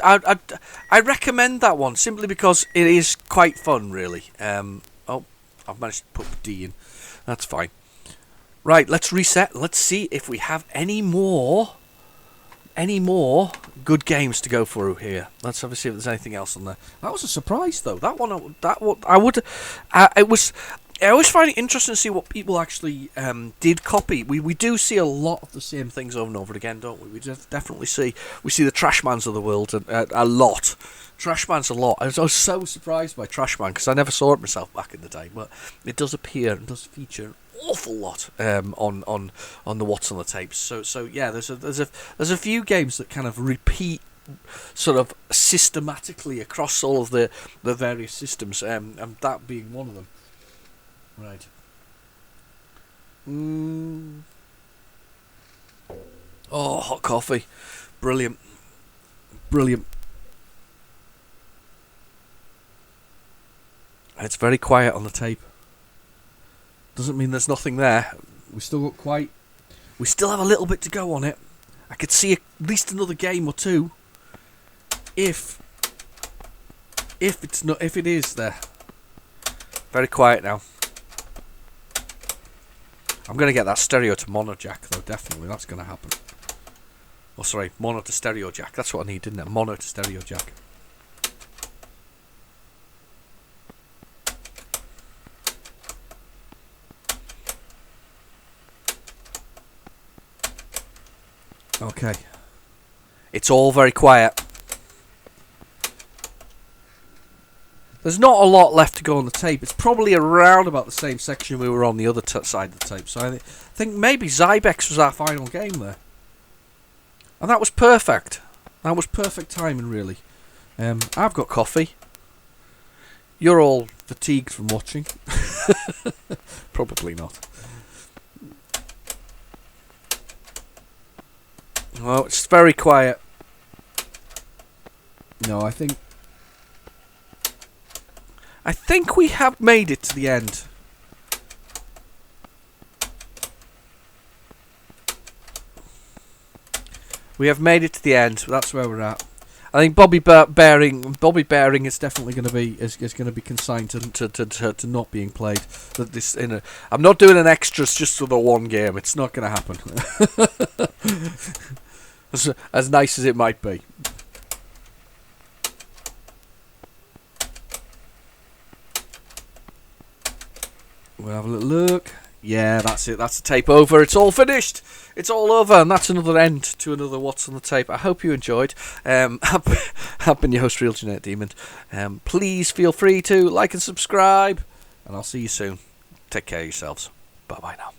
recommend that one, simply because it is quite fun, really. Oh, I've managed to put the D in. That's fine. Right, let's reset. Let's see if we have any more good games to go through here. Let's have a see if there's anything else on there. That was a surprise, though. That one, I would. It was. I always find it interesting to see what people actually did copy. We do see a lot of the same things over and over again, don't we? We definitely see the Trashmans of the world a lot. Trashman's a lot. I was so surprised by Trashman because I never saw it myself back in the day, but it does appear and does feature an awful lot on the What's on the Tapes. So yeah, there's a few games that kind of repeat sort of systematically across all of the various systems, and that being one of them. Right. Oh, hot coffee. Brilliant. It's very quiet on the tape. Doesn't mean there's nothing there. We still have a little bit to go on it. I could see at least another game or two. If it is there. Very quiet now. I'm going to get that stereo to mono jack, though, definitely. That's going to happen. Oh, sorry, mono to stereo jack. That's what I need, didn't it? Mono to stereo jack. Okay. It's all very quiet. There's not a lot left to go on the tape. It's probably around about the same section we were on the other side of the tape. So I think maybe Cybex was our final game there. And that was perfect. That was perfect timing, really. I've got coffee. You're all fatigued from watching. Probably not. Well, it's very quiet. No, I think we have made it to the end. We have made it to the end. That's where we're at. I think Bobby Bearing is definitely going to be going to be consigned to not being played. I'm not doing an extras just for the one game. It's not going to happen. As nice as it might be. We'll have a little look. Yeah, that's it. That's the tape over. It's all finished. It's all over, and that's another end to another What's on the Tape. I hope you enjoyed. I've been your host, Real Genetic Demon. Please feel free to like and subscribe, and I'll see you soon. Take care of yourselves. Bye-bye now.